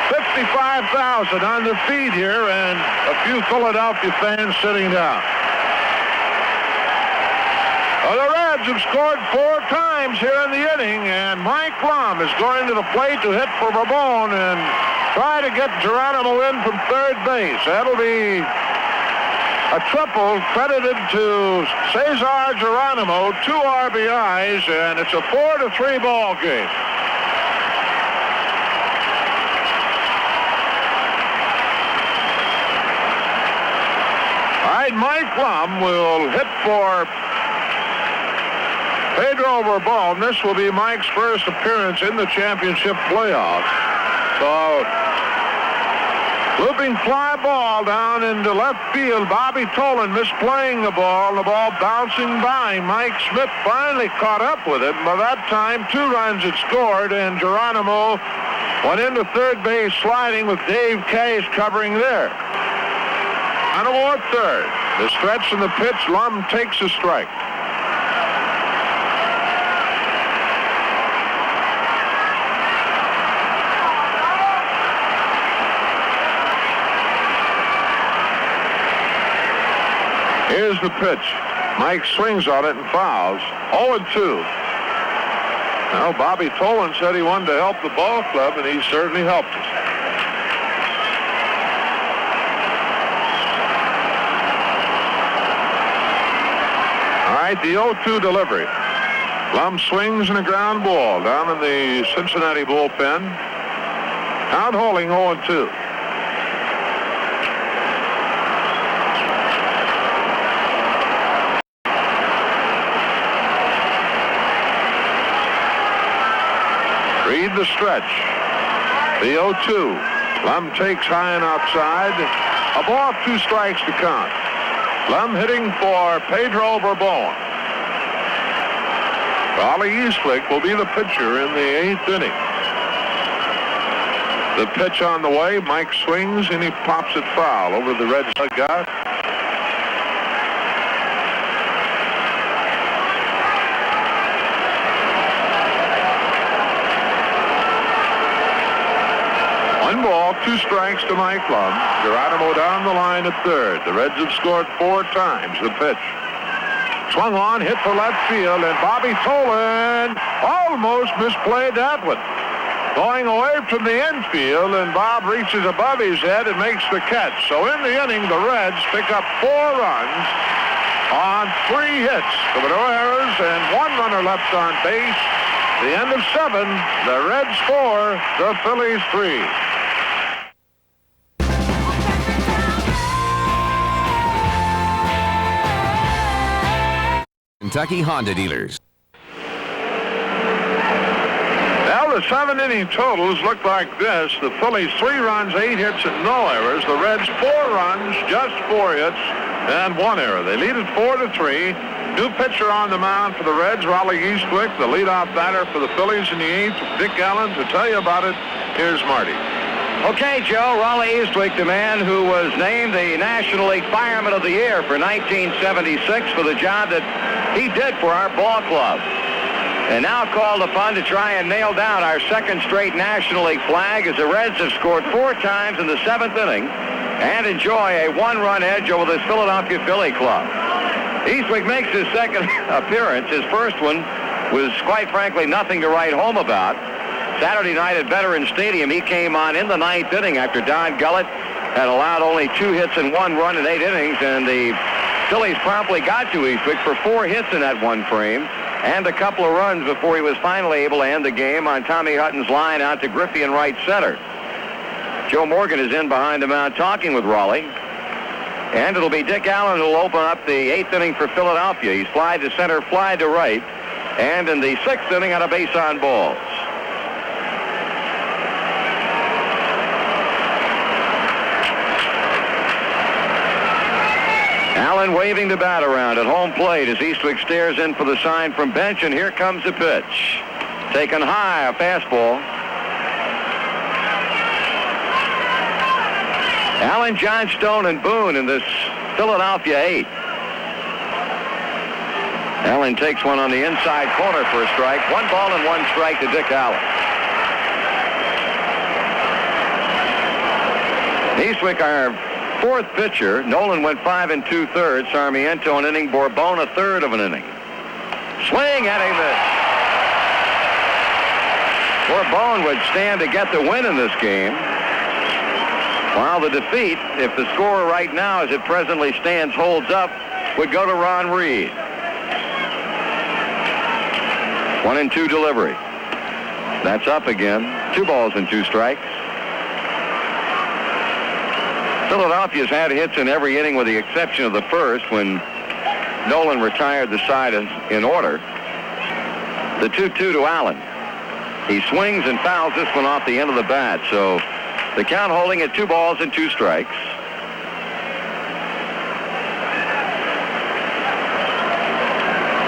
S3: 55,000 on their feet here, and a few Philadelphia fans sitting down. Well, the Reds have scored 4 times here in the inning, and Mike Lum is going to the plate to hit for Bourbon and try to get Geronimo in from third base. That'll be a triple credited to Cesar Geronimo, 2 RBIs, and it's a 4-3 ball game. All right, Mike Lum will hit for Pedro Bourbon. This will be Mike's first appearance in the championship playoffs. So, looping fly ball down into left field. Bobby Tolan misplaying the ball bouncing by. Mike Schmidt finally caught up with it. By that time, 2 runs had scored, and Geronimo went into third base sliding with Dave Cash covering there. Geronimo at third. The stretch and the pitch. Lum takes a strike. Here's the pitch. Mike swings on it and fouls. 0-2. Now, Bobby Tolan said he wanted to help the ball club, and he certainly helped us. All right, the 0-2 delivery. Lum swings and a ground ball down in the Cincinnati bullpen. Out holding 0-2. Read the stretch. The 0-2. Lum takes high and outside. A ball, 2 strikes to count. Lum hitting for Pedro Borbon. Raleigh Eastwick will be the pitcher in the 8th inning. The pitch on the way. Mike swings and he pops it foul over the Reds dugout. One ball, 2 strikes to Mike Lum. Geronimo down the line at third. The Reds have scored 4 times. The pitch. Swung on, hit for left field, and Bobby Tolan almost misplayed that one. Going away from the infield, and Bob reaches above his head and makes the catch. So in the inning, the Reds pick up 4 runs on 3 hits. There were no errors and 1 runner left on base. The end of 7, the Reds 4, the Phillies 3.
S2: Kentucky Honda dealers.
S3: Well, the 7-inning totals look like this. The Phillies 3 runs, 8 hits, and no errors. The Reds 4 runs, just 4 hits, and 1 error. They lead it 4-3. New pitcher on the mound for the Reds, Raleigh Eastwick. The leadoff batter for the Phillies in the 8th, Dick Allen. To tell you about it, here's Marty.
S1: Okay, Joe, Raleigh Eastwick, the man who was named the National League Fireman of the Year for 1976 for the job that he did for our ball club. And now called upon to try and nail down our 2nd straight National League flag as the Reds have scored 4 times in the 7th inning and enjoy a 1-run edge over this Philadelphia Philly club. Eastwick makes his 2nd appearance. His first one was, quite frankly, nothing to write home about. Saturday night at Veterans Stadium, he came on in the 9th inning after Don Gullett had allowed only 2 hits and 1 run in 8 innings, and the Phillies promptly got to Eastwick for 4 hits in that one frame and a couple of runs before he was finally able to end the game on Tommy Hutton's line out to Griffey in right center. Joe Morgan is in behind the mound talking with Raleigh, and it'll be Dick Allen who will open up the 8th inning for Philadelphia. He's fly to center, fly to right, and in the 6th inning on a base on balls. Allen waving the bat around at home plate as Eastwick stares in for the sign from bench, and here comes the pitch. Taken high, a fastball. Allen, Johnstone, and Boone in this Philadelphia 8. Allen takes one on the inside corner for a strike. 1 ball and 1 strike to Dick Allen. Eastwick, our 4th pitcher. Nolan went 5 2/3. Sarmiento an inning. Bourbon a 1/3 of an inning. Swing and a miss. Bourbon would stand to get the win in this game, while the defeat, if the score right now as it presently stands holds up, would go to Ron Reed. 1-2 delivery. That's up again. 2 balls and 2 strikes. Philadelphia's had hits in every inning with the exception of the first when Nolan retired the side in order. The 2-2 to Allen. He swings and fouls this one off the end of the bat, so the count holding at 2 balls and 2 strikes.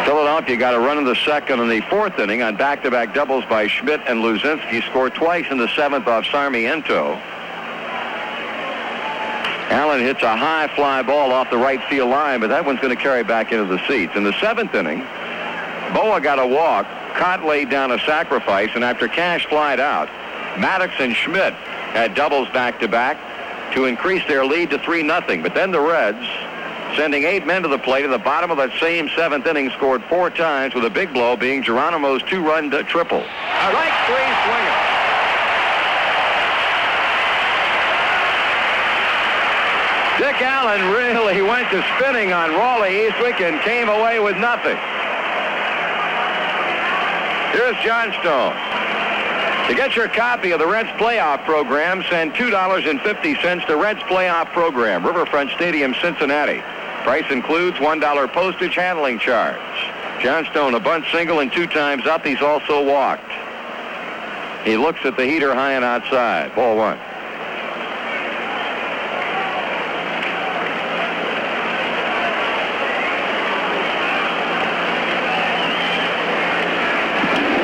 S1: Philadelphia got a run in the 2nd and the 4th inning on back-to-back doubles by Schmidt and Luzinski. Scored twice in the 7th off Sarmiento. Allen hits a high fly ball off the right field line, but that one's going to carry back into the seats. In the 7th inning, Boa got a walk. Cott laid down a sacrifice, and after Cash flied out, Maddox and Schmidt had doubles back-to-back to increase their lead to 3-0. But then the Reds sending 8 men to the plate. At the bottom of that same 7th inning, scored 4 times, with a big blow being Geronimo's 2-run triple. A right 3 swinger. Dick Allen really went to spinning on Raleigh Eastwick and came away with nothing. Here's Johnstone. To get your copy of the Reds playoff program, send $2.50 to Reds playoff program, Riverfront Stadium, Cincinnati. Price includes $1 postage handling charge. Johnstone, a bunt single and 2 times up. He's also walked. He looks at the heater high and outside. Ball 1.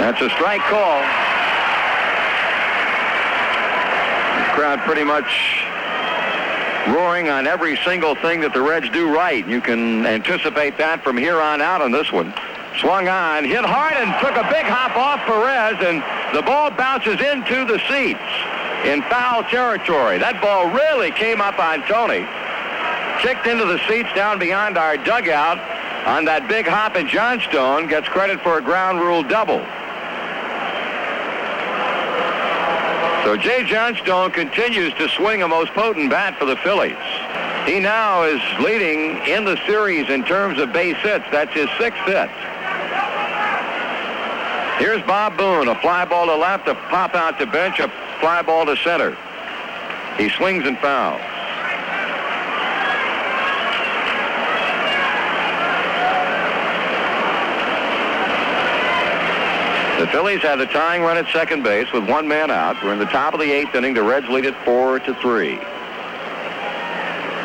S1: That's a strike call. The crowd pretty much roaring on every single thing that the Reds do right. You can anticipate that from here on out on this one. Swung on, hit hard, and took a big hop off Perez, and the ball bounces into the seats in foul territory. That ball really came up on Tony. Kicked into the seats down beyond our dugout on that big hop, and Johnstone gets credit for a ground rule double. So Jay Johnstone continues to swing a most potent bat for the Phillies. He now is leading in the series in terms of base hits. That's his 6th hit. Here's Bob Boone, a fly ball to left, a pop out to bench, a fly ball to center. He swings and fouls. The Phillies have the tying run at second base with 1 man out. We're in the top of the 8th inning. The Reds lead it 4-3.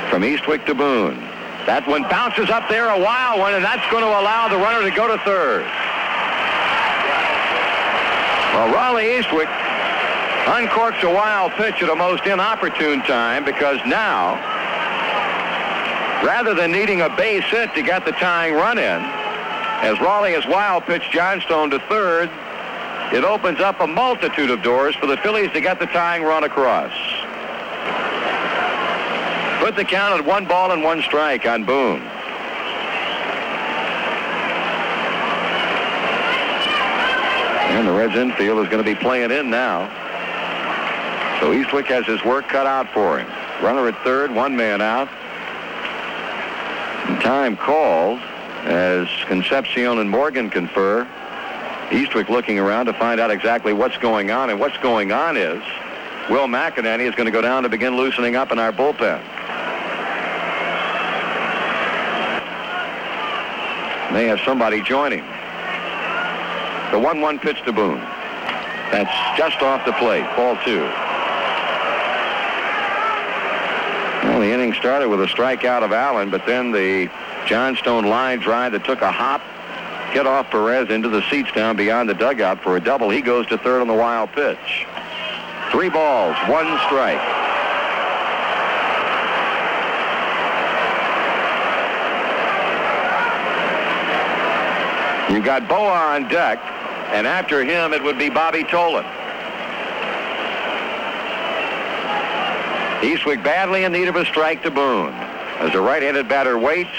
S1: From Eastwick to Boone. That one bounces up there, a wild one, and that's going to allow the runner to go to third. Well, Raleigh Eastwick uncorks a wild pitch at a most inopportune time, because now, rather than needing a base hit to get the tying run in, as Raleigh has wild pitched Johnstone to third, it opens up a multitude of doors for the Phillies to get the tying run across. Put the count at 1 ball and 1 strike on Boone. And the Reds infield is going to be playing in now. So Eastwick has his work cut out for him. Runner at third, 1 man out. And time called as Concepcion and Morgan confer. Eastwick looking around to find out exactly what's going on, and what's going on is Will McInerney is going to go down to begin loosening up in our bullpen. May have somebody join him. The 1-1 pitch to Boone. That's just off the plate. Ball 2. Well, the inning started with a strikeout of Allen, but then the Johnstone line drive that took a hop, hit off Perez into the seats down beyond the dugout for a double. He goes to third on the wild pitch. 3 balls, 1 strike. You've got Boa on deck, and after him it would be Bobby Tolan. Eastwick badly in need of a strike to Boone. As the right-handed batter waits,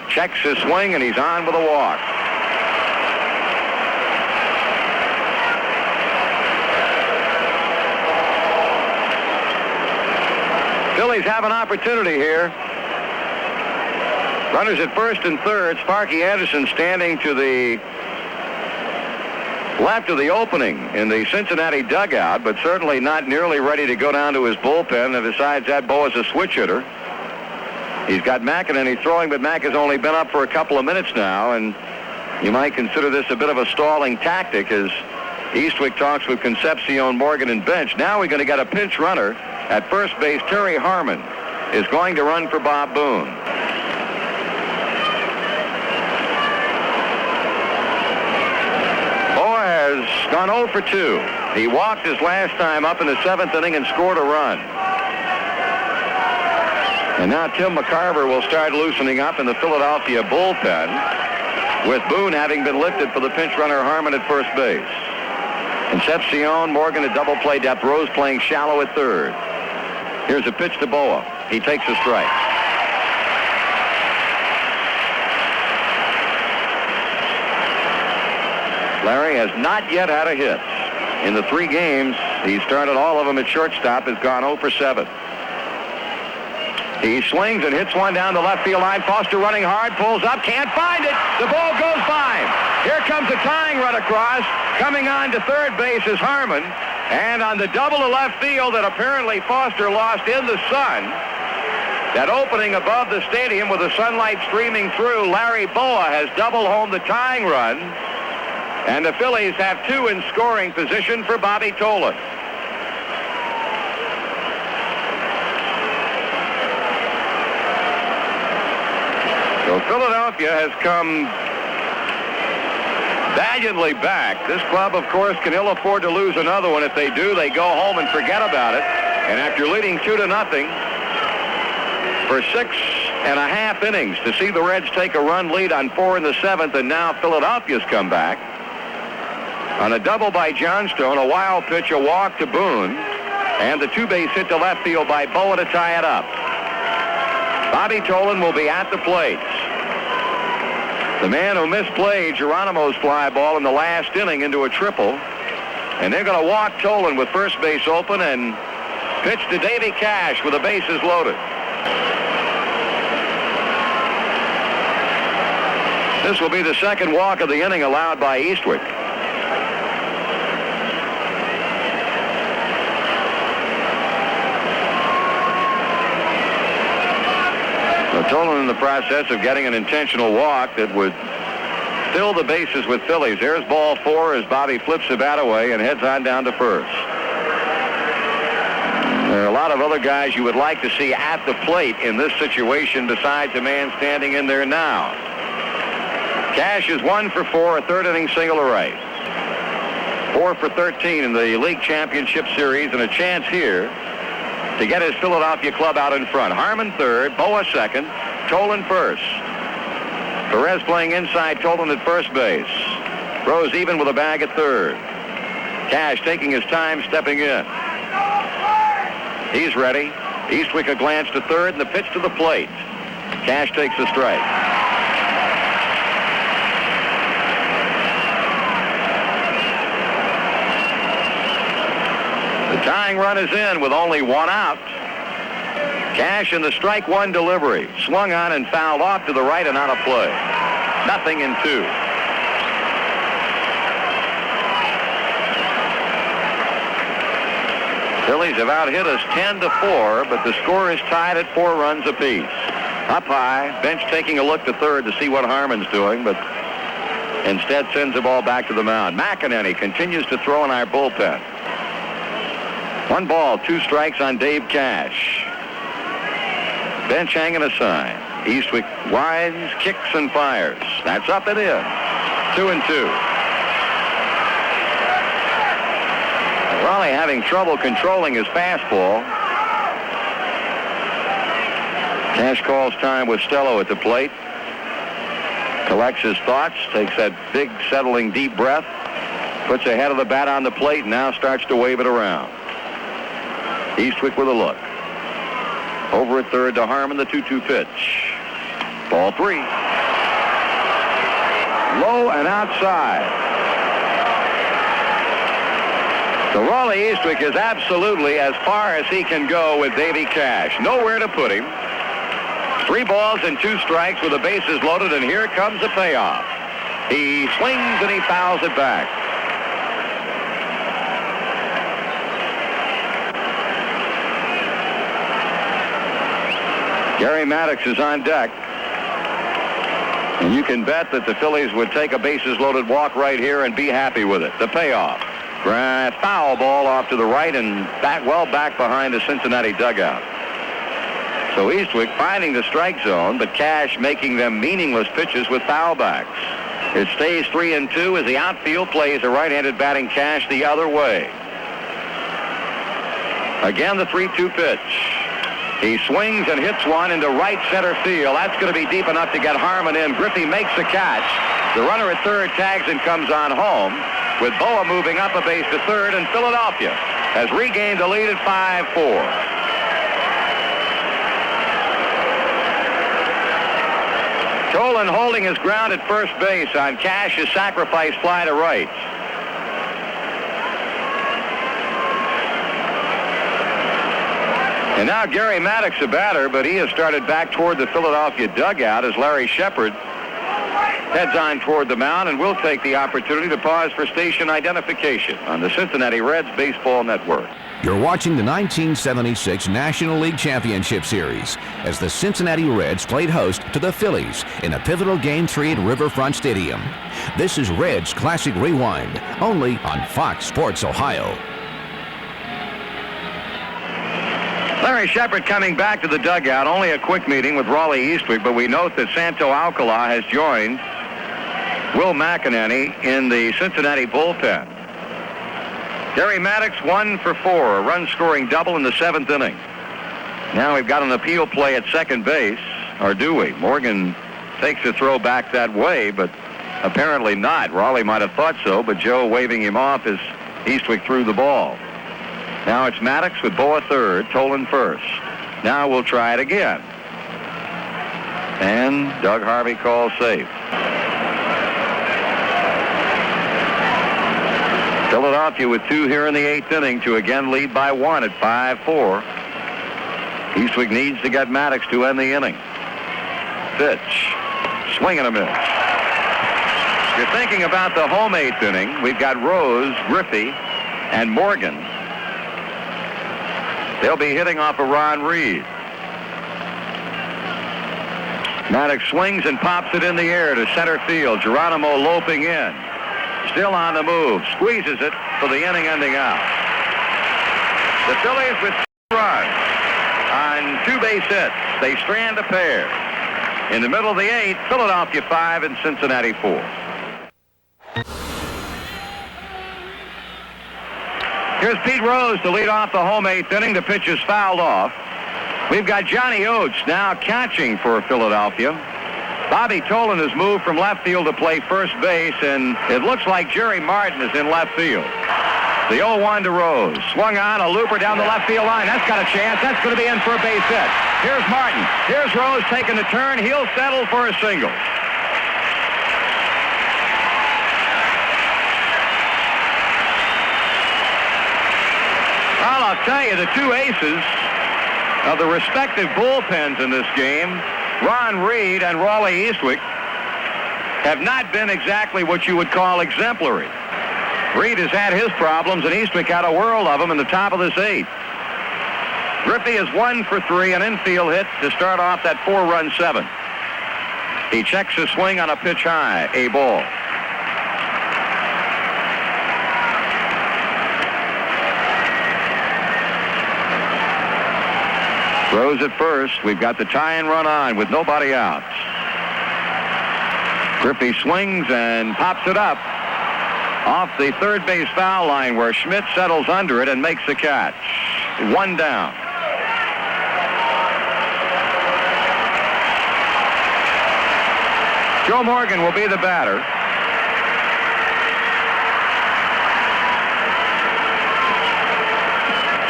S1: checks his swing, and he's on with a walk. Phillies have an opportunity here. Runners at first and third. Sparky Anderson standing to the left of the opening in the Cincinnati dugout, but certainly not nearly ready to go down to his bullpen. And besides that, Boa's a switch hitter. He's got McInerney throwing, but Mac has only been up for a couple of minutes now, and you might consider this a bit of a stalling tactic as Eastwick talks with Concepcion, Morgan, and bench. Now we're going to get a pinch runner at first base. Terry Harmon is going to run for Bob Boone. Boa has gone 0 for 2. He walked his last time up in the 7th inning and scored a run. And now Tim McCarver will start loosening up in the Philadelphia bullpen, with Boone having been lifted for the pinch runner Harmon at first base. Concepcion, Morgan at double play depth, Rose playing shallow at third. Here's a pitch to Boa. He takes a strike. Larry has not yet had a hit. In the 3 games, he started all of them at shortstop, has gone 0 for 7. He swings and hits one down the left field line. Foster running hard, pulls up, can't find it. The ball goes by him. Here comes a tying run across. Coming on to third base is Harmon. And on the double to left field that apparently Foster lost in the sun, that opening above the stadium with the sunlight streaming through, Larry Boa has double homed the tying run. And the Phillies have 2 in scoring position for Bobby Tolan. So Philadelphia has come valiantly back. This club, of course, can ill afford to lose another one. If they do, they go home and forget about it. And after leading 2-0 for 6.5 innings, to see the Reds take a run lead on 4 in the 7th, and now Philadelphia's come back. On a double by Johnstone, a wild pitch, a walk to Boone, and the 2-base hit to left field by Boa to tie it up. Bobby Tolan will be at the plate. The man who misplayed Geronimo's fly ball in the last inning into a triple. And they're going to walk Tolan with first base open and pitch to Davy Cash with the bases loaded. This will be the second walk of the inning allowed by Eastwick. Tolan in the process of getting an intentional walk that would fill the bases with Phillies. There's ball 4 as Bobby flips the bat away and heads on down to first. There are a lot of other guys you would like to see at the plate in this situation besides the man standing in there now. Cash is 1 for 4, a third inning single to right. 4 for 13 in the league championship series, and a chance here to get his Philadelphia club out in front. Harmon third, Boa second, Tolan first. Perez playing inside, Tolan at first base. Rose even with a bag at third. Cash taking his time stepping in. He's ready. Eastwick a glance to third and the pitch to the plate. Cash takes the strike. The tying run is in with only 1 out. Cash in the strike 1 delivery. Swung on and fouled off to the right and out of play. 0-2. Phillies have out-hit us 10-4, but the score is tied at 4 runs apiece. Up high, bench taking a look to third to see what Harmon's doing, but instead sends the ball back to the mound. McEnany continues to throw in our bullpen. 1 ball, 2 strikes on Dave Cash. Bench hanging a sign. Eastwick winds, kicks, and fires. That's up and in. 2-2. Raleigh having trouble controlling his fastball. Cash calls time with Stello at the plate. Collects his thoughts, takes that big, settling, deep breath, puts the head of the bat on the plate, and now starts to wave it around. Eastwick with a look. Over at third to Harmon, the 2-2 pitch. Ball 3. Low and outside. So Raleigh Eastwick is absolutely as far as he can go with Davy Cash. Nowhere to put him. 3 balls and 2 strikes with the bases loaded, and here comes the payoff. He swings and he fouls it back. Gary Maddox is on deck. And you can bet that the Phillies would take a bases-loaded walk right here and be happy with it. The payoff. Foul ball off to the right and back behind the Cincinnati dugout. So Eastwick finding the strike zone, but Cash making them meaningless pitches with foul backs. It stays 3-2 as the outfield plays a right-handed batting Cash the other way. Again, the 3-2 pitch. He swings and hits one into right center field. That's going to be deep enough to get Harmon in. Griffey makes the catch. The runner at third tags and comes on home, with Boa moving up a base to third, and Philadelphia has regained the lead at 5-4. Tolan holding his ground at first base on Cash's sacrifice fly to right. And now Gary Maddox, a batter, but he has started back toward the Philadelphia dugout as Larry Shepard heads on toward the mound, and we'll take the opportunity to pause for station identification on the Cincinnati Reds Baseball Network.
S2: You're watching the 1976 National League Championship Series as the Cincinnati Reds played host to the Phillies in a pivotal Game 3 at Riverfront Stadium. This is Reds Classic Rewind, only on Fox Sports Ohio.
S1: Larry Shepard coming back to the dugout. Only a quick meeting with Raleigh Eastwick, but we note that Santo Alcala has joined Will McEnany in the Cincinnati bullpen. Gary Maddox 1 for 4, a run-scoring double in the 7th inning. Now we've got an appeal play at second base, or do we? Morgan takes a throw back that way, but apparently not. Raleigh might have thought so, but Joe waving him off as Eastwick threw the ball. Now it's Maddox with Boa third, Tolan first. Now we'll try it again. And Doug Harvey calls safe. Philadelphia with 2 here in the 8th inning to again lead by 1 at 5-4. Eastwick needs to get Maddox to end the inning. Pitch. Swing and a miss. You're thinking about the home 8th inning. We've got Rose, Griffey, and Morgan. They'll be hitting off of Ron Reed. Maddox swings and pops it in the air to center field. Geronimo loping in. Still on the move. Squeezes it for the inning-ending out. The Phillies with 2 runs on 2 base hits. They strand a pair. In the middle of the 8th, Philadelphia 5 and Cincinnati 4. Here's Pete Rose to lead off the home 8th inning. The pitch is fouled off. We've got Johnny Oates now catching for Philadelphia. Bobby Tolan has moved from left field to play first base, and it looks like Jerry Martin is in left field. The 0-1 to Rose. Swung on, a looper down the left field line. That's got a chance. That's going to be in for a base hit. Here's Martin. Here's Rose taking the turn. He'll settle for a single. I'll tell you, the 2 aces of the respective bullpens in this game, Ron Reed and Raleigh Eastwick, have not been exactly what you would call exemplary. Reed has had his problems, and Eastwick had a world of them in the top of this 8th. Griffey is 1 for 3, an infield hit to start off that 4-run 7th. He checks his swing on a pitch high, a ball. Rose at first. We've got the tie-in run on with nobody out. Griffey swings and pops it up off the third base foul line where Schmidt settles under it and makes the catch. 1 down. Joe Morgan will be the batter.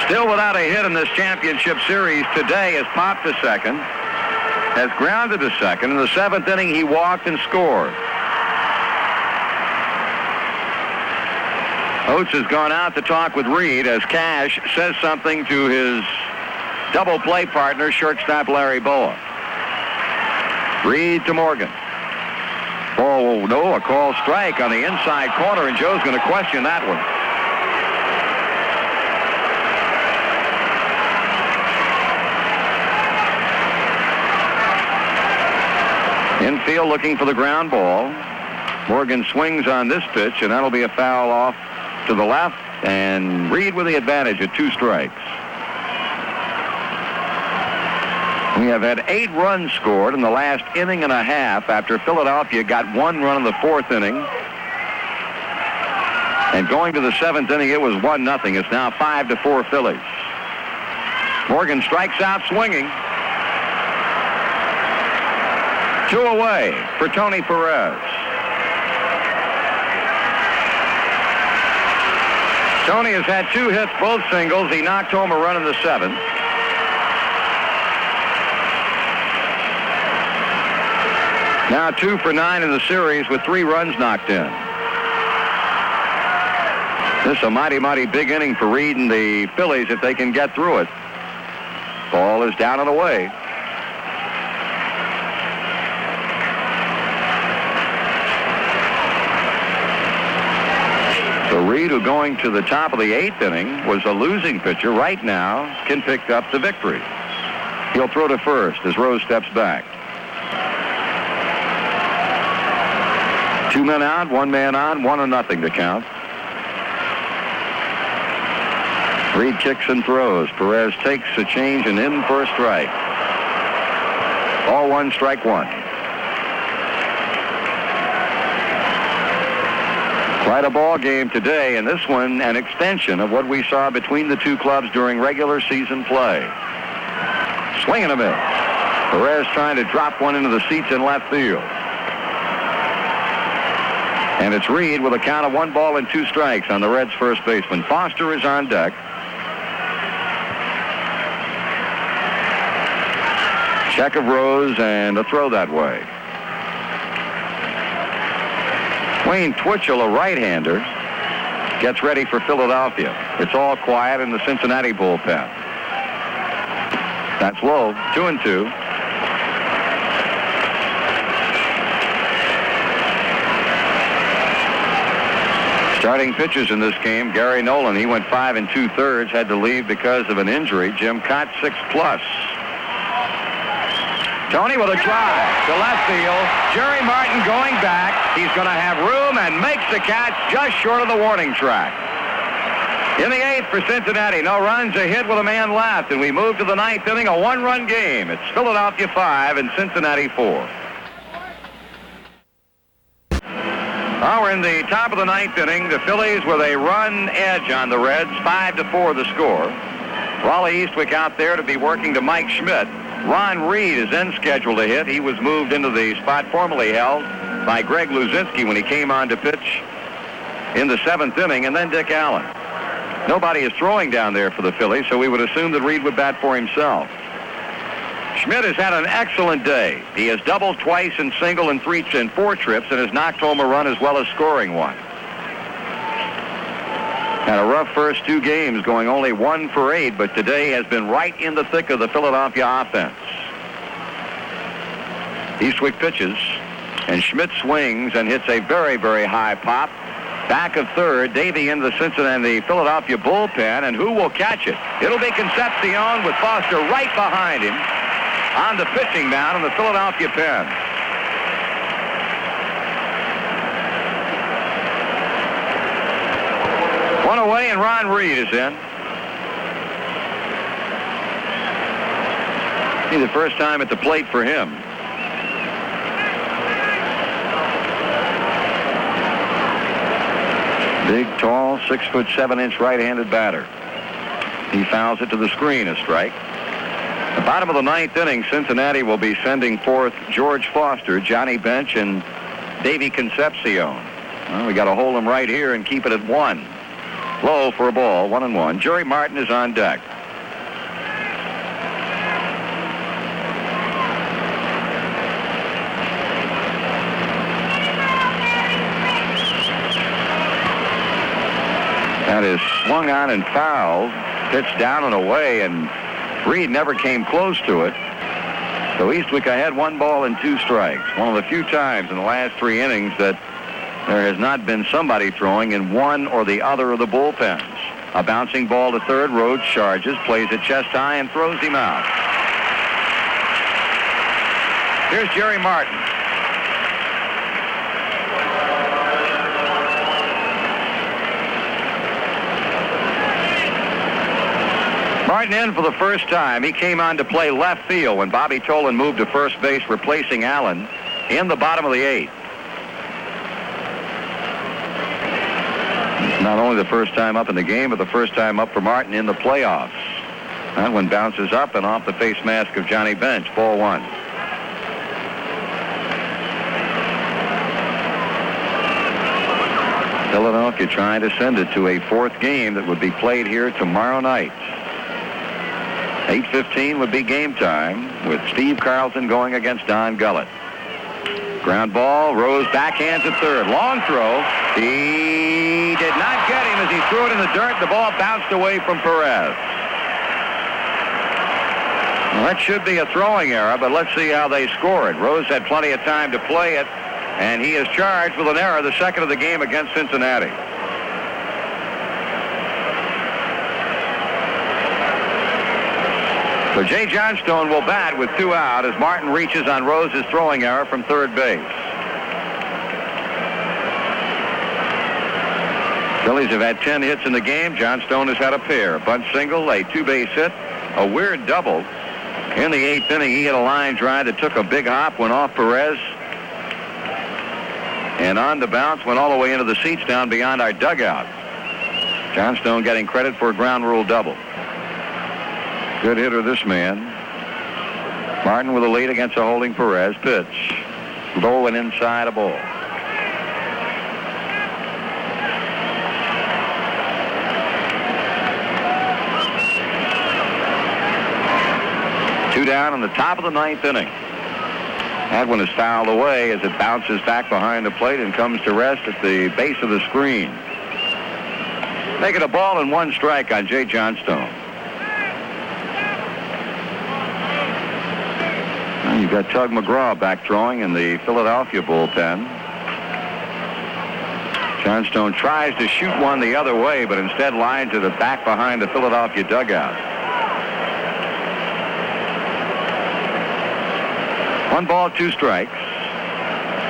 S1: Still without a hit in this championship series today has popped to second, has grounded to second. In the 7th inning, he walked and scored. Oates has gone out to talk with Reed as Cash says something to his double play partner, shortstop Larry Boa. Reed to Morgan. Oh, no, a call strike on the inside corner, and Joe's going to question that one. Infield looking for the ground ball. Morgan swings on this pitch, and that'll be a foul off to the left, and Reed with the advantage at 2 strikes. We have had 8 runs scored in the last inning and a half after Philadelphia got 1 run in the 4th inning. And going to the 7th inning, it was 1-0. It's now 5-4 Phillies. Morgan strikes out swinging. 2 away for Tony Perez. Tony has had 2 hits, both singles. He knocked home a run in the 7th. Now 2 for 9 in the series with 3 runs knocked in. This is a mighty, mighty big inning for Reed and the Phillies if they can get through it. Ball is down and away. So Reed, who going to the top of the 8th inning was a losing pitcher, right now can pick up the victory. He'll throw to first as Rose steps back. 2 men out, 1 man on, 1-0 to count. Reed kicks and throws. Perez takes a change and in for a strike. Ball 1, strike 1. Quite a ball game today, and this one an extension of what we saw between the two clubs during regular season play. Swing and a miss. Perez trying to drop one into the seats in left field. And it's Reed with a count of 1 ball and 2 strikes on the Reds' first baseman. Foster is on deck. Check of Rose and a throw that way. Wayne Twitchell, a right-hander, gets ready for Philadelphia. It's all quiet in the Cincinnati bullpen. That's low. 2-2. Starting pitchers in this game, Gary Nolan, he went 5 2/3, had to leave because of an injury. Jim Cott 6+. Tony with a drive to left field. Jerry Martin going back. He's going to have room and makes the catch just short of the warning track. In the 8th for Cincinnati, no runs, a hit with a man left, and we move to the 9th inning, a 1-run game. It's Philadelphia 5 and Cincinnati 4. We're in the top of the 9th inning. The Phillies with a run edge on the Reds, 5-4 the score. Raleigh Eastwick out there to be working to Mike Schmidt. Ron Reed is then scheduled to hit. He was moved into the spot formerly held by Greg Luzinski when he came on to pitch in the 7th inning, and then Dick Allen. Nobody is throwing down there for the Phillies, so we would assume that Reed would bat for himself. Schmidt has had an excellent day. He has doubled twice and singled in 4 trips and has knocked home a run as well as scoring one. Had a rough first 2 games, going only 1 for 8, but today has been right in the thick of the Philadelphia offense. Eastwick pitches, and Schmidt swings and hits a very, very high pop. Back of third, Davey in the Cincinnati, Philadelphia bullpen, and who will catch it? It'll be Concepcion with Foster right behind him on the pitching mound in the Philadelphia pen. One away, and Ron Reed is in. Be the first time at the plate for him. Big, tall, 6'7" right-handed batter. He fouls it to the screen, a strike. The bottom of the 9th inning, Cincinnati will be sending forth George Foster, Johnny Bench, and Davey Concepcion. Well, we got to hold him right here and keep it at 1. Low for a ball, 1-1. Jerry Martin is on deck. That is swung on and fouled. Pitched down and away, and Reed never came close to it. So Eastwick ahead, 1 ball and 2 strikes. One of the few times in the last 3 innings that there has not been somebody throwing in one or the other of the bullpens. A bouncing ball to third. Rhodes charges, plays it chest high, and throws him out. Here's Jerry Martin. Martin in for the first time. He came on to play left field when Bobby Tolan moved to first base, replacing Allen in the bottom of the 8th. Not only the first time up in the game, but the first time up for Martin in the playoffs. That one bounces up and off the face mask of Johnny Bench. Ball 1. Philadelphia trying to send it to a 4th game that would be played here tomorrow night. 8:15 would be game time with Steve Carlton going against Don Gullett. Ground ball. Rose backhands at third. Long throw. He did not get him as he threw it in the dirt. The ball bounced away from Perez. Well, that should be a throwing error, but let's see how they score it. Rose had plenty of time to play it, and he is charged with an error, the second of the game against Cincinnati. So Jay Johnstone will bat with 2 out as Martin reaches on Rose's throwing error from third base. Phillies have had 10 hits in the game. Johnstone has had a pair, a bunt single, a 2-base hit, a weird double. In the 8th inning, he hit a line drive that took a big hop, went off Perez, and on the bounce went all the way into the seats down beyond our dugout. Johnstone getting credit for a ground rule double. Good hitter, this man. Martin with a lead against a holding Perez. Pitch. Low and inside a ball. Two down in the top of the 9th inning. That one is fouled away as it bounces back behind the plate and comes to rest at the base of the screen. Make it a ball and 1 strike on Jay Johnstone. Well, you've got Tug McGraw back throwing in the Philadelphia bullpen. Johnstone tries to shoot one the other way, but instead lines it back behind the Philadelphia dugout. 1 ball, 2 strikes.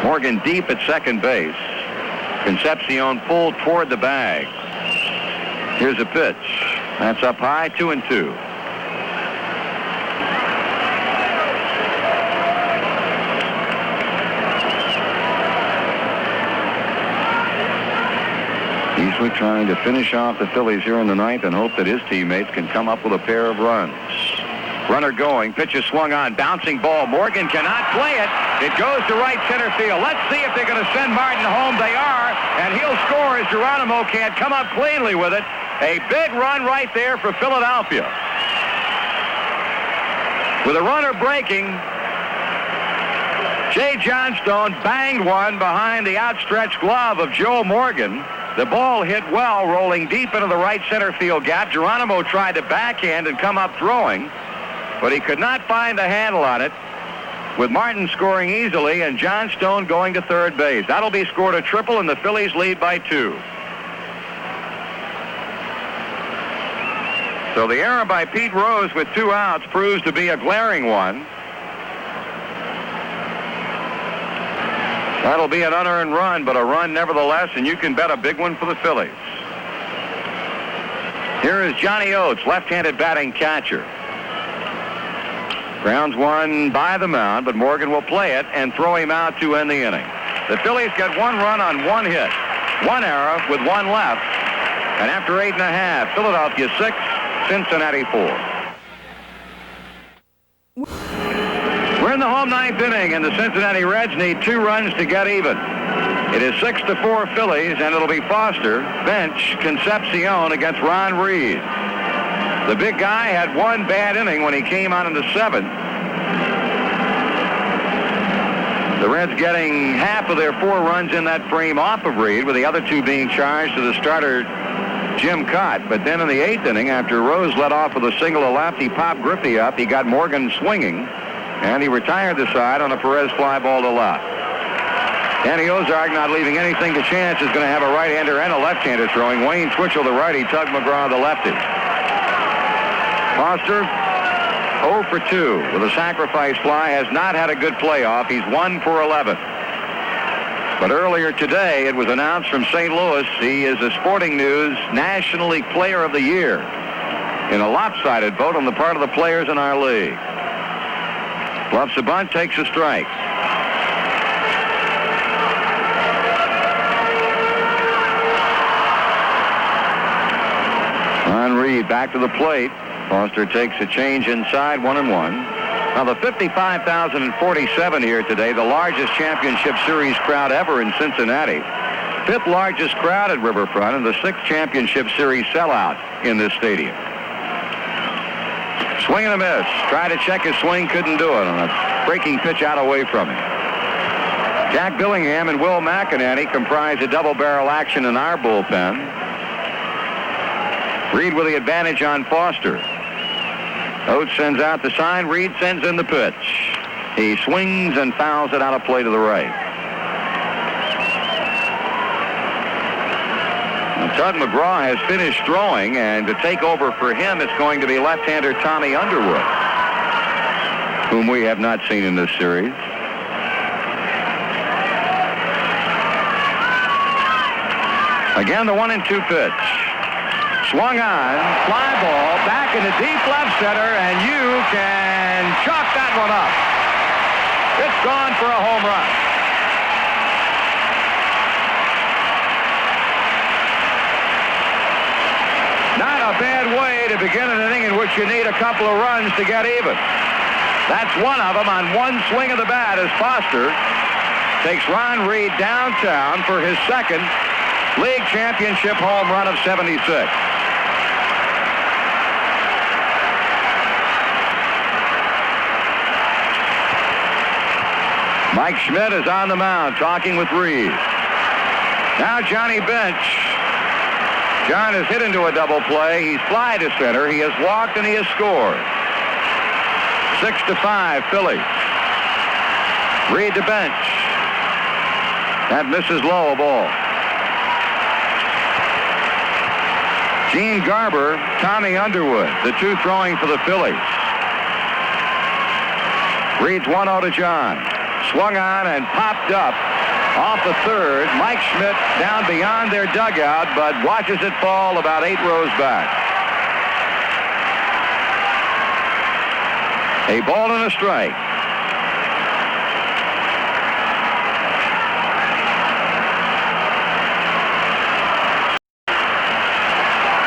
S1: Morgan deep at second base. Concepcion pulled toward the bag. Here's a pitch. That's up high, 2-2. Easily trying to finish off the Phillies here in the 9th and hope that his teammates can come up with a pair of runs. Runner going, pitch is swung on, bouncing ball. Morgan cannot play it. It goes to right center field. Let's see if they're going to send Martin home. They are, and he'll score as Geronimo can't come up cleanly with it. A big run right there for Philadelphia. With a runner breaking, Jay Johnstone banged one behind the outstretched glove of Joe Morgan. The ball hit well, rolling deep into the right center field gap. Geronimo tried to backhand and come up throwing, but he could not find the handle on it, with Martin scoring easily and Johnstone going to third base. That'll be scored a triple, and the Phillies lead by 2. So the error by Pete Rose with 2 outs proves to be a glaring one. That'll be an unearned run, but a run nevertheless, and you can bet a big one for the Phillies. Here is Johnny Oates, left-handed batting catcher. Grounds one by the mound, but Morgan will play it and throw him out to end the inning. The Phillies get 1 run on 1 hit, 1 error with 1 left, and after 8.5, Philadelphia 6, Cincinnati 4. We're in the home 9th inning, and the Cincinnati Reds need 2 runs to get even. It is 6-4 Phillies, and it'll be Foster, bench, Concepcion against Ron Reed. The big guy had 1 bad inning when he came on in the 7th. The Reds getting half of their 4 runs in that frame off of Reed, with the other 2 being charged to the starter, Jim Cott. But then in the 8th inning, after Rose led off with a single to left, he popped Griffey up. He got Morgan swinging, and he retired the side on a Perez fly ball to left. Danny Ozark, not leaving anything to chance, is going to have a right-hander and a left-hander throwing. Wayne Twitchell, the righty, Tug McGraw, the lefty. Foster, 0 for 2 with a sacrifice fly, has not had a good playoff. He's 1 for 11. But earlier today, it was announced from St. Louis he is a Sporting News National League Player of the Year in a lopsided vote on the part of the players in our league. Bluffs a bunt, takes a strike. Ron Reed back to the plate. Foster takes a change inside, 1-1. Now the 55,047 here today, the largest championship series crowd ever in Cincinnati. 5th largest crowd at Riverfront, and the 6th championship series sellout in this stadium. Swing and a miss. Tried to check his swing, couldn't do it on a breaking pitch out away from him. Jack Billingham and Will McInerney comprise a double-barrel action in our bullpen. Reed with the advantage on Foster. Oates sends out the sign. Reed sends in the pitch. He swings and fouls it out of play to the right. Tug McGraw has finished throwing, and to take over for him, it's going to be left-hander Tommy Underwood, whom we have not seen in this series. Again, the 1-2 pitch. Swung on, fly ball, back in the deep left center, and you can chalk that one up. It's gone for a home run. Not a bad way to begin an inning in which you need a couple of runs to get even. That's one of them on one swing of the bat as Foster takes Ron Reed downtown for his second league championship home run of 76. Mike Schmidt is on the mound talking with Reed. Now Johnny Bench. John has hit into a double play. He's fly to center. He has walked and he has scored. 6-5 Phillies. Reed to Bench. That misses low, a ball. Gene Garber, Tommy Underwood, the two throwing for the Phillies. Reed's 1-0 to John. Swung on and popped up off the third. Mike Schmidt down beyond their dugout, but watches it fall about 8 rows back. A ball and a strike.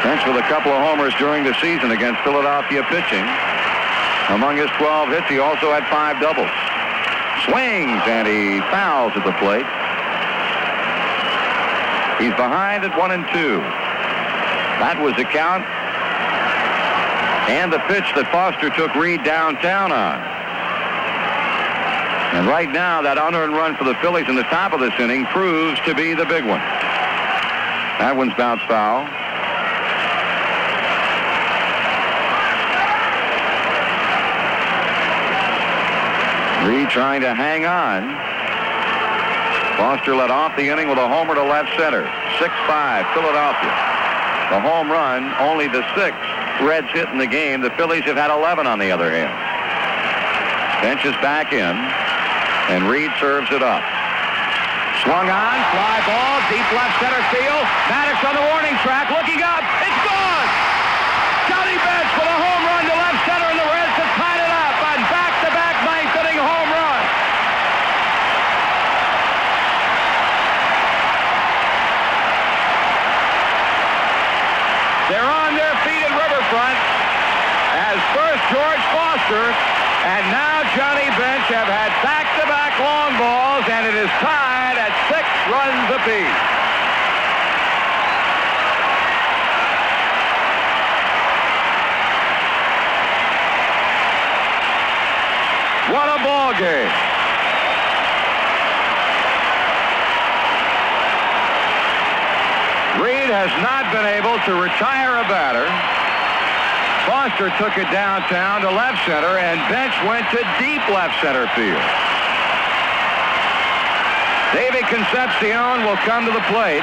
S1: Bench with a couple of homers during the season against Philadelphia pitching. Among his 12 hits, he also had 5 doubles. Swings, and he fouls at the plate. He's behind at 1-2. That was the count. And the pitch that Foster took Reed downtown on. And right now, that unearned run for the Phillies in the top of this inning proves to be the big one. That one's bounced foul. Reed trying to hang on. Foster led off the inning with a homer to left center. 6-5 Philadelphia. The home run, only the 6th Reds hit in the game. The Phillies have had 11 on the other hand. Bench is back in, and Reed serves it up. Swung on, fly ball, deep left center field. Maddox on the warning track, looking up. It's gone! Johnny Bench with a home run to left center, and the Reds have tied it up on back-to-back ninth-inning home run. They're on their feet at Riverfront as first George Foster and now Johnny Bench have had back-to-back long balls, and it is tied at 6 runs apiece. What a ball game. Reed has not been able to retire a batter. Foster took it downtown to left center, and Bench went to deep left center field. David Concepcion will come to the plate.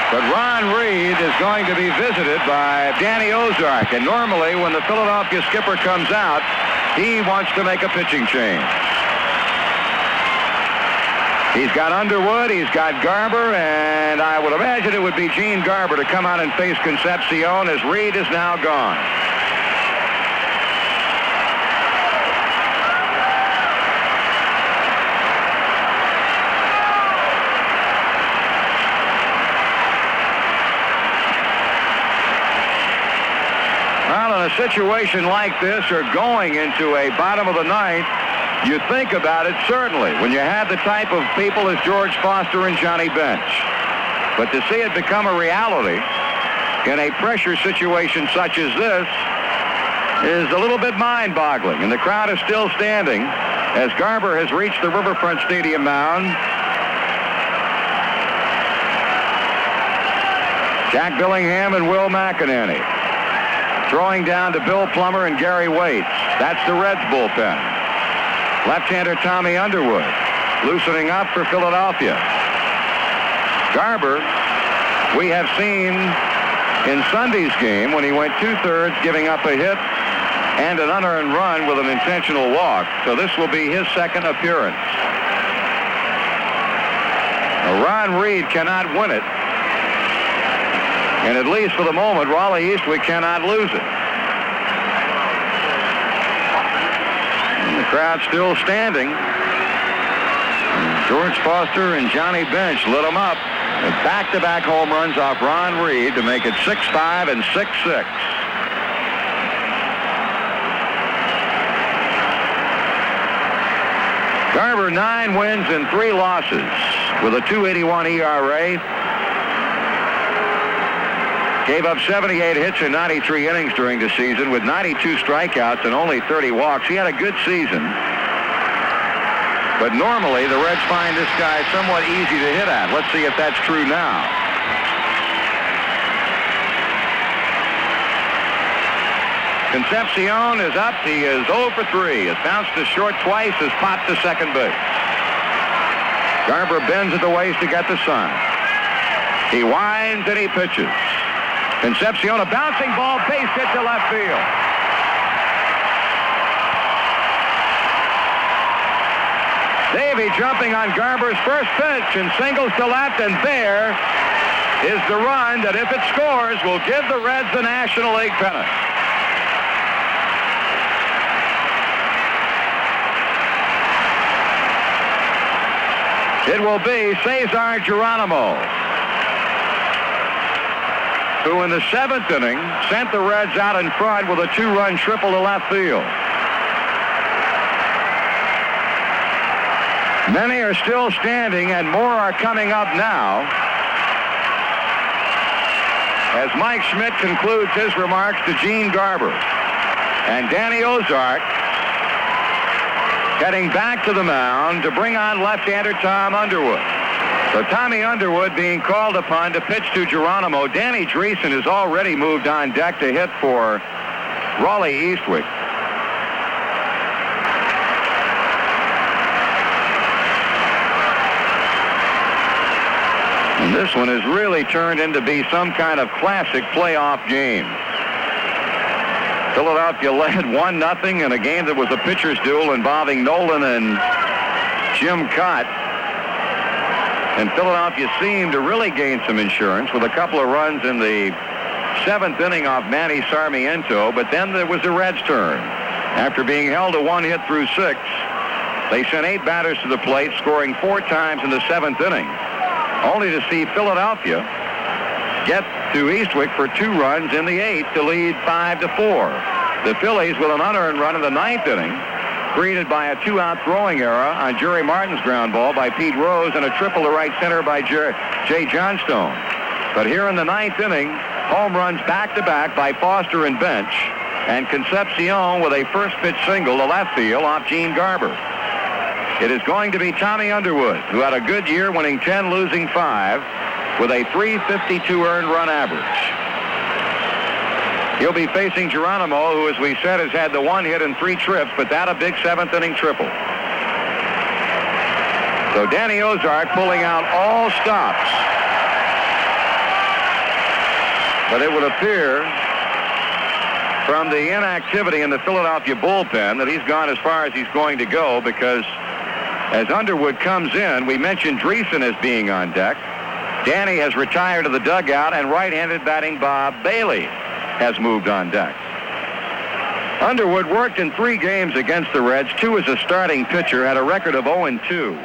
S1: But Ron Reed is going to be visited by Danny Ozark. And normally when the Philadelphia skipper comes out, he wants to make a pitching change. He's got Underwood, he's got Garber, and I would imagine it would be Gene Garber to come out and face Concepcion as Reed is now gone. Well, in a situation like this, or going into a bottom of the ninth, you think about it, certainly, when you have the type of people as George Foster and Johnny Bench. But to see it become a reality in a pressure situation such as this is a little bit mind-boggling. And the crowd is still standing as Garber has reached the Riverfront Stadium mound. Jack Billingham and Will McInerney. Throwing down to Bill Plummer and Gary Waits. That's the Reds bullpen. Left-hander Tommy Underwood loosening up for Philadelphia. Garber, we have seen in Sunday's game when he went 2/3, giving up a hit and an unearned run with an intentional walk. So this will be his second appearance. Now, Ron Reed cannot win it. And at least for the moment, Raleigh Eastwick cannot lose it. And the crowd still standing. George Foster and Johnny Bench lit them up. With back-to-back home runs off Ron Reed to make it 6-5 and 6-6. Garber, 9 wins and 3 losses with a 2.81 ERA. Gave up 78 hits in 93 innings during the season with 92 strikeouts and only 30 walks. He had a good season. But normally, the Reds find this guy somewhat easy to hit at. Let's see if that's true now. Concepcion is up. He is 0 for 3. Has bounced to short twice. Has popped to second base. Garber bends at the waist to get the sun. He winds and he pitches. Concepcion, a bouncing ball, base hit to left field. Davey jumping on Garber's first pitch and singles to left, and there is the run that, if it scores, will give the Reds the National League pennant. It will be Cesar Geronimo, who in the 7th inning sent the Reds out in front with a 2-run triple to left field. Many are still standing, and more are coming up now as Mike Schmidt concludes his remarks to Gene Garber. And Danny Ozark heading back to the mound to bring on left-hander Tom Underwood. So Tommy Underwood being called upon to pitch to Geronimo. Danny Dreesen has already moved on deck to hit for Raleigh Eastwick. And this one has really turned into be some kind of classic playoff game. Philadelphia led 1-0 in a game that was a pitcher's duel involving Nolan and Jim Cott. And Philadelphia seemed to really gain some insurance with a couple of runs in the 7th inning off Manny Sarmiento, but then there was the Reds' turn. After being held to 1 hit through 6, they sent 8 batters to the plate, scoring 4 times in the 7th inning, only to see Philadelphia get to Eastwick for 2 runs in the 8th to lead 5-4. The Phillies, with an unearned run in the 9th inning, created by a 2-out throwing error on Jerry Martin's ground ball by Pete Rose and a triple to right center by Jay Johnstone. But here in the 9th inning, home runs back-to-back by Foster and Bench, and Concepcion with a first pitch single to left field off Gene Garber. It is going to be Tommy Underwood, who had a good year, winning 10, losing 5, with a .352 earned run average. He'll be facing Geronimo, who, as we said, has had the 1 hit and 3 trips, but that a big 7th inning triple. So Danny Ozark pulling out all stops. But it would appear from the inactivity in the Philadelphia bullpen that he's gone as far as he's going to go, because as Underwood comes in, we mentioned Dreesen as being on deck. Danny has retired to the dugout, and right-handed batting Bob Bailey has moved on deck. Underwood worked in 3 games against the Reds, 2 as a starting pitcher, had a record of 0-2.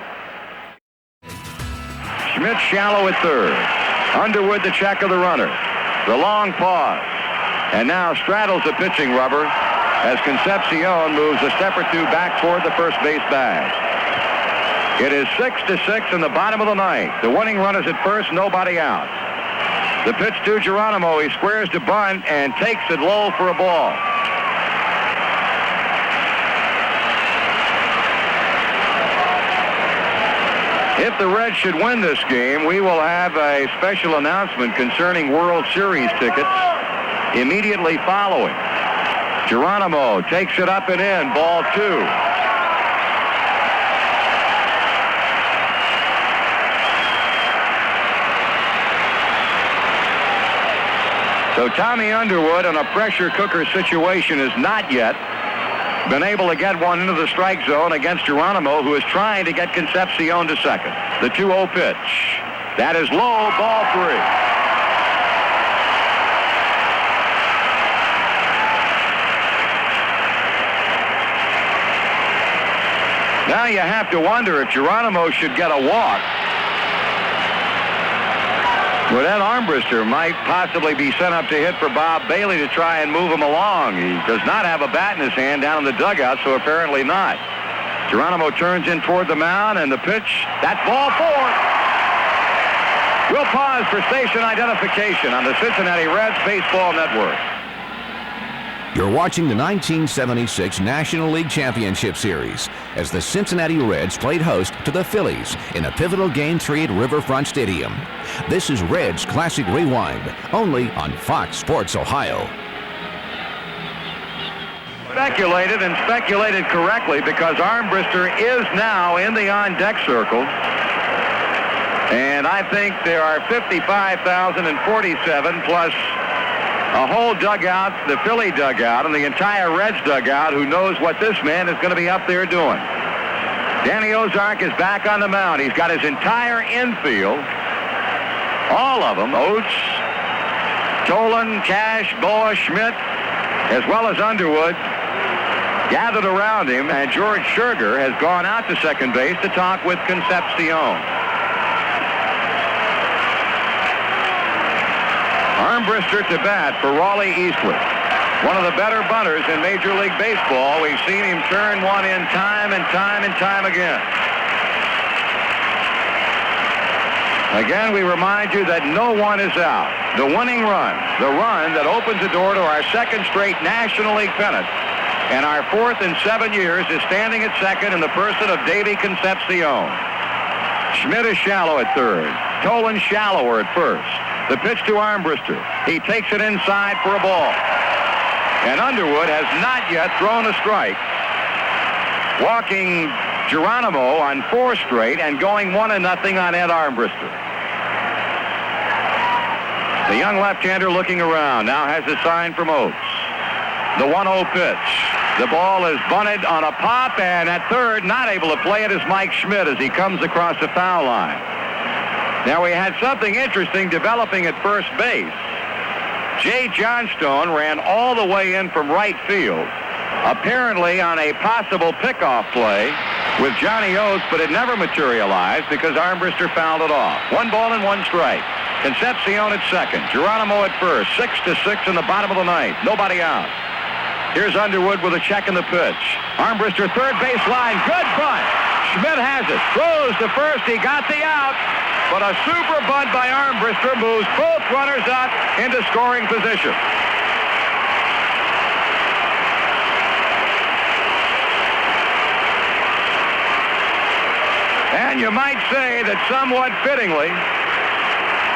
S1: Schmidt shallow at third. Underwood the check of the runner. The long pause. And now straddles the pitching rubber as Concepcion moves a step or 2 back toward the first base bag. It is 6-6 in the bottom of the 9th. The winning run is at first, nobody out. The pitch to Geronimo. He squares to bunt and takes it low for a ball. If the Reds should win this game, we will have a special announcement concerning World Series tickets immediately following. Geronimo takes it up and in, ball 2. So Tommy Underwood in a pressure cooker situation has not yet been able to get one into the strike zone against Geronimo, who is trying to get Concepcion to second. The 2-0 pitch. That is low, ball 3. Now you have to wonder if Geronimo should get a walk. Well, that Armbruster might possibly be sent up to hit for Bob Bailey to try and move him along. He does not have a bat in his hand down in the dugout, so apparently not. Geronimo turns in toward the mound, and the pitch, that's ball 4. We'll pause for station identification on the Cincinnati Reds Baseball Network.
S2: You're watching the 1976 National League Championship Series as the Cincinnati Reds played host to the Phillies in a pivotal Game 3 at Riverfront Stadium. This is Reds Classic Rewind, only on Fox Sports Ohio.
S1: Speculated, and speculated correctly, because Armbruster is now in the on-deck circle. And I think there are 55,047 plus a whole dugout, the Philly dugout, and the entire Reds dugout, who knows what this man is going to be up there doing. Danny Ozark is back on the mound. He's got his entire infield, all of them, Oates, Tolan, Cash, Boa, Schmidt, as well as Underwood, gathered around him, and George Scherger has gone out to second base to talk with Concepcion. Armbruster to bat for Raleigh Eastwood. One of the better bunters in Major League Baseball. We've seen him turn one in time and time and time again. Again, we remind you that no one is out. The winning run, the run that opens the door to our second straight National League pennant, and our 4th in 7 years, is standing at second in the person of Davy Concepcion. Schmidt is shallow at third. Tolan shallower at first. The pitch to Armbruster. He takes it inside for a ball. And Underwood has not yet thrown a strike, walking Geronimo on 4 straight and going 1-0 on Ed Armbruster. The young left-hander looking around now has a sign from Oates. The 1-0 pitch. The ball is bunted on a pop, and at third, not able to play it, is Mike Schmidt as he comes across the foul line. Now, we had something interesting developing at first base. Jay Johnstone ran all the way in from right field, apparently on a possible pickoff play with Johnny Oates, but it never materialized because Armbruster fouled it off. 1 ball and 1 strike. Concepcion at second. Geronimo at first. 6-6 in the bottom of the 9th. Nobody out. Here's Underwood with a check in the pitch. Armbruster, third base line. Good bunt. Schmidt has it. Throws to first. He got the out. But a super bunt by Armbruster moves both runners up into scoring position. And you might say that somewhat fittingly,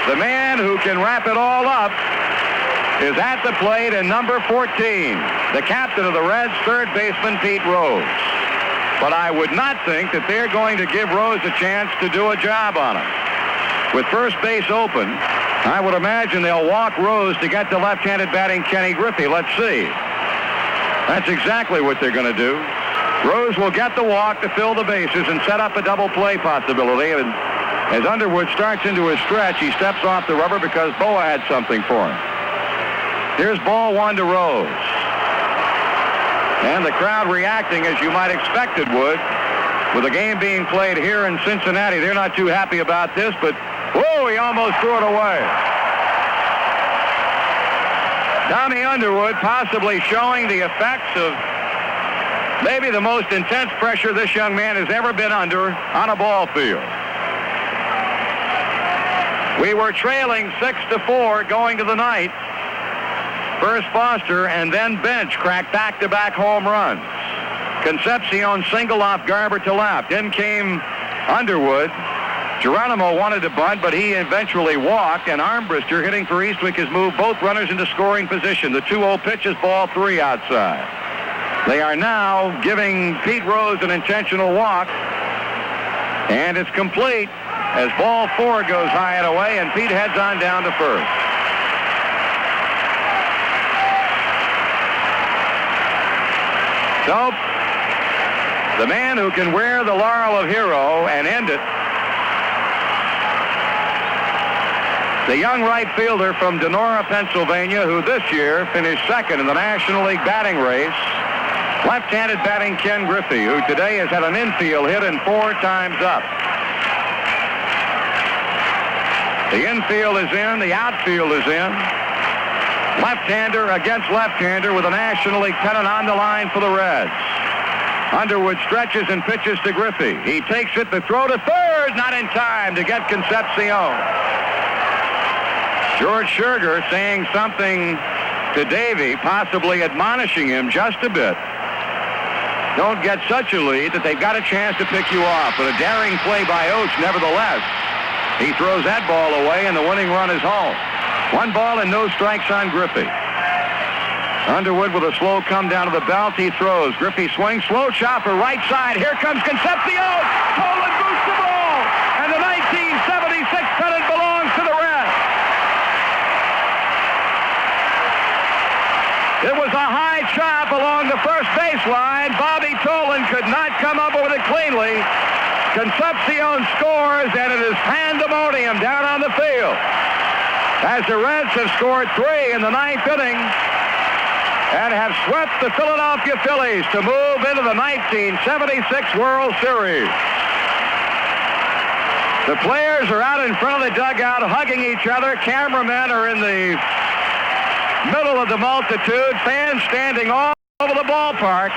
S1: the man who can wrap it all up is at the plate in number 14, the captain of the Reds, third baseman Pete Rose. But I would not think that they're going to give Rose a chance to do a job on him. With first base open, I would imagine they'll walk Rose to get to left-handed batting Kenny Griffey. Let's see. That's exactly what they're going to do. Rose will get the walk to fill the bases and set up a double play possibility. And as Underwood starts into his stretch, he steps off the rubber because Boa had something for him. Here's ball 1 to Rose. And the crowd reacting as you might expect it would. With the game being played here in Cincinnati, they're not too happy about this, but whoa, he almost threw it away. Tommy Underwood possibly showing the effects of maybe the most intense pressure this young man has ever been under on a ball field. We were trailing 6-4 going to the 9th. First Foster and then Bench cracked back-to-back home runs. Concepcion single off Garber to left. In came Underwood Geronimo wanted to bunt, but he eventually walked, and Armbruster, hitting for Eastwick, has moved both runners into scoring position. The 2-0 pitch is ball 3 outside. They are now giving Pete Rose an intentional walk, and it's complete as ball 4 goes high and away, and Pete heads on down to first. So, the man who can wear the laurel of hero and end it, the young right fielder from Donora, Pennsylvania, who this year finished second in the National League batting race, left-handed batting Ken Griffey, who today has had an infield hit in 4 times up. The infield is in, the outfield is in. Left-hander against left-hander with a National League pennant on the line for the Reds. Underwood stretches and pitches to Griffey. He takes it, the throw to third, not in time to get Concepcion. George Scherger saying something to Davey, possibly admonishing him just a bit. Don't get such a lead that they've got a chance to pick you off. But a daring play by Oates, nevertheless. He throws that ball away, and the winning run is home. 1 ball and no strikes on Griffey. Underwood with a slow come down to the belt. He throws. Griffey swings. Slow chopper right side. Here comes Concepcion. Tolan boosts the ball. And the 1976 pennant belongs to the Reds. It was a high chop along the first baseline. Bobby Tolan could not come up with it cleanly. Concepcion scores, and it is pandemonium down on the field as the Reds have scored 3 in the 9th inning and have swept the Philadelphia Phillies to move into the 1976 World Series. The players are out in front of the dugout hugging each other. Cameramen are in the middle of the multitude. Fans standing all over the ballpark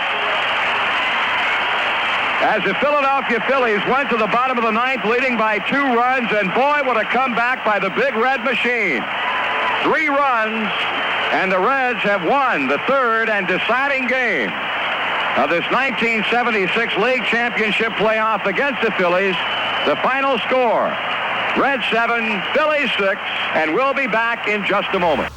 S1: as the Philadelphia Phillies went to the bottom of the 9th leading by 2 runs, and boy, what a comeback by the Big Red Machine. 3 runs, and the Reds have won the 3rd and deciding game of this 1976 League Championship playoff against the Phillies. The final score, Reds 7, Phillies 6, and we'll be back in just a moment.